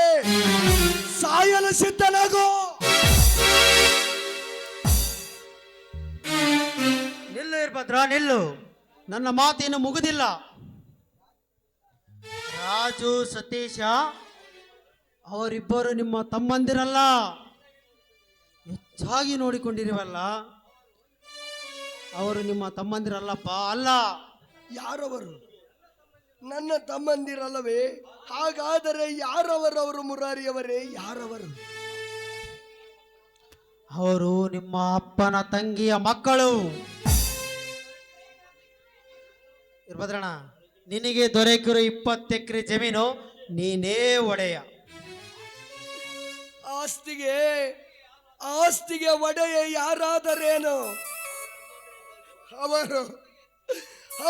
ಸಾಯಲು ಸಿದ್ಧನಾಗು. ನಿಲ್ಲು ವೀರಭದ್ರ, ನಿಲ್ಲು. ನನ್ನ ಮಾತೇನು ಮುಗುದಿಲ್ಲ. ರಾಜು ಸತೀಶ ಅವರಿಬ್ಬರು ನಿಮ್ಮ ತಮ್ಮಂದಿರಲ್ಲ, ಹೆಚ್ಚಾಗಿ ನೋಡಿಕೊಂಡಿರುವಲ್ಲ. ಅವರು ನಿಮ್ಮ ತಮ್ಮಂದಿರಲ್ಲಪ್ಪ, ಅಲ್ಲ. ಯಾರವರು? ನನ್ನ ತಮ್ಮಂದಿರಲ್ಲವೇ? ಹಾಗಾದರೆ ಯಾರವರವರು ಮುರಾರಿಯವರೇ? ಯಾರವರು? ಅವರು ನಿಮ್ಮ ಅಪ್ಪನ ತಂಗಿಯ ಮಕ್ಕಳು. ಇರ್ಭದ್ರಣ್ಣ, ನಿನಗೆ ದೊರಕಿರೋ 20 ಎಕರೆ ಜಮೀನು ನೀನೇ ಒಡೆಯ. ಆಸ್ತಿಗೆ ಒಡೆಯ ಯಾರಾದರೇನು?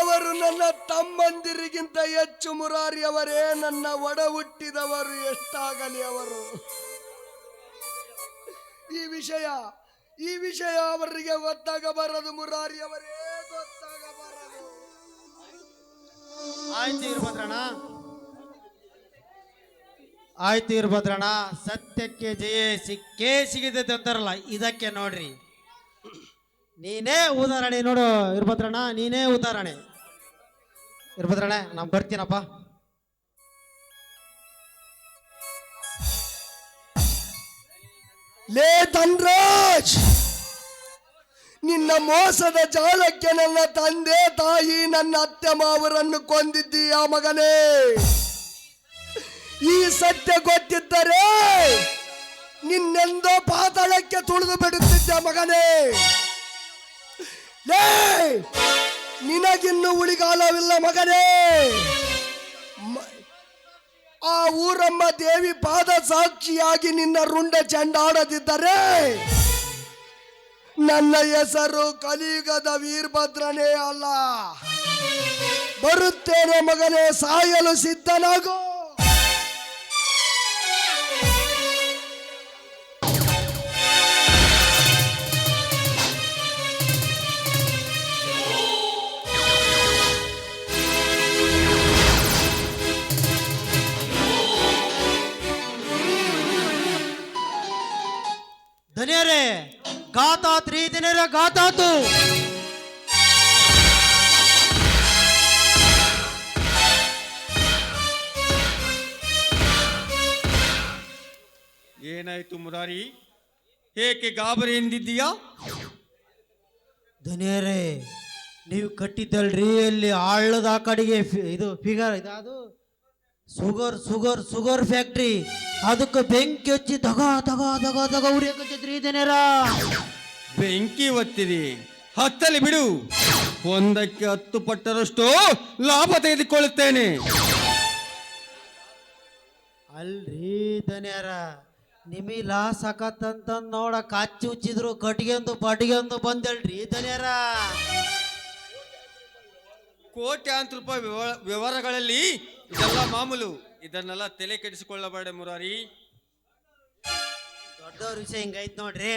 ಅವರು ನನ್ನ ತಮ್ಮಂದಿರಿಗಿಂತ ಹೆಚ್ಚು ಮುರಾರಿಯವರೇ. ನನ್ನ ಒಡ ಹುಟ್ಟಿದವರು ಎಷ್ಟಾಗಲಿ ಅವರು. ಈ ವಿಷಯ ಅವರಿಗೆ ಗೊತ್ತಾಗಬಾರದು ಮುರಾರಿಯವರೇ, ಗೊತ್ತಾಗಬಾರದು. ಆಯ್ತು ಇರ್ಭದ್ರಣ್ಣ, ಆಯ್ತು ಇರ್ಭದ್ರಣ್ಣ. ಸತ್ಯಕ್ಕೆ ಜಯ ಸಿಕ್ಕೇ ಸಿಗಿದೆ ಅಂತಾರಲ್ಲ, ಇದಕ್ಕೆ ನೋಡ್ರಿ ನೀನೇ ಉದಾಹರಣೆ. ನೋಡು ಇರ್ಭದ್ರಣ್ಣ, ನೀನೇ ಉದಾಹರಣೆ. ಇರ್ಭದ್ರಣ್ಣ, ನಾನು ಬರ್ತೀನಪ್ಪ. ಲೇ ಧನ್ರಾಜ್, ನಿನ್ನ ಮೋಸದ ಜಾಲಕ್ಕೆ ನನ್ನ ತಂದೆ ತಾಯಿ ನನ್ನ ಅತ್ತೆ ಮಾವರನ್ನು ಕೊಂದಿದ್ದೀಯ ಮಗನೇ. ಈ ಸತ್ಯ ಗೊತ್ತಿದ್ದರೆ ನಿನ್ನೆಂದೋ ಪಾತಾಳಕ್ಕೆ ತುಳಿದು ಬಿಡುತ್ತಿದ್ದ ಮಗನೇ. ಲೇ, ನಿನಗಿನ್ನು ಉಳಿಗಾಲವಿಲ್ಲ ಮಗನೇ. ಆ ಊರಮ್ಮ ದೇವಿ ಪಾದ ಸಾಕ್ಷಿಯಾಗಿ ನಿನ್ನ ರುಂಡ ಚೆಂಡಾಡದಿದ್ದರೆ ನನ್ನ ಹೆಸರು ಕಲಿಯುಗದ ವೀರಭದ್ರನೇ ಅಲ್ಲ. ಬರುತ್ತೇನೆ ಮಗನೇ, ಸಾಯಲು ಸಿದ್ಧನಾಗೋ. ಧನ್ಯರೇ, ಗಾತಾತ್ರಿ ದಿನರ ಗಾತಾತು. ಏನಾಯ್ತು ಮುರಾರಿ? ಏಕೆ ಗಾಬರಿ ಎಂದಿದ್ದೀಯಾ? ಧನ್ಯರೇ, ನೀವು ಕಟ್ಟಿದ್ದಲ್ರಿ ಅಲ್ಲಿ ಆಳದ ಆ ಕಡೆಗೆ ಇದು ಫಿಗರ್ ಇದಾದು ಶುಗರ್ ಫ್ಯಾಕ್ಟ್ರಿ, ಅದಕ್ಕೆ ಬೆಂಕಿ ಹಚ್ಚಿ ದಗ ಉರಿಯಕತ್ತಿದ್ರಿ ಧನ್ಯರ. ಬೆಂಕಿ ಒತ್ತಿರಿ, ಹತ್ತಲಿ ಬಿಡು. 1ಕ್ಕೆ 10 ಪಟ್ಟರಷ್ಟು ಲಾಭ ತೆಗೆದುಕೊಳ್ಳುತ್ತೇನೆ. ಅಲ್ರಿ ಧನ್ಯರ, ನಿಮಿ ಲಾಸ್ ಆಕತ್ತಂತ ನೋಡ ಕಾಚಿ ಉಚ್ಚಿದ್ರು ಕಟ್ಟಿಗೆ ಒಂದು ಬಂದಲ್ರಿ ಧನ್ಯರ. ಕೋಟ್ಯಾಂತರ ರೂಪಾಯಿ ವ್ಯವಹಾರಗಳಲ್ಲಿ ಇದೆಲ್ಲ ಮಾಮೂಲು. ಇದನ್ನೆಲ್ಲ ತಲೆ ಕೆಡಿಸಿಕೊಳ್ಳಬೇಡ ಮುರಾರಿ. ದೊಡ್ಡವ್ರ ವಿಷಯ ಹಿಂಗೈತ್ ನೋಡ್ರಿ.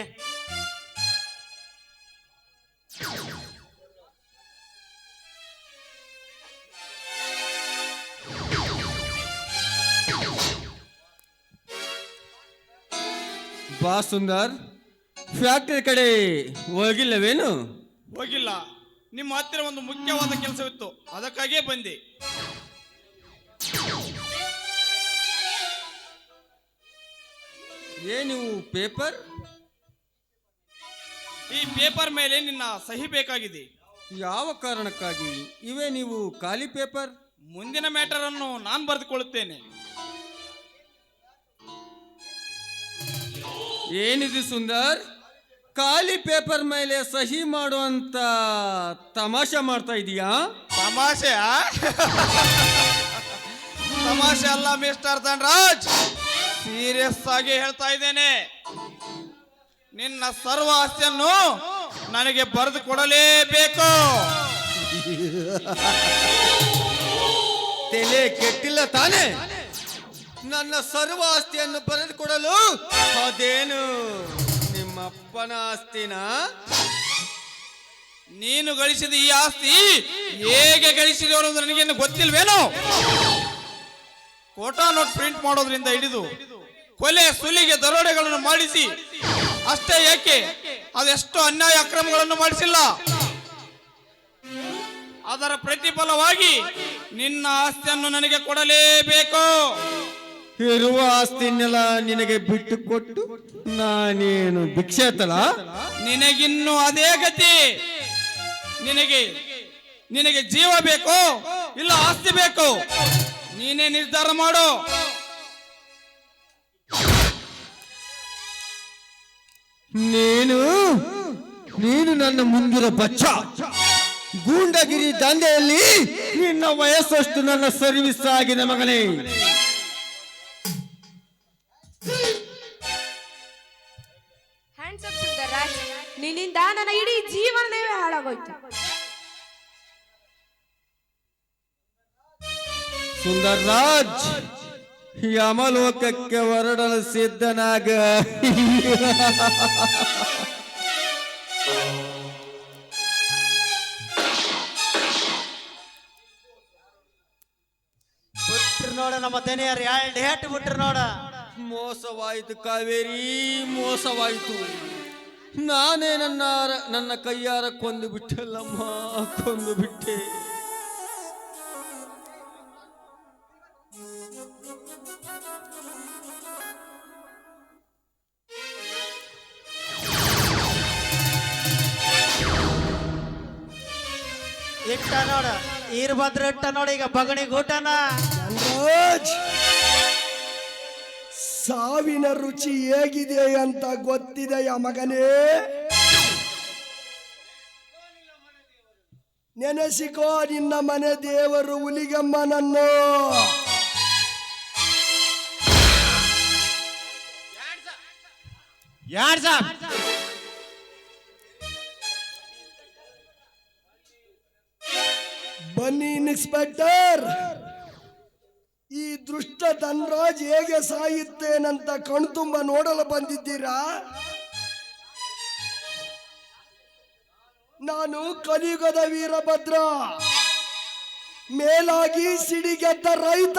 ಬಾ ಸುಂದರ್, ಫ್ಯಾಕ್ಟರಿ ಕಡೆ ಹೋಗಿಲ್ಲವೇನು? ಹೋಗಿಲ್ಲ. ನಿಮ್ಮ ಹತ್ತಿರ ಒಂದು ಮುಖ್ಯವಾದ ಕೆಲಸವಿತ್ತು, ಅದಕ್ಕಾಗೇ ಬಂದೆ. ಏನು ಪೇಪರ್? ಈ ಪೇಪರ್ ಮೇಲೆ ನಿನ್ನ ಸಹಿ ಬೇಕಾಗಿದೆ. ಯಾವ ಕಾರಣಕ್ಕಾಗಿ? ಇವೇ ನೀವು ಖಾಲಿ ಪೇಪರ್? ಮುಂದಿನ ಮ್ಯಾಟರ್ ಅನ್ನು ನಾನು ಬರೆದುಕೊಳ್ಳುತ್ತೇನೆ. ಏನಿದು ಸುಂದರ್, ಖಾಲಿ ಪೇಪರ್ ಮೇಲೆ ಸಹಿ ಮಾಡುವಂತ ತಮಾಷೆ ಮಾಡ್ತಾ ಇದೀಯಾ? ತಮಾಷೆ ತಮಾಷೆ ಅಲ್ಲ ಮಿಸ್ಟರ್ ಧನ್ರಾಜ್, ಸೀರಿಯಸ್ ಆಗಿ ಹೇಳ್ತಾ ಇದ್ದೇನೆ. ನಿನ್ನ ಸರ್ವ ಆಸ್ತಿಯನ್ನು ನನಗೆ ಬರೆದು ಕೊಡಲೇಬೇಕು. ತಲೆ ಕೆಟ್ಟಿಲ್ಲ ತಾನೆ? ನನ್ನ ಸರ್ವ ಆಸ್ತಿಯನ್ನು ಬರೆದುಕೊಡಲು ಅದೇನು ನಿಮ್ಮಪ್ಪನ ಆಸ್ತಿನ? ನೀನು ಗಳಿಸಿದ ಈ ಆಸ್ತಿ ಹೇಗೆ ಗಳಿಸಿದೆ ಅನ್ನೋದು ನನಗೇನು ಗೊತ್ತಿಲ್ವೇನೋ? ಕೋಟಾ ನೋಟ್ ಪ್ರಿಂಟ್ ಮಾಡೋದ್ರಿಂದ ಹಿಡಿದು ಕೊಲೆ ಸುಲಿಗೆ ದರೋಡೆಗಳನ್ನು ಮಾಡಿಸಿ ಅಷ್ಟೇ ಏಕೆ, ಅದೆಷ್ಟು ಅನ್ಯಾಯ ಅಕ್ರಮಗಳನ್ನು ಮಾಡಿಸಿಲ್ಲ. ಅದರ ಪ್ರತಿಫಲವಾಗಿ ನಿನ್ನ ಆಸ್ತಿಯನ್ನು ನನಗೆ ಕೊಡಲೇಬೇಕು. ಇರುವ ಆಸ್ತಿನೆಲ್ಲ ನಿನಗೆ ಬಿಟ್ಟು ಕೊಟ್ಟು ನಾನೇನು ಭಿಕ್ಷೆ ತಲ? ನಿನಗಿನ್ನು ಅದೇ ಗತಿ. ನಿನಗೆ ಜೀವ ಬೇಕು ಇಲ್ಲ ಆಸ್ತಿ ಬೇಕು? ನೀನೇ ನಿರ್ಧಾರ ಮಾಡು. ನೀನು ನನ್ನ ಮುಂದಿನ ಬಚ್ಚ. ಗೂಂಡಗಿರಿ ದಂಧೆಯಲ್ಲಿ ನಿನ್ನ ವಯಸ್ಸಷ್ಟು ನನ್ನ ಸರ್ವಿಸ್ ಆಗಿದೆ ಮಗನೇ. ಹ್ಯಾಂಡ್ಸ್ ಅಪ್ ಸುಂದರ್ರಾಜ್, ನಿನ್ನಿಂದ ನನ್ನ ಇಡೀ ಜೀವನವೇ ಹಾಳಾಗೋಯ್ತು. ಸುಂದರ್ರಾಜ್, ಯಮಲೋಕಕ್ಕೆ ಹೊರಡಲು ಸಿದ್ಧನಾಗ. ಬಿಟ್ರು ನೋಡ ನಮ್ಮ ದನಿಯರು ಎರಡು ಹೇಟ್ ಬಿಟ್ರು ನೋಡ. ಮೋಸವಾಯಿತು ಕಾವೇರಿ, ಮೋಸವಾಯಿತು. ನಾನೇ ನನ್ನ ಕೈಯಾರ ಕೊಂದು ಬಿಟ್ಟಲ್ಲಮ್ಮ, ಕೊಂದು ಬಿಟ್ಟೆ. ಇಟ್ಟ ನೋಡ ಈರ್ಭದ್ರ ಇಟ್ಟ ನೋಡ ಈಗ ಬಗಣಿ ಊಟನ. ಧನ್ರಾಜ್, ಸಾವಿನ ರುಚಿ ಹೇಗಿದೆ ಅಂತ ಗೊತ್ತಿದೆಯ ಮಗನೇ? ನೆನೆಸಿಕೋ ನಿನ್ನ ಮನೆ ದೇವರು ಹುಲಿಗಮ್ಮನನ್ನು. ಯಾರ್ ಸಾಬ್? ಬನ್ನಿ ಇನ್ಸ್ಪೆಕ್ಟರ್, ಈ ದುಷ್ಟ ಧನ್ರಾಜ್ ಹೇಗೆ ಸಾಯುತ್ತೇನಂತ ಕಣ್ತುಂಬ ನೋಡಲು ಬಂದಿದ್ದೀರಾ? ನಾನು ಕಲಿಯುಗದ ವೀರಭದ್ರ, ಮೇಲಾಗಿ ಸಿಡಿಗೆದ್ದ ರೈತ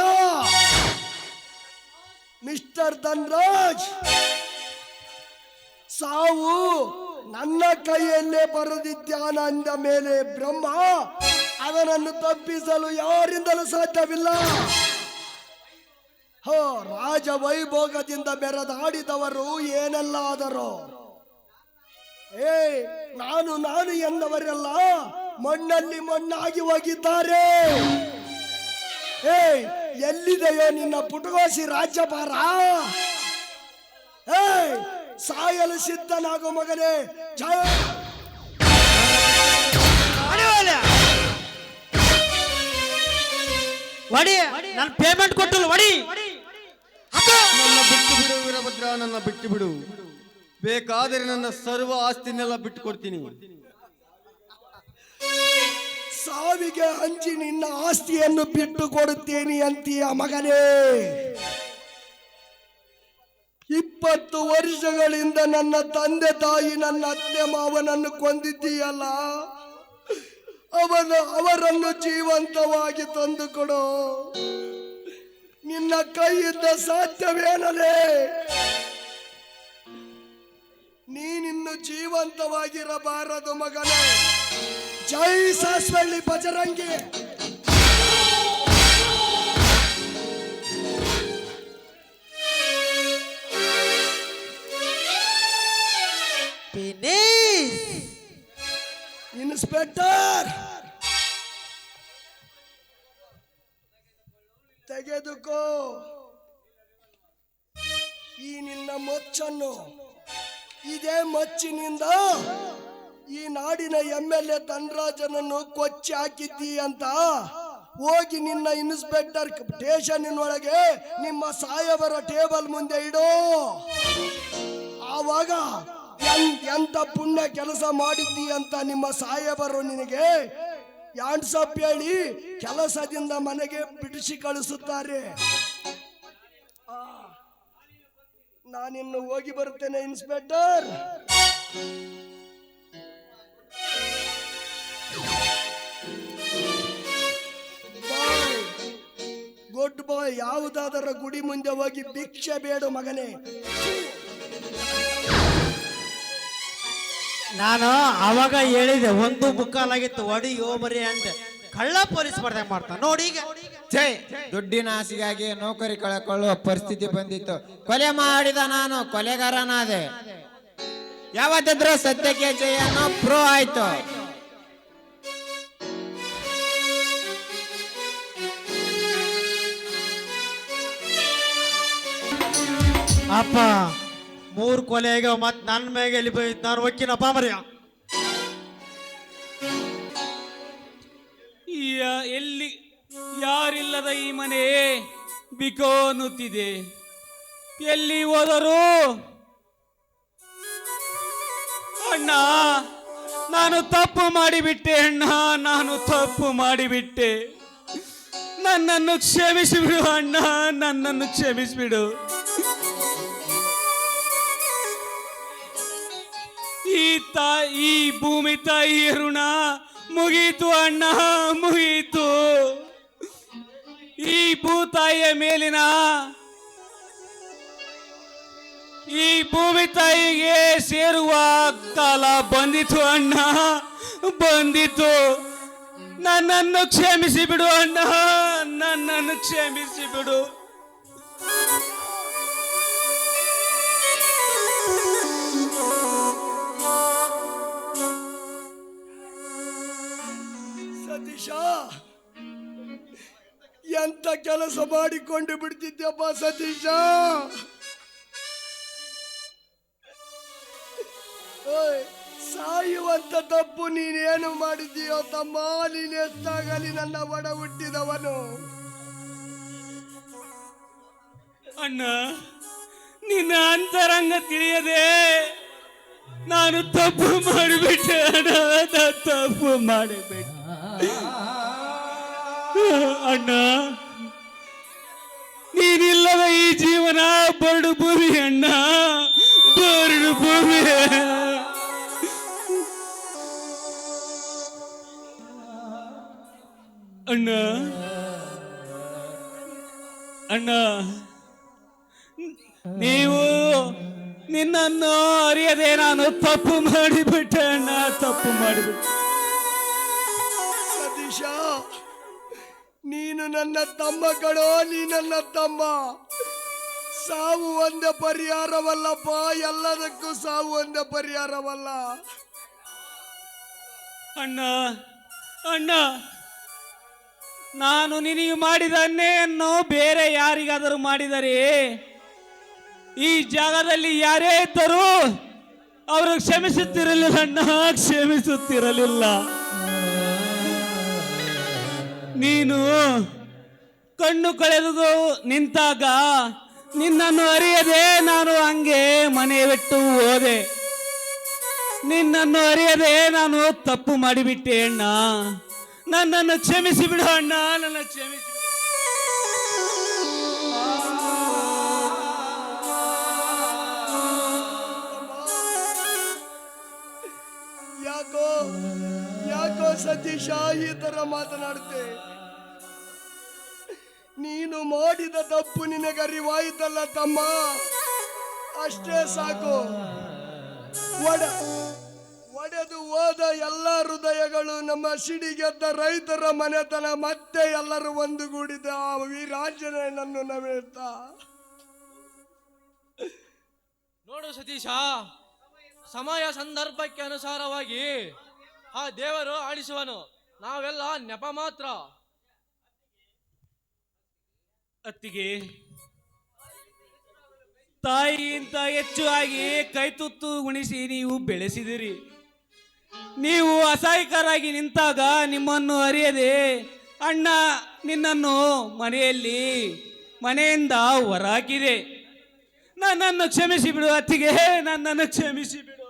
ಮಿಸ್ಟರ್ ಧನ್ರಾಜ್. ಸಾವು ನನ್ನ ಕೈಯಲ್ಲೇ ಬರೆದಿದ್ದಾನ ಅಂದ ಮೇಲೆ ಬ್ರಹ್ಮ ಅವನನ್ನು ತಪ್ಪಿಸಲು ಯಾರಿಂದಲೂ ಸಾಧ್ಯವಿಲ್ಲ. ರಾಜ ವೈಭೋಗದಿಂದ ಮೆರೆದಾಡಿದವರು ಏನೆಲ್ಲ ಆದರು. ನಾನು ಎಂದವರೆಲ್ಲ ಮಣ್ಣಲ್ಲಿ ಮಣ್ಣಾಗಿ ಹೋಗಿದ್ದಾರೆ. ಎಲ್ಲಿದೆಯೋ ನಿನ್ನ ಪುಟಗೋಸಿ ರಾಜ್ಯಭಾರ? ಸಾಯಲು ಸಿದ್ಧನಾಗು ಮಗನೇ. ಜಯ ವಡಿ, ನಾನು ಪೇಮೆಂಟ್ ಕೊಟ್ಟಿಲ್ಲ. ವಡಿ, ನನ್ನ ಬಿಟ್ಟು ಬಿಡು ವೀರಭದ್ರ, ನನ್ನ ಬಿಟ್ಟು ಬಿಡು. ಬೇಕಾದರೆ ನನ್ನ ಸರ್ವ ಆಸ್ತಿನೆಲ್ಲ ಬಿಟ್ಟು ಕೊಡ್ತೀನಿ. ಸಾವಿಗೆ ಹಂಚಿ ನಿನ್ನ ಆಸ್ತಿಯನ್ನು ಬಿಟ್ಟು ಕೊಡುತ್ತೇನೆ ಅಂತೀಯ ಮಗನೇ. 20 ವರ್ಷಗಳಿಂದ ನನ್ನ ತಂದೆ ತಾಯಿ ನನ್ನ ಅತ್ತೆ ಮಾವನನ್ನು ಕೊಂದಿದ್ದೀಯಲ್ಲ, ಅವರನ್ನು ಜೀವಂತವಾಗಿ ತಂದುಕೊಡು. ನಿನ್ನ ಕೈಯಿಂದ ಸಾಧ್ಯವೇನಲೇ? ನೀನಿನ್ನು ಜೀವಂತವಾಗಿರಬಾರದು ಮಗನೇ. ಜೈ ಸಾಸ್ವಳ್ಳಿ ಬಜರಂಗಿ. ಇನ್ಸ್ಪೆಕ್ಟರ್, ತೆಗೆದುಕೋ ಈ ನಿನ್ನ ಮಚ್ಚನ್ನು. ಇದೇ ಮಚ್ಚಿನಿಂದ ಈ ನಾಡಿನ MLA ಧನ್ರಾಜನನ್ನು ಕೊಚ್ಚಿ ಹಾಕಿದ್ದೀ ಅಂತ ಹೋಗಿ ನಿನ್ನ ಇನ್ಸ್ಪೆಕ್ಟರ್ ಸ್ಟೇಷನ್ನಿನೊಳಗೆ ನಿಮ್ಮ ಸಾಹೇಬರ ಟೇಬಲ್ ಮುಂದೆ ಇಡೋ. ಆವಾಗ ಎಂತ ಪುಣ್ಯ ಕೆಲಸ ಮಾಡಿದ್ದಿ ಅಂತ ನಿಮ್ಮ ಸಾಹೇಬರು ನಿನಗೆ ಯಾಂಡ್ಸಪ್ ಹೇಳಿ ಕೆಲಸದಿಂದ ಮನೆಗೆ ಬಿಡಿಸಿ ಕಳಿಸುತ್ತಾರೆ. ನಾನಿನ್ನು ಹೋಗಿ ಬರುತ್ತೇನೆ ಇನ್ಸ್ಪೆಕ್ಟರ್. ಗುಡ್ ಬಾಯ್. ಯಾವುದಾದರ ಗುಡಿ ಮುಂದೆ ಹೋಗಿ ಭಿಕ್ಷೆ ಬೇಡು ಮಗನೇ. ನಾನು ಅವಾಗ ಹೇಳಿದೆ 1 ಮುಕ್ಕಾಲಾಗಿತ್ತು. ವಡಿ ಯೋ ಮರಿ ಅಂದೆ. ಕಳ್ಳ ಪೊಲೀಸ್ ಬರ್ದಂಗೆ ಮಾಡ್ತಾನೆ ನೋಡಿ ಈಗ. ಛೇ, ದುಡ್ಡಿನ ಆಸೆಗಾಗಿ ನೌಕರಿ ಕಳೆಕೊಳ್ಳುವ ಪರಿಸ್ಥಿತಿ ಬಂದಿತ್ತು. ಕೊಲೆ ಮಾಡಿದ ನಾನು ಕೊಲೆಗಾರನಾದೆ. ಯಾವತ್ತಿದ್ರೂ ಸತ್ಯಕ್ಕೆ ಜಯ ಅನ್ನೋ ಪ್ರೋ ಆಯ್ತು. ಅಪ್ಪ 3 ಕೊಲೆ ಆಗ್ಯಾವ, ಮತ್ ನನ್ನ ಮ್ಯಾಗ ಎಲ್ಲಿ ಬೈತ್ ನಾನು ಒಕ್ಕಿನಪ್ಪ ಮರ್ಯ. ಎಲ್ಲಿ ಯಾರಿಲ್ಲದ ಈ ಮನೆ ಬಿಕೋ ನುತ್ತಿದೆ. ಎಲ್ಲಿ ಹೋದರು? ಅಣ್ಣ, ನಾನು ತಪ್ಪು ಮಾಡಿಬಿಟ್ಟೆ ಅಣ್ಣ, ನಾನು ತಪ್ಪು ಮಾಡಿಬಿಟ್ಟೆ. ನನ್ನನ್ನು ಕ್ಷಮಿಸಿಬಿಡು ಅಣ್ಣ, ನನ್ನನ್ನು ಕ್ಷಮಿಸಿಬಿಡು. ಈ ಭೂಮಿ ತಾಯಿಯ ಋಣ ಮುಗೀತು ಅಣ್ಣ, ಮುಗೀತು. ಈ ಭೂತಾಯಿಯ ಮೇಲಿನ ಈ ಭೂಮಿ ತಾಯಿಗೆ ಸೇರುವ ಕಾಲ ಬಂದಿತು ಅಣ್ಣ, ಬಂದಿತು. ನನ್ನನ್ನು ಕ್ಷಮಿಸಿ ಬಿಡು ಅಣ್ಣ, ನನ್ನನ್ನು ಕ್ಷಮಿಸಿ ಬಿಡು. ಸತೀಶ, ಎಂತ ಕೆಲಸ ಮಾಡಿಕೊಂಡು ಬಿಡ್ತಿದ್ಯಪ್ಪ ಸತೀಶ. ಓಯ್, ಸಾಯುವಂತ ತಪ್ಪು ನೀನೇನು ಮಾಡಿದೀಯೋ ತಮ್ಮ? ನೀನೆಷ್ಟಾಗಲಿ ನನ್ನ ಒಡ ಹುಟ್ಟಿದವನು. ಅಣ್ಣ, ನಿನ್ನ ಅಂತರಂಗ ತಿಳಿಯದೆ ನಾನು ತಪ್ಪು ಮಾಡಿಬಿಟ್ಟೆ ಅಣ್ಣ, ತಪ್ಪು ಮಾಡಿಬಿಟ್ಟೆ ಅಣ್ಣ. ನೀನಿಲ್ಲದ ಈ ಜೀವನ ಬರಡು ಭೂಮಿ ಅಣ್ಣ, ಬರಡು ಭೂಮಿ. ಅಣ್ಣ, ಅಣ್ಣ, ನೀವು ನಿನ್ನನ್ನು ಅರಿಯದೆ ನಾನು ತಪ್ಪು ಮಾಡಿಬಿಟ್ಟೆ ಅಣ್ಣ, ತಪ್ಪು ಮಾಡಿಬಿಟ್ಟೆ. ಸತೀಶ, ನೀನು ನನ್ನ ತಮ್ಮ ಕಣೋ, ನೀ ನನ್ನ ತಮ್ಮ. ಸಾವು ಒಂದೇ ಪರಿಹಾರವಲ್ಲಪ್ಪ, ಎಲ್ಲದಕ್ಕೂ ಸಾವು ಒಂದೇ ಪರಿಹಾರವಲ್ಲ. ಅಣ್ಣ, ಅಣ್ಣ, ನಾನು ನಿನಗೆ ಮಾಡಿದ ಅನ್ಯಾಯನ್ನು ಬೇರೆ ಯಾರಿಗಾದರೂ ಮಾಡಿದರೆ ಈ ಜಾಗದಲ್ಲಿ ಯಾರೇ ಇದ್ದರೂ ಅವರು ಕ್ಷಮಿಸುತ್ತಿರಲಿಲ್ಲ ಅಣ್ಣ, ಕ್ಷಮಿಸುತ್ತಿರಲಿಲ್ಲ. ನೀನು ಕಣ್ಣು ಕಳೆದು ನಿಂತಾಗ ನಿನ್ನನ್ನು ಅರಿಯದೆ ನಾನು ಹಂಗೆ ಮನೆ ಬಿಟ್ಟು ಹೋದೆ. ನಿನ್ನನ್ನು ಅರಿಯದೆ ನಾನು ತಪ್ಪು ಮಾಡಿಬಿಟ್ಟೆ ಅಣ್ಣ, ನನ್ನನ್ನು ಕ್ಷಮಿಸಿ ಬಿಡು ಅಣ್ಣ, ನನ್ನ ಕ್ಷಮಿಸಿ. ಯಾಕೋ ಯಾಕೋ ಸತೀಶ ಈ ತರ ಮಾತನಾಡುತ್ತೆ? ನೀನು ಮಾಡಿದ ತಪ್ಪು ನಿನಗರಿವಾಯಿತಲ್ಲ ತಮ್ಮ, ಅಷ್ಟೇ ಸಾಕು. ಒಡೆದು ಹೋದ ಎಲ್ಲ ಹೃದಯಗಳು ನಮ್ಮ ಸಿಡಿಗೆದ್ದ ರೈತರ ಮನೆತನ ಮತ್ತೆ ಎಲ್ಲರೂ ಒಂದುಗೂಡಿದ ಆ ವೀರಾಂಜನೇಯನನ್ನು ನಮಿಳ್ತಾ. ನೋಡು ಸತೀಶ, ಸಮಯ ಸಂದರ್ಭಕ್ಕೆ ಅನುಸಾರವಾಗಿ ಆ ದೇವರು ಆಡಿಸುವನು, ನಾವೆಲ್ಲ ನೆಪ ಮಾತ್ರ. ಅತ್ತಿಗೆ, ತಾಯಿಗಿಂತ ಹೆಚ್ಚು ಆಗಿ ಕೈ ತುತ್ತು ಉಣಿಸಿ ನೀವು ಬೆಳೆಸಿದಿರಿ. ನೀವು ಅಸಹಾಯಕರಾಗಿ ನಿಂತಾಗ ನಿಮ್ಮನ್ನು ಅರಿಯದೆ ಅಣ್ಣ ನಿನ್ನನ್ನು ಮನೆಯಿಂದ ಹೊರಹಾಕಿದೆ. ನನ್ನನ್ನು ಕ್ಷಮಿಸಿ ಬಿಡು ಅತ್ತಿಗೆ, ನನ್ನನ್ನು ಕ್ಷಮಿಸಿ ಬಿಡು.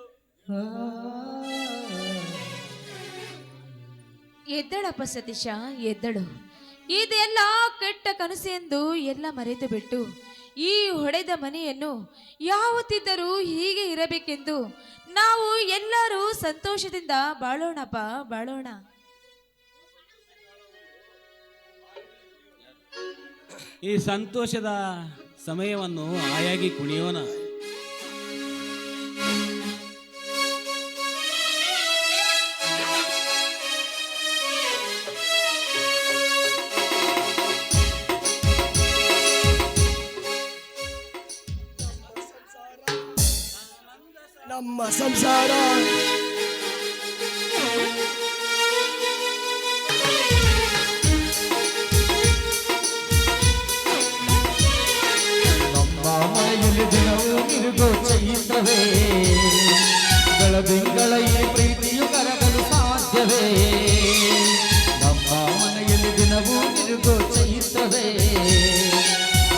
ಎದ್ದಳಪ್ಪ ಸತೀಶ, ಎದ್ದಳು. ಇದೆಲ್ಲ ಕೆಟ್ಟ ಕನಸು ಎಂದು ಎಲ್ಲ ಮರೆತು ಬಿಟ್ಟು ಈ ಹೊಡೆದ ಮನೆಯನ್ನು ಯಾವತ್ತಿದ್ದರೂ ಹೀಗೆ ಇರಬೇಕೆಂದು ನಾವು ಎಲ್ಲರೂ ಸಂತೋಷದಿಂದ ಬಾಳೋಣಪ್ಪ, ಬಾಳೋಣ. ಈ ಸಂತೋಷದ ಸಮಯವನ್ನು ಆಯಾಗಿ ಕುಣಿಯೋಣ. ನಮ್ಮ ಸಂಸಾರ. ನಮ್ಮ ಮನೆಯಲ್ಲಿ ದಿನವೂ ತಿರುಗೋ ಚೈತ್ರವೇ, ಬೆಳದಿಂಗಳ ಈ ಪ್ರೀತಿಯು ಕರಗಲು ಸಾಧ್ಯವೇ? ನಮ್ಮ ಮನೆಯಲ್ಲಿ ದಿನವೂ ತಿರುಗೋ ಚೈತ್ರವೇ,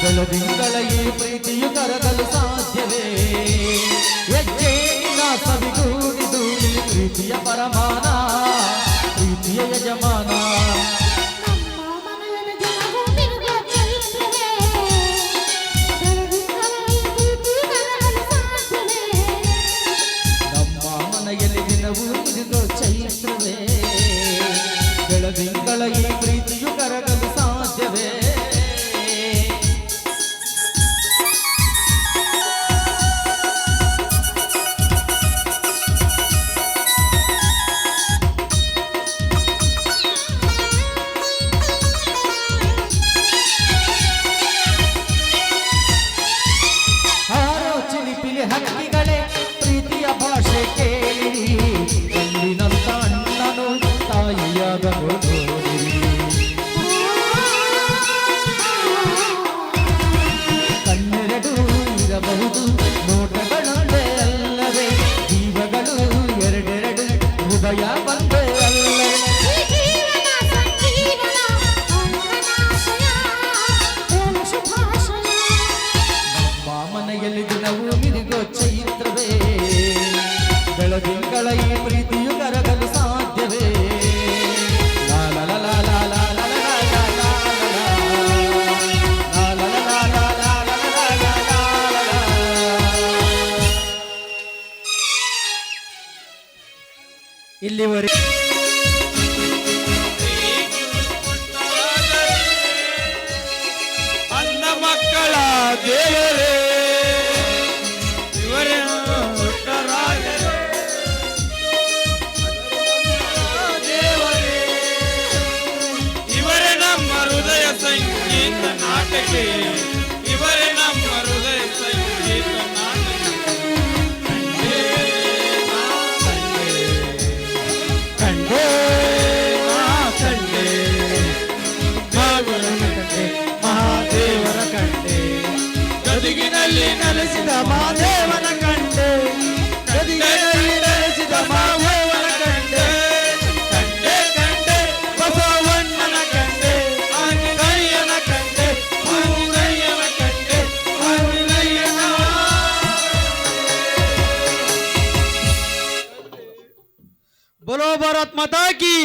ಬೆಳದಿಂಗಳ ಈ ಪ್ರೀತಿಯು ಕರಗಲು ಸಾಧ್ಯವೇ? ಹೆಜ್ಜೆಯಿಂದ ಸವಿಗೂಡಿದು ಈ ಪ್ರೀತಿಯ ಪರಮಾನ, ಪ್ರೀತಿಯ ಯಜಮಾನ. ನಮ್ಮ ಮನೆಯಲ್ಲಿ ದಿನವೂ ತಿರುಗೋ ಚೈತ್ರವೇ, ಬೆಳದಿಂಗಳ ಈ ಪ್ರೀತಿಯು ಕರಗಲು ಸಾಧ್ಯವೇ? ಹಾರೋ ಚಿಲಿಪಿಲಿ ಹಕ್ಕಿಗಳೇ ಪ್ರೀತಿಯ ಭಾಷೆ ಕೇಳಿರಿ, ಕಣ್ಣಿನಂತ ಅಣ್ಣನು ತಾಯಿಯಾಗಲು ನೋಡಿರಿ. ಕಣ್ಣೆರಡು ಇರಬಹುದು ನೋಟಗಳೊಂದೇ ಅಲ್ಲವೇ, ಜೀವಗಳು ಎರಡೆರಡು ಹೃದಯ ಒಂದೇ ಅಲ್ಲವೇ? ನಮ್ಮ ಮನೆಯಲ್ಲಿ ದಿನವೂ ಮಿರುಗೋ ಚೈತ್ರವೇ, ಬೆಳದಿಂಗಳ ಈ ಪ್ರೀತಿಯು ಕರಗಲು ಸಾಧ್ಯವೇ? ಲಾ ಲಾ ಲಾ ಲಾ ಲಾ ಲಾ ಲಾ ಲಾ ಲಾ ಲಾ ಲಾ ಲಾ ಲಾ ಲಾ ಲಾ ಲಾ ಲಾ ಲಾ. ಇಲ್ಲಿವರೆಗೆ ಅನ್ನ ಮಕ್ಕಳ ದೇವರೇ, ಇವರೇ ಪುಟ್ಟರಾಜರೇ, ದೇವರೇ, ಇವರೇ ನಮ್ಮ ಹೃದಯ ಸಂಗೀತ ನಾಟಕ, ಇವರೇ ನಮ್ಮ ಹೃದಯ ಸಂಗೀತ ನಾಟಕ. ಕಂಡೇ ನಾ ಕಂಡೇ, ದೇವರನ್ನ ಕಂಡೆ, ಮಹಾದೇವರ ಕಂಡೆ, ಗದುಗಿನಲ್ಲಿ ನೆಲೆಸಿದ ಮಹಾದೇವನ ಕಂಡೆ, ಗದುಗಿನಲ್ಲಿ ನೆಲೆಸಿದ ಮಹಾದೇವನ ಕಂಡೆ, ಕಂಡೆ ಕಂಡೆ ಬಸವಣ್ಣನ ಕಂಡೆ, ಆಂಜನೇಯನ ಕಂಡೆ, ಆಂಜನೇಯನ ಕಂಡೆ, ಆಂಜನೇಯನ. बोलो भारत माता की,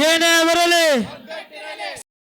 ಏನೇ ಬರಲಿ